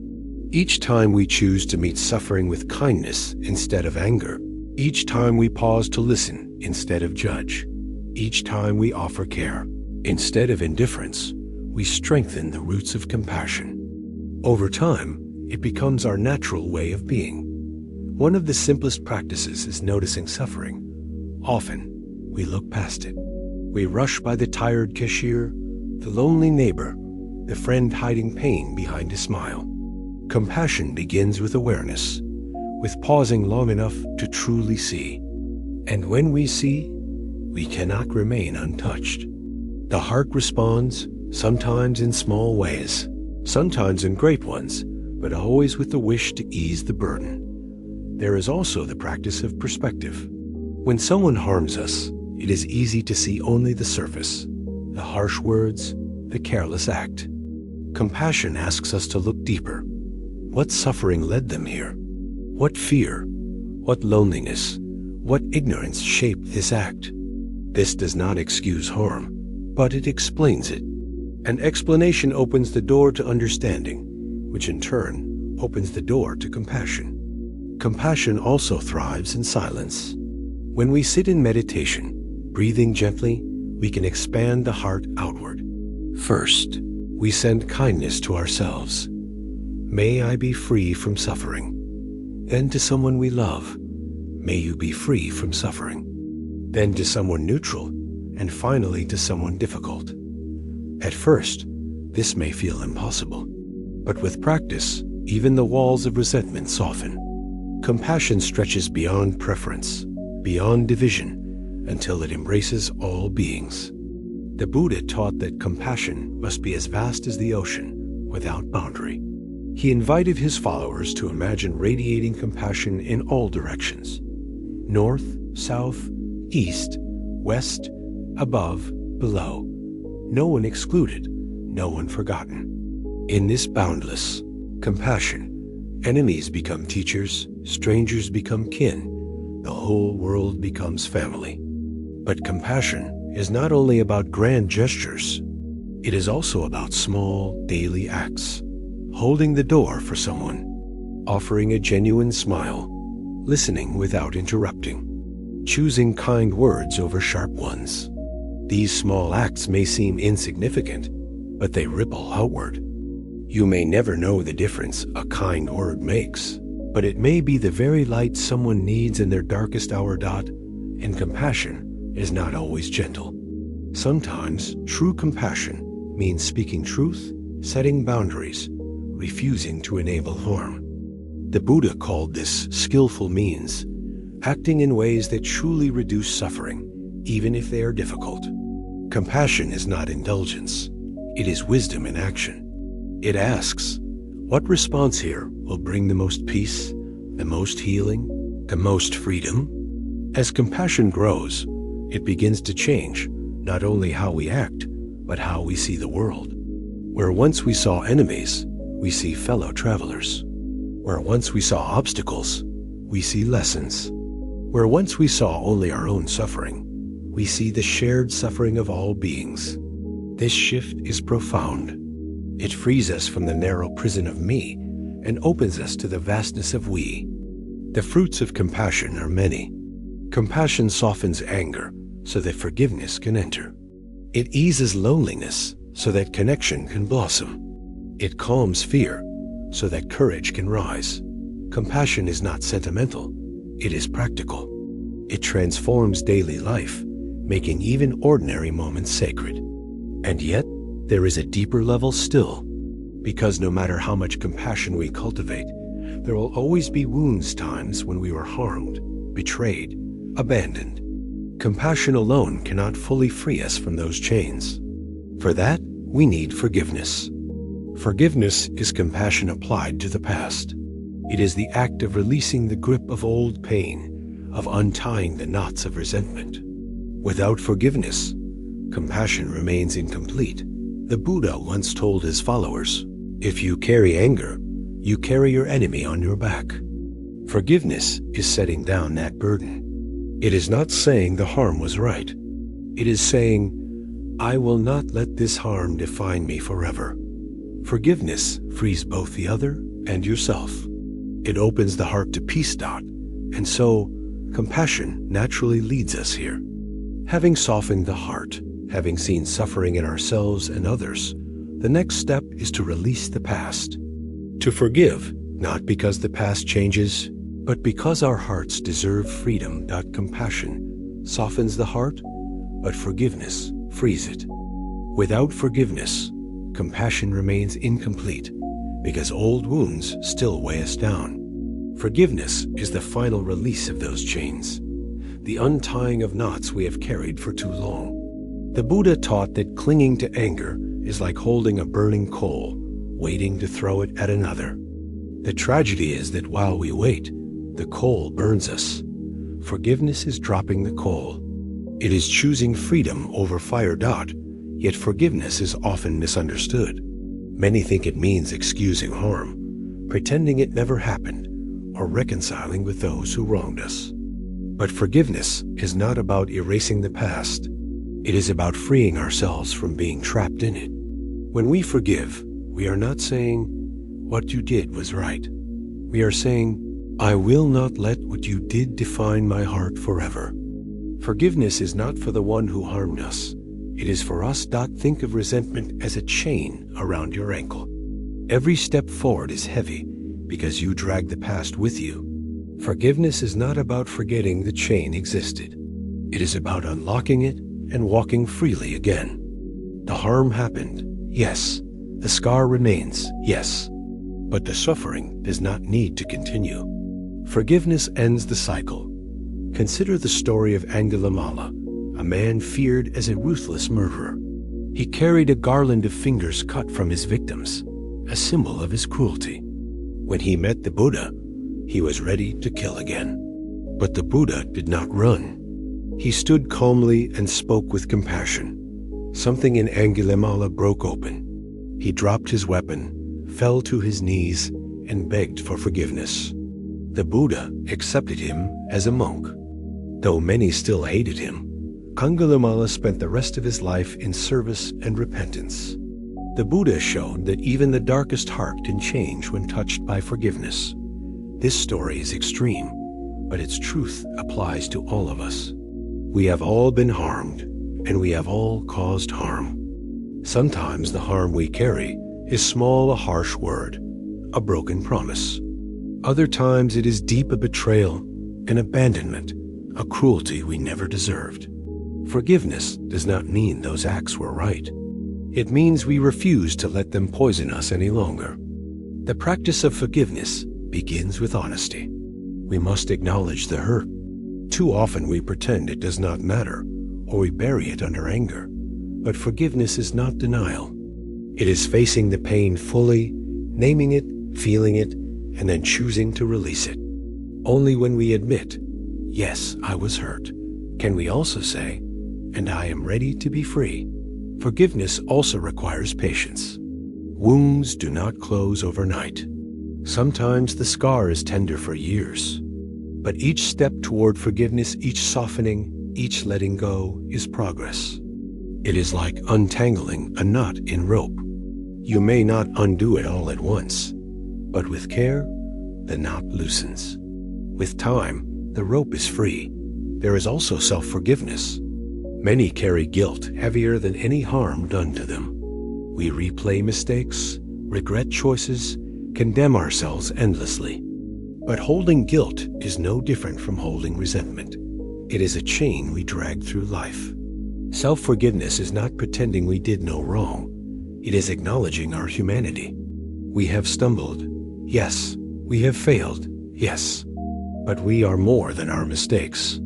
Each time we choose to meet suffering with kindness instead of anger, each time we pause to listen instead of judge, each time we offer care instead of indifference, we strengthen the roots of compassion. Over time, it becomes our natural way of being. One of the simplest practices is noticing suffering. Often, we look past it. We rush by the tired cashier, the lonely neighbor, the friend hiding pain behind a smile. Compassion begins with awareness, with pausing long enough to truly see. And when we see, we cannot remain untouched. The heart responds, sometimes in small ways, sometimes in great ones, but always with the wish to ease the burden. There is also the practice of perspective. When someone harms us, it is easy to see only the surface, the harsh words, the careless act. Compassion asks us to look deeper. What suffering led them here? What fear, what loneliness, what ignorance shaped this act? This does not excuse harm, but it explains it. An explanation opens the door to understanding, which in turn opens the door to compassion. Compassion also thrives in silence. When we sit in meditation, breathing gently, we can expand the heart outward. First, we send kindness to ourselves. May I be free from suffering. Then to someone we love, may you be free from suffering. Then to someone neutral, and finally to someone difficult. At first, this may feel impossible, but with practice, even the walls of resentment soften. Compassion stretches beyond preference, beyond division, until it embraces all beings. The Buddha taught that compassion must be as vast as the ocean, without boundary. He invited his followers to imagine radiating compassion in all directions: north, south, east, west, above, below. No one excluded, no one forgotten. In this boundless, Compassion. Enemies become teachers, strangers become kin, the whole world becomes family. But compassion is not only about grand gestures. It is also about small, daily acts. Holding the door for someone, offering a genuine smile, listening without interrupting, choosing kind words over sharp ones. These small acts may seem insignificant, but they ripple outward. You may never know the difference a kind word makes, but it may be the very light someone needs in their darkest hour. And compassion is not always gentle. Sometimes true compassion means speaking truth, setting boundaries, refusing to enable harm. The Buddha called this skillful means, acting in ways that truly reduce suffering, even if they are difficult. Compassion is not indulgence. It is wisdom in action. It asks, what response here will bring the most peace, the most healing, the most freedom? As compassion grows, it begins to change not only how we act, but how we see the world. Where once we saw enemies, we see fellow travelers. Where once we saw obstacles, we see lessons. Where once we saw only our own suffering, we see the shared suffering of all beings. This shift is profound. It frees us from the narrow prison of me and opens us to the vastness of we. The fruits of compassion are many. Compassion softens anger so that forgiveness can enter. It eases loneliness so that connection can blossom. It calms fear so that courage can rise. Compassion is not sentimental, it is practical. It transforms daily life, making even ordinary moments sacred. And yet, there is a deeper level still, because no matter how much compassion we cultivate, there will always be wounds times when we were harmed, betrayed, abandoned. Compassion alone cannot fully free us from those chains. For that, we need forgiveness. Forgiveness is compassion applied to the past. It is the act of releasing the grip of old pain, of untying the knots of resentment. Without forgiveness, compassion remains incomplete. The Buddha once told his followers, if you carry anger, you carry your enemy on your back. Forgiveness is setting down that burden. It is not saying the harm was right. It is saying, I will not let this harm define me forever. Forgiveness frees both the other and yourself. It opens the heart to peace. And so, compassion naturally leads us here. Having softened the heart, having seen suffering in ourselves and others, the next step is to release the past. To forgive, not because the past changes, but because our hearts deserve freedom. Compassion softens the heart, but forgiveness frees it. Without forgiveness, compassion remains incomplete because old wounds still weigh us down. Forgiveness is the final release of those chains, the untying of knots we have carried for too long. The Buddha taught that clinging to anger is like holding a burning coal, waiting to throw it at another. The tragedy is that while we wait, the coal burns us. Forgiveness is dropping the coal. It is choosing freedom over fire. Yet forgiveness is often misunderstood. Many think it means excusing harm, pretending it never happened, or reconciling with those who wronged us. But forgiveness is not about erasing the past. It is about freeing ourselves from being trapped in it. When we forgive, we are not saying, what you did was right. We are saying, I will not let what you did define my heart forever. Forgiveness is not for the one who harmed us. It is for us. Think of resentment as a chain around your ankle. Every step forward is heavy because you drag the past with you. Forgiveness is not about forgetting the chain existed. It is about unlocking it and walking freely again. The harm happened, yes. The scar remains, yes. But the suffering does not need to continue. Forgiveness ends the cycle. Consider the story of Angulimala, a man feared as a ruthless murderer. He carried a garland of fingers cut from his victims, a symbol of his cruelty. When he met the Buddha, he was ready to kill again. But the Buddha did not run. He stood calmly and spoke with compassion. Something in Angulimala broke open. He dropped his weapon, fell to his knees and begged for forgiveness. The Buddha accepted him as a monk. Though many still hated him, Kangalamala spent the rest of his life in service and repentance. The Buddha showed that even the darkest heart can change when touched by forgiveness. This story is extreme, but its truth applies to all of us. We have all been harmed, and we have all caused harm. Sometimes the harm we carry is small, a harsh word, a broken promise. Other times it is deep, a betrayal, an abandonment, a cruelty we never deserved. Forgiveness does not mean those acts were right. It means we refuse to let them poison us any longer. The practice of forgiveness begins with honesty. We must acknowledge the hurt. Too often we pretend it does not matter, or we bury it under anger. But forgiveness is not denial. It is facing the pain fully, naming it, feeling it, and then choosing to release it. Only when we admit, yes, I was hurt, can we also say, and I am ready to be free. Forgiveness also requires patience. Wounds do not close overnight. Sometimes the scar is tender for years. But each step toward forgiveness, each softening, each letting go is progress. It is like untangling a knot in rope. You may not undo it all at once, but with care, the knot loosens. With time, the rope is free. There is also self-forgiveness. Many carry guilt heavier than any harm done to them. We replay mistakes, regret choices, condemn ourselves endlessly. But holding guilt is no different from holding resentment. It is a chain we drag through life. Self-forgiveness is not pretending we did no wrong. It is acknowledging our humanity. We have stumbled, yes. We have failed, yes. But we are more than our mistakes.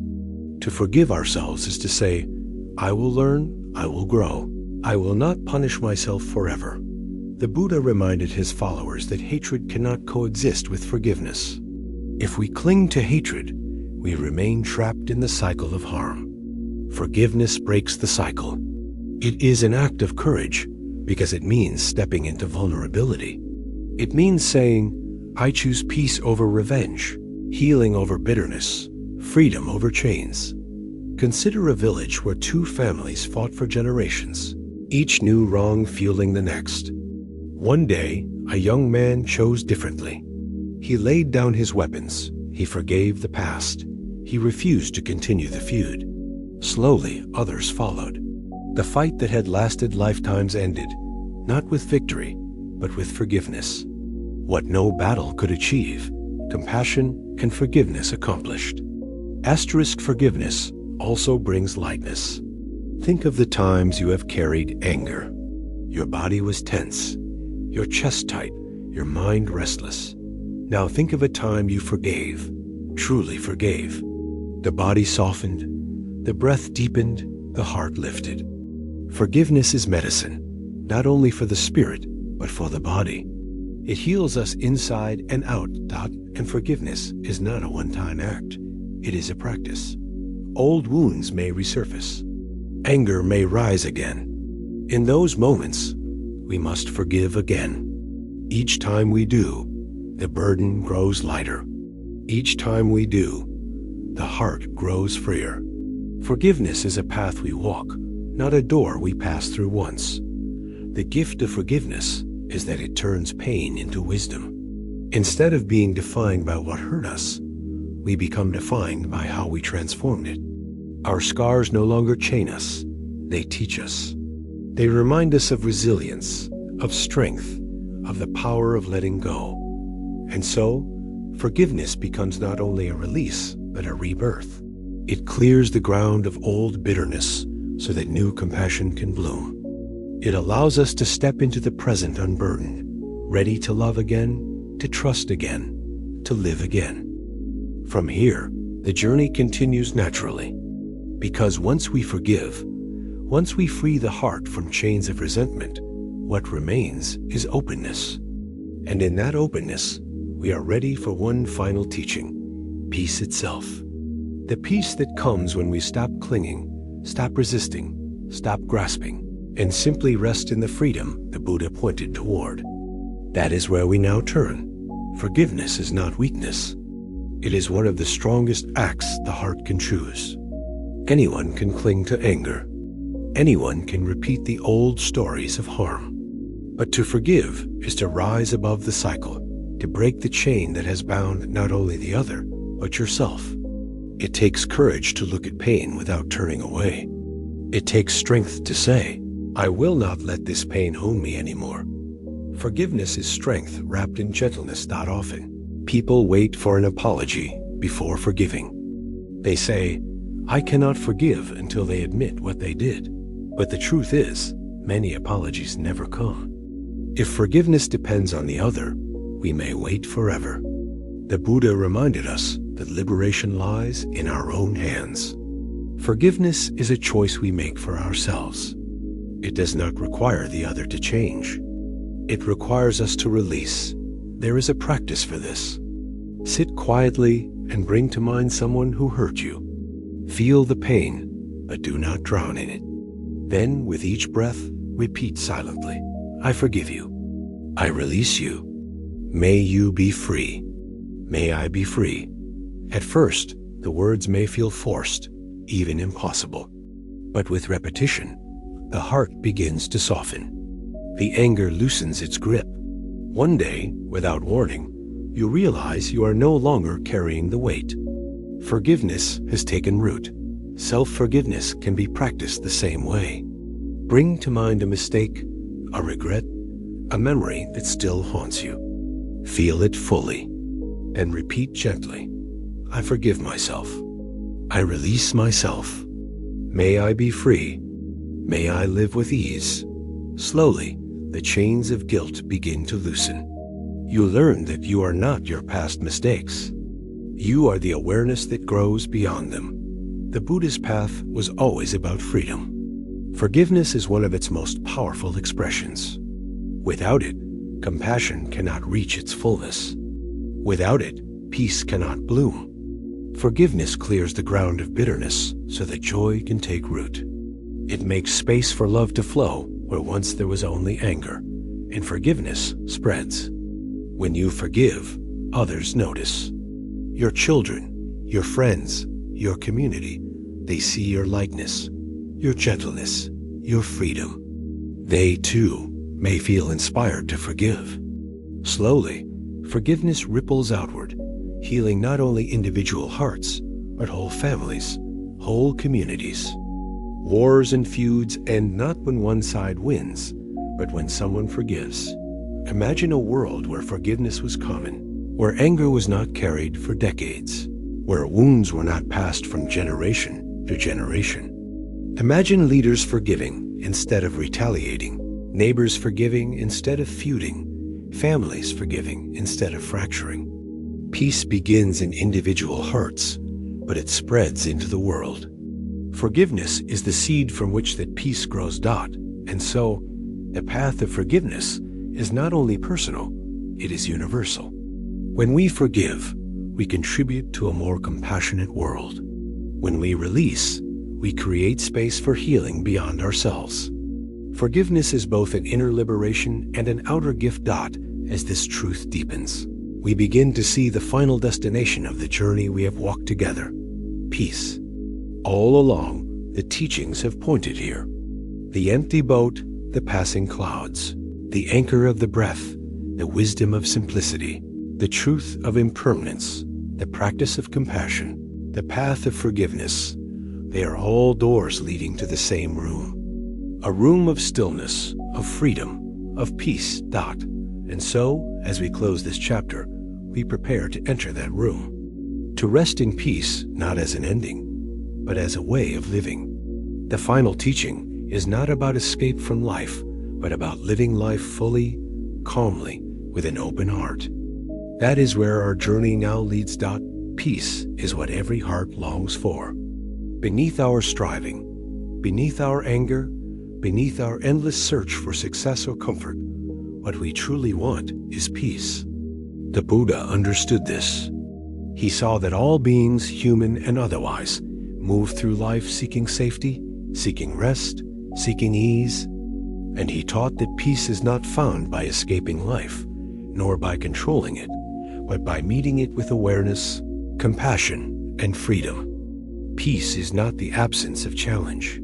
To forgive ourselves is to say, I will learn, I will grow. I will not punish myself forever. The Buddha reminded his followers that hatred cannot coexist with forgiveness. If we cling to hatred, we remain trapped in the cycle of harm. Forgiveness breaks the cycle. It is an act of courage because it means stepping into vulnerability. It means saying, I choose peace over revenge, healing over bitterness, freedom over chains. Consider a village where two families fought for generations, each knew wrong fueling the next. One day, a young man chose differently. He laid down his weapons. He forgave the past. He refused to continue the feud. Slowly, others followed. The fight that had lasted lifetimes ended, not with victory, but with forgiveness. What no battle could achieve, compassion and forgiveness accomplished. Asterisk forgiveness also brings lightness. Think of the times you have carried anger. Your body was tense, your chest tight, your mind restless. Now think of a time you forgave, truly forgave. The body softened, the breath deepened, the heart lifted. Forgiveness is medicine, not only for the spirit, but for the body. It heals us inside and out, and forgiveness is not a one-time act. It is a practice. Old wounds may resurface. Anger may rise again. In those moments, we must forgive again. Each time we do, the burden grows lighter. Each time we do, the heart grows freer. Forgiveness is a path we walk, not a door we pass through once. The gift of forgiveness is that it turns pain into wisdom. Instead of being defined by what hurt us, we become defined by how we transformed it. Our scars no longer chain us, they teach us. They remind us of resilience, of strength, of the power of letting go. And so, forgiveness becomes not only a release, but a rebirth. It clears the ground of old bitterness so that new compassion can bloom. It allows us to step into the present unburdened, ready to love again, to trust again, to live again. From here, the journey continues naturally, because once we forgive, once we free the heart from chains of resentment, what remains is openness. And in that openness, we are ready for one final teaching, peace itself. The peace that comes when we stop clinging, stop resisting, stop grasping, and simply rest in the freedom the Buddha pointed toward. That is where we now turn. Forgiveness is not weakness. It is one of the strongest acts the heart can choose. Anyone can cling to anger. Anyone can repeat the old stories of harm. But to forgive is to rise above the cycle, to break the chain that has bound not only the other, but yourself. It takes courage to look at pain without turning away. It takes strength to say, I will not let this pain own me anymore. Forgiveness is strength wrapped in gentleness. Not often people wait for an apology before forgiving. They say, I cannot forgive until they admit what they did. But the truth is, many apologies never come. If forgiveness depends on the other, we may wait forever. The Buddha reminded us that liberation lies in our own hands. Forgiveness is a choice we make for ourselves. It does not require the other to change. It requires us to release. There is a practice for this. Sit quietly and bring to mind someone who hurt you. Feel the pain, but do not drown in it. Then, with each breath, repeat silently, I forgive you. I release you. May you be free. May I be free. At first, the words may feel forced, even impossible. But with repetition, the heart begins to soften. The anger loosens its grip. One day, without warning, you realize you are no longer carrying the weight. Forgiveness has taken root. Self-forgiveness can be practiced the same way. Bring to mind a mistake, a regret, a memory that still haunts you. Feel it fully, and repeat gently, I forgive myself. I release myself. May I be free. May I live with ease. Slowly, the chains of guilt begin to loosen. You learn that you are not your past mistakes. You are the awareness that grows beyond them. The Buddhist path was always about freedom. Forgiveness is one of its most powerful expressions. Without it, compassion cannot reach its fullness. Without it, peace cannot bloom. Forgiveness clears the ground of bitterness so that joy can take root. It makes space for love to flow where once there was only anger, and forgiveness spreads. When you forgive, others notice. Your children, your friends, your community, they see your likeness, your gentleness, your freedom. They, too, may feel inspired to forgive. Slowly, forgiveness ripples outward, healing not only individual hearts, but whole families, whole communities. Wars and feuds end not when one side wins, but when someone forgives. Imagine a world where forgiveness was common, where anger was not carried for decades, where wounds were not passed from generation to generation. Imagine leaders forgiving instead of retaliating, neighbors forgiving instead of feuding, families forgiving instead of fracturing. Peace begins in individual hearts, but it spreads into the world. Forgiveness is the seed from which that peace grows. And so, the path of forgiveness is not only personal, it is universal. When we forgive, we contribute to a more compassionate world. When we release, we create space for healing beyond ourselves. Forgiveness is both an inner liberation and an outer gift. As this truth deepens, we begin to see the final destination of the journey we have walked together, peace. All along, the teachings have pointed here. The empty boat, the passing clouds, the anchor of the breath, the wisdom of simplicity, the truth of impermanence, the practice of compassion, the path of forgiveness. They are all doors leading to the same room. A room of stillness, of freedom, of peace. And so, as we close this chapter, we prepare to enter that room. To rest in peace, not as an ending, but as a way of living. The final teaching is not about escape from life, but about living life fully, calmly, with an open heart. That is where our journey now leads. Peace is what every heart longs for. Beneath our striving, beneath our anger, beneath our endless search for success or comfort, what we truly want is peace. The Buddha understood this. He saw that all beings, human and otherwise, move through life seeking safety, seeking rest, seeking ease, and he taught that peace is not found by escaping life. nor by controlling it, but by meeting it with awareness, compassion, and freedom. Peace is not the absence of challenge.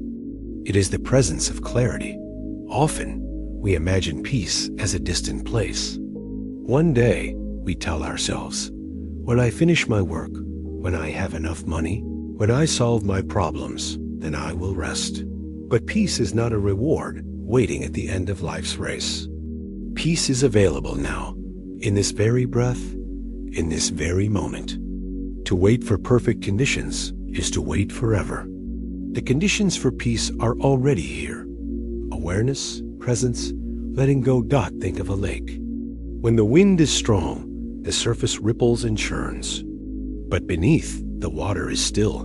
It is the presence of clarity. Often, we imagine peace as a distant place. One day, we tell ourselves, when I finish my work, when I have enough money, when I solve my problems, then I will rest. But peace is not a reward waiting at the end of life's race. Peace is available now, in this very breath, in this very moment. To wait for perfect conditions is to wait forever. The conditions for peace are already here. Awareness, presence, letting go. Think of a lake. When the wind is strong, the surface ripples and churns. But beneath, the water is still.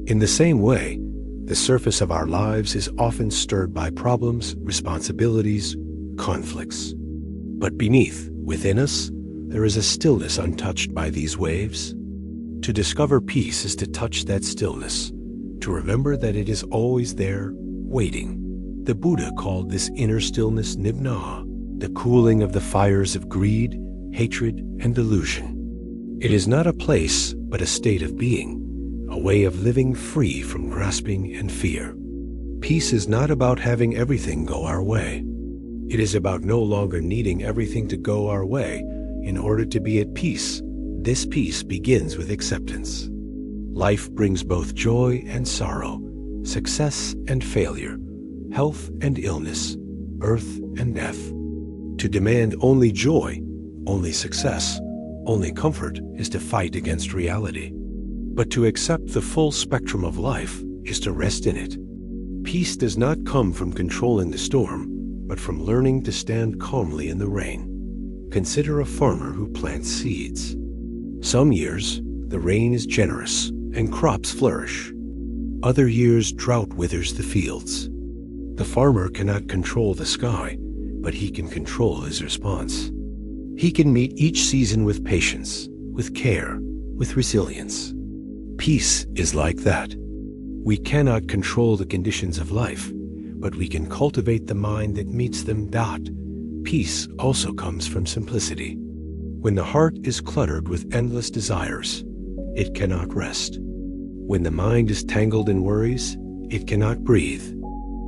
In the same way, the surface of our lives is often stirred by problems, responsibilities, conflicts. But beneath, within us, there is a stillness untouched by these waves. To discover peace is to touch that stillness, to remember that it is always there, waiting. The Buddha called this inner stillness nibna, the cooling of the fires of greed, hatred, and delusion. It is not a place, but a state of being, a way of living free from grasping and fear. Peace is not about having everything go our way. It is about no longer needing everything to go our way in order to be at peace. This peace begins with acceptance. Life brings both joy and sorrow, success and failure, health and illness, birth and death. To demand only joy, only success, only comfort is to fight against reality. But to accept the full spectrum of life is to rest in it. Peace does not come from controlling the storm, but from learning to stand calmly in the rain. Consider a farmer who plants seeds. Some years, the rain is generous and crops flourish. Other years, drought withers the fields. The farmer cannot control the sky, but he can control his response. He can meet each season with patience, with care, with resilience. Peace is like that. We cannot control the conditions of life, but we can cultivate the mind that meets them. Peace also comes from simplicity. When the heart is cluttered with endless desires, it cannot rest. When the mind is tangled in worries, it cannot breathe.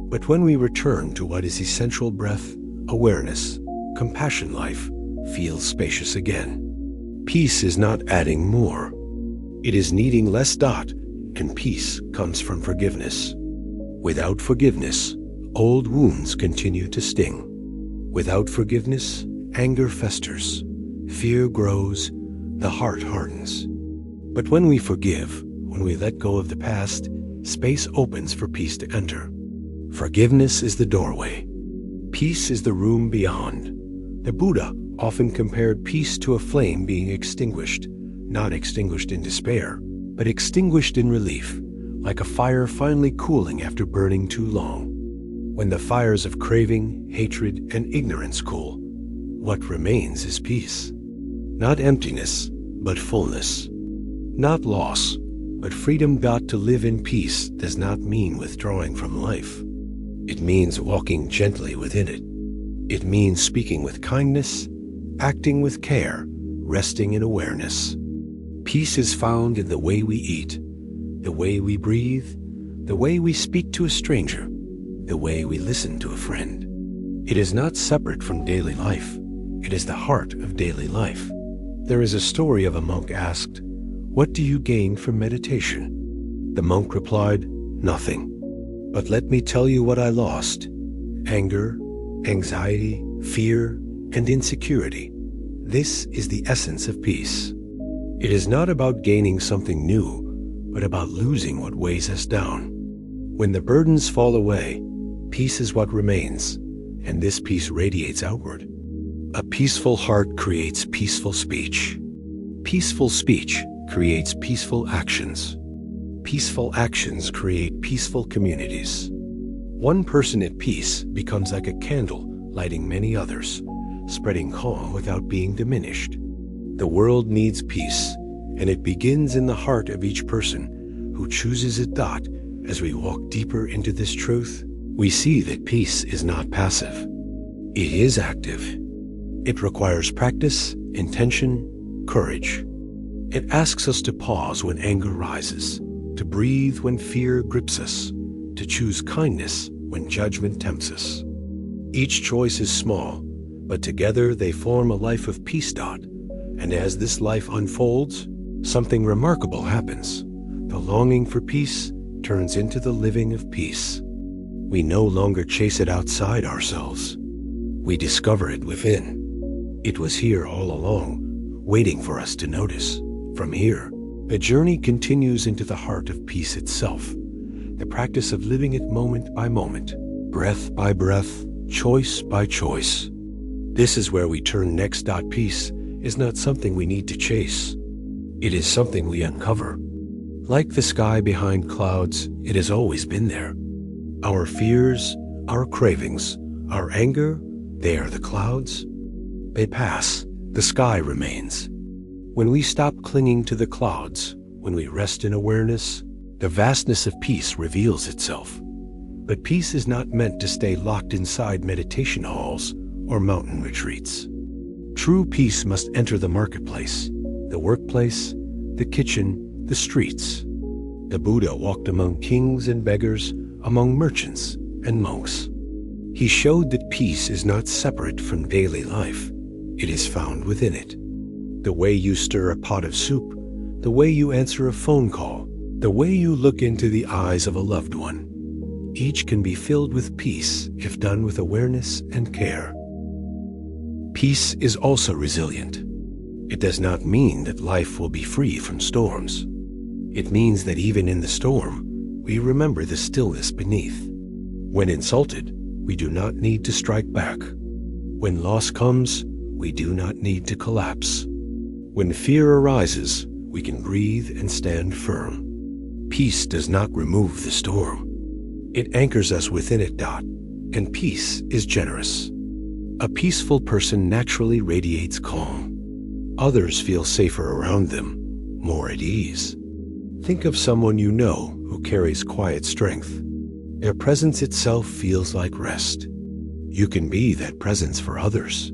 But when we return to what is essential, breath, awareness, compassion, life feels spacious again. Peace is not adding more. It is needing less. And peace comes from forgiveness. Without forgiveness, old wounds continue to sting. Without forgiveness, anger festers, fear grows, the heart hardens. But when we forgive, when we let go of the past, space opens for peace to enter. Forgiveness is the doorway. Peace is the room beyond. The Buddha often compared peace to a flame being extinguished, not extinguished in despair, but extinguished in relief, like a fire finally cooling after burning too long. When the fires of craving, hatred, and ignorance cool, what remains is peace. Not emptiness, but fullness. Not loss, but freedom. To live in peace does not mean withdrawing from life. It means walking gently within it. It means speaking with kindness, acting with care, resting in awareness. Peace is found in the way we eat, the way we breathe, the way we speak to a stranger, the way we listen to a friend. It is not separate from daily life. It is the heart of daily life. There is a story of a monk asked, "What do you gain from meditation?" The monk replied, "Nothing. But let me tell you what I lost. Anger, anxiety, fear, and insecurity. This is the essence of peace." It is not about gaining something new, but about losing what weighs us down. When the burdens fall away, peace is what remains, and this peace radiates outward. A peaceful heart creates peaceful speech. Peaceful speech creates peaceful actions. Peaceful actions create peaceful communities. One person at peace becomes like a candle lighting many others, spreading calm without being diminished. The world needs peace, and it begins in the heart of each person who chooses it. As we walk deeper into this truth, we see that peace is not passive. It is active. It requires practice, intention, courage. It asks us to pause when anger rises, to breathe when fear grips us, to choose kindness when judgment tempts us. Each choice is small, but together they form a life of peace. And as this life unfolds, something remarkable happens. The longing for peace turns into the living of peace. We no longer chase it outside ourselves. We discover it within. It was here all along, waiting for us to notice. From here, the journey continues into the heart of peace itself, the practice of living it moment by moment, breath by breath, choice by choice. This is where we turn next. Peace is not something we need to chase. It is something we uncover. Like the sky behind clouds, it has always been there. Our fears, our cravings, our anger, they are the clouds. They pass. The sky remains. When we stop clinging to the clouds, when we rest in awareness, the vastness of peace reveals itself. But peace is not meant to stay locked inside meditation halls or mountain retreats. True peace must enter the marketplace, the workplace, the kitchen, the streets. The Buddha walked among kings and beggars, among merchants and monks. He showed that peace is not separate from daily life. It is found within it. The way you stir a pot of soup, the way you answer a phone call, the way you look into the eyes of a loved one. Each can be filled with peace if done with awareness and care. Peace is also resilient. It does not mean that life will be free from storms. It means that even in the storm, we remember the stillness beneath. When insulted, we do not need to strike back. When loss comes, we do not need to collapse. When fear arises, we can breathe and stand firm. Peace does not remove the storm. It anchors us within it. And peace is generous. A peaceful person naturally radiates calm. Others feel safer around them, more at ease. Think of someone you know who carries quiet strength. Their presence itself feels like rest. You can be that presence for others.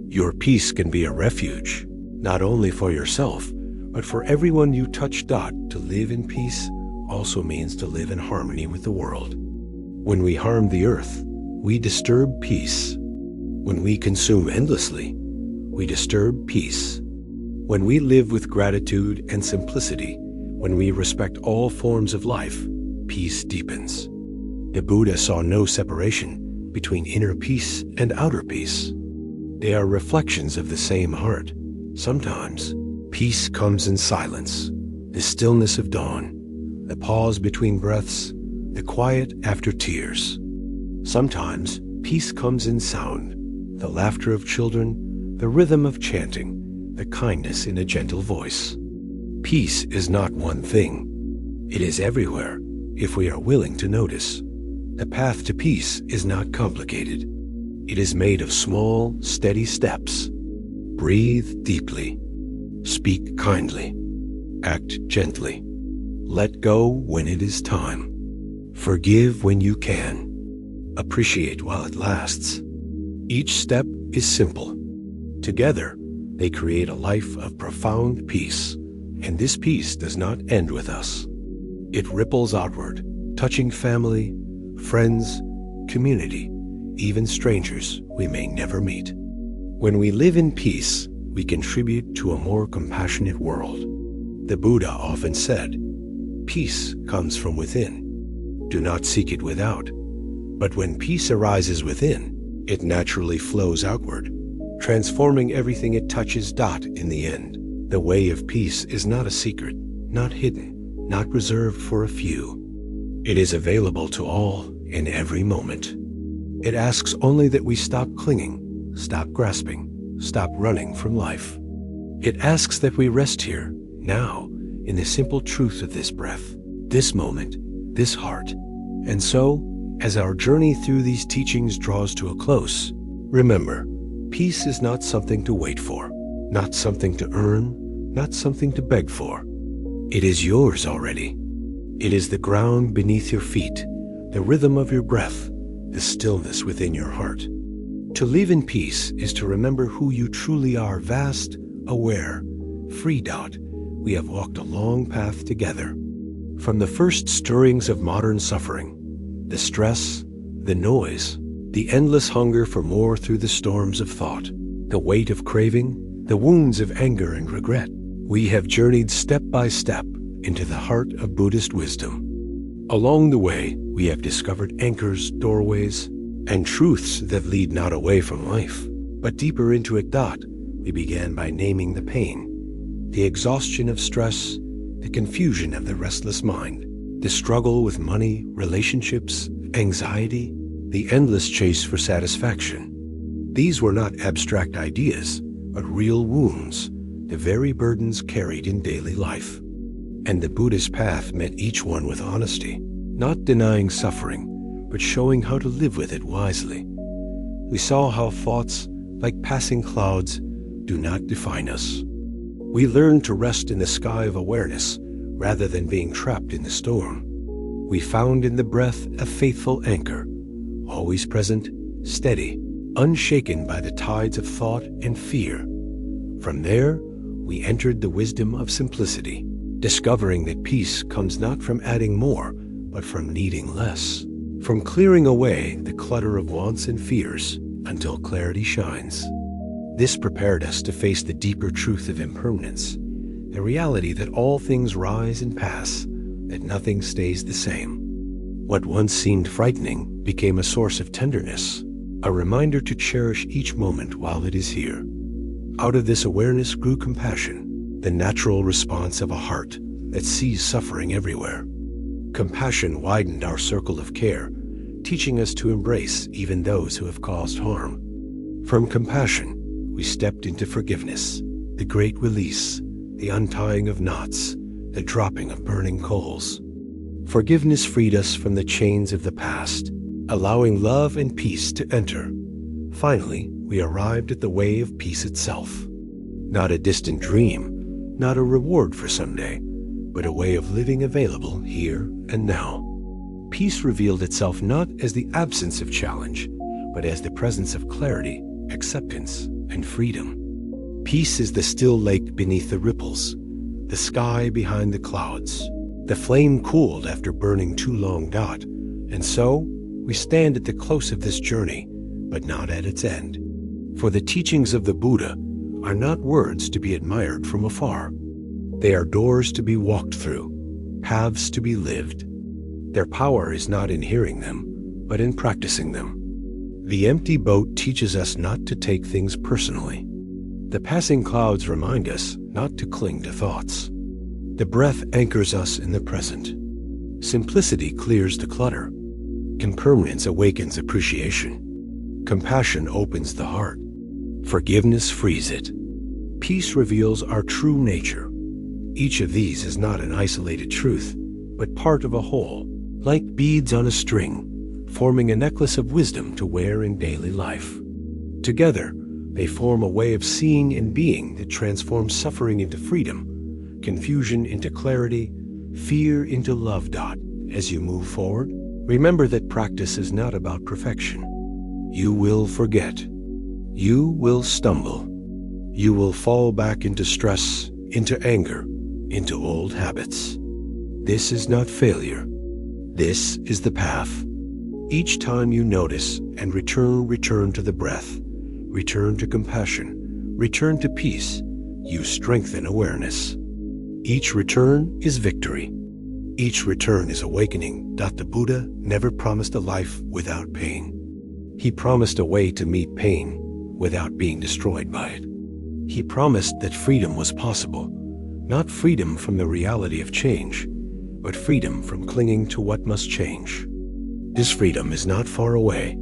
Your peace can be a refuge, not only for yourself, but for everyone you touch. To live in peace also means to live in harmony with the world. When we harm the earth, we disturb peace. When we consume endlessly, we disturb peace. When we live with gratitude and simplicity, when we respect all forms of life, peace deepens. The Buddha saw no separation between inner peace and outer peace. They are reflections of the same heart. Sometimes, peace comes in silence, the stillness of dawn, the pause between breaths, the quiet after tears. Sometimes, peace comes in sound, the laughter of children, the rhythm of chanting, the kindness in a gentle voice. Peace is not one thing. It is everywhere, if we are willing to notice. The path to peace is not complicated. It is made of small, steady steps. Breathe deeply. Speak kindly. Act gently. Let go when it is time. Forgive when you can. Appreciate while it lasts. Each step is simple. Together, they create a life of profound peace, and this peace does not end with us. It ripples outward, touching family, friends, community, even strangers we may never meet. When we live in peace, we contribute to a more compassionate world. The Buddha often said, "Peace comes from within. Do not seek it without." But when peace arises within, it naturally flows outward, transforming everything it touches. In the end, the way of peace is not a secret, not hidden, not reserved for a few. It is available to all in every moment. It asks only that we stop clinging, stop grasping, stop running from life. It asks that we rest here, now, in the simple truth of this breath, this moment, this heart. And so, as our journey through these teachings draws to a close, remember, peace is not something to wait for, not something to earn, not something to beg for. It is yours already. It is the ground beneath your feet, the rhythm of your breath, the stillness within your heart. To live in peace is to remember who you truly are, vast, aware, free. We have walked a long path together. From the first stirrings of modern suffering, the stress, the noise, the endless hunger for more through the storms of thought, the weight of craving, the wounds of anger and regret, we have journeyed step by step into the heart of Buddhist wisdom. Along the way, we have discovered anchors, doorways, and truths that lead not away from life, but deeper into it. We began by naming the pain, the exhaustion of stress, the confusion of the restless mind, the struggle with money, relationships, anxiety, the endless chase for satisfaction. These were not abstract ideas, but real wounds, the very burdens carried in daily life. And the Buddhist path met each one with honesty, not denying suffering, but showing how to live with it wisely. We saw how thoughts, like passing clouds, do not define us. We learned to rest in the sky of awareness rather than being trapped in the storm. We found in the breath a faithful anchor, always present, steady, unshaken by the tides of thought and fear. From there, we entered the wisdom of simplicity, discovering that peace comes not from adding more, but from needing less, from clearing away the clutter of wants and fears until clarity shines. This prepared us to face the deeper truth of impermanence, the reality that all things rise and pass, that nothing stays the same. What once seemed frightening became a source of tenderness, a reminder to cherish each moment while it is here. Out of this awareness grew compassion, the natural response of a heart that sees suffering everywhere. Compassion widened our circle of care, teaching us to embrace even those who have caused harm. From compassion, we stepped into forgiveness, the great release, the untying of knots, the dropping of burning coals. Forgiveness freed us from the chains of the past, allowing love and peace to enter. Finally, we arrived at the way of peace itself. Not a distant dream, not a reward for someday, but a way of living available here and now. Peace revealed itself not as the absence of challenge, but as the presence of clarity, acceptance, and freedom. Peace is the still lake beneath the ripples, the sky behind the clouds. The flame cooled after burning too long. And so, we stand at the close of this journey, but not at its end. For the teachings of the Buddha are not words to be admired from afar. They are doors to be walked through, paths to be lived. Their power is not in hearing them, but in practicing them. The empty boat teaches us not to take things personally. The passing clouds remind us not to cling to thoughts. The breath anchors us in the present. Simplicity clears the clutter. Impermanence awakens appreciation. Compassion opens the heart. Forgiveness frees it. Peace reveals our true nature. Each of these is not an isolated truth, but part of a whole, like beads on a string, forming a necklace of wisdom to wear in daily life. Together, they form a way of seeing and being that transforms suffering into freedom, confusion into clarity, fear into love. As you move forward, remember that practice is not about perfection. You will forget. You will stumble. You will fall back into stress, into anger, into old habits. This is not failure. This is the path. Each time you notice and return to the breath, return to compassion, return to peace, you strengthen awareness. Each return is victory. Each return is awakening. The Buddha never promised a life without pain. He promised a way to meet pain without being destroyed by it. He promised that freedom was possible, not freedom from the reality of change, but freedom from clinging to what must change. This freedom is not far away.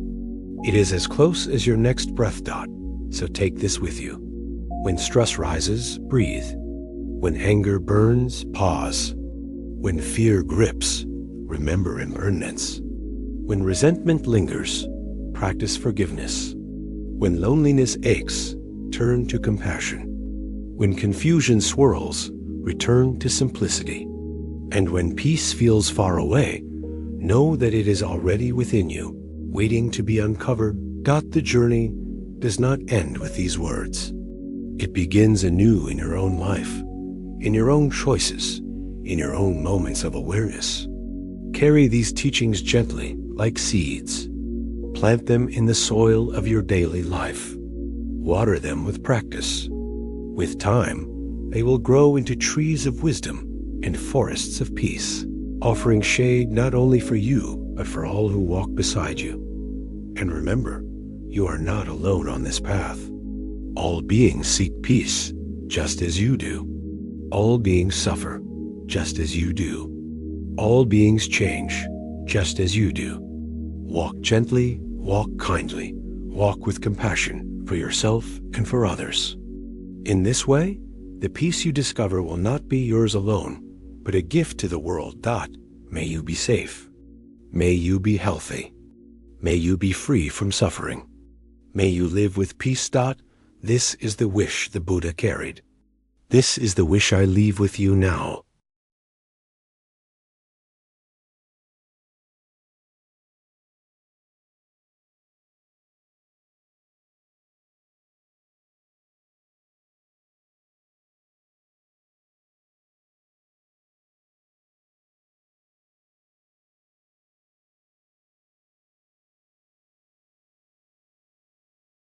It is as close as your next breath. So take this with you. When stress rises, breathe. When anger burns, pause. When fear grips, remember impermanence. When resentment lingers, practice forgiveness. When loneliness aches, turn to compassion. When confusion swirls, return to simplicity. And when peace feels far away, know that it is already within you, waiting to be uncovered. The journey does not end with these words. It begins anew in your own life, in your own choices, in your own moments of awareness. Carry these teachings gently, like seeds. Plant them in the soil of your daily life. Water them with practice. With time, they will grow into trees of wisdom and forests of peace, offering shade not only for you, but for all who walk beside you. And remember, you are not alone on this path. All beings seek peace, just as you do. All beings suffer, just as you do. All beings change, just as you do. Walk gently, walk kindly, walk with compassion for yourself and for others. In this way, the peace you discover will not be yours alone, but a gift to the world. May you be safe. May you be healthy. May you be free from suffering. May you live with peace. This is the wish the Buddha carried. This is the wish I leave with you now.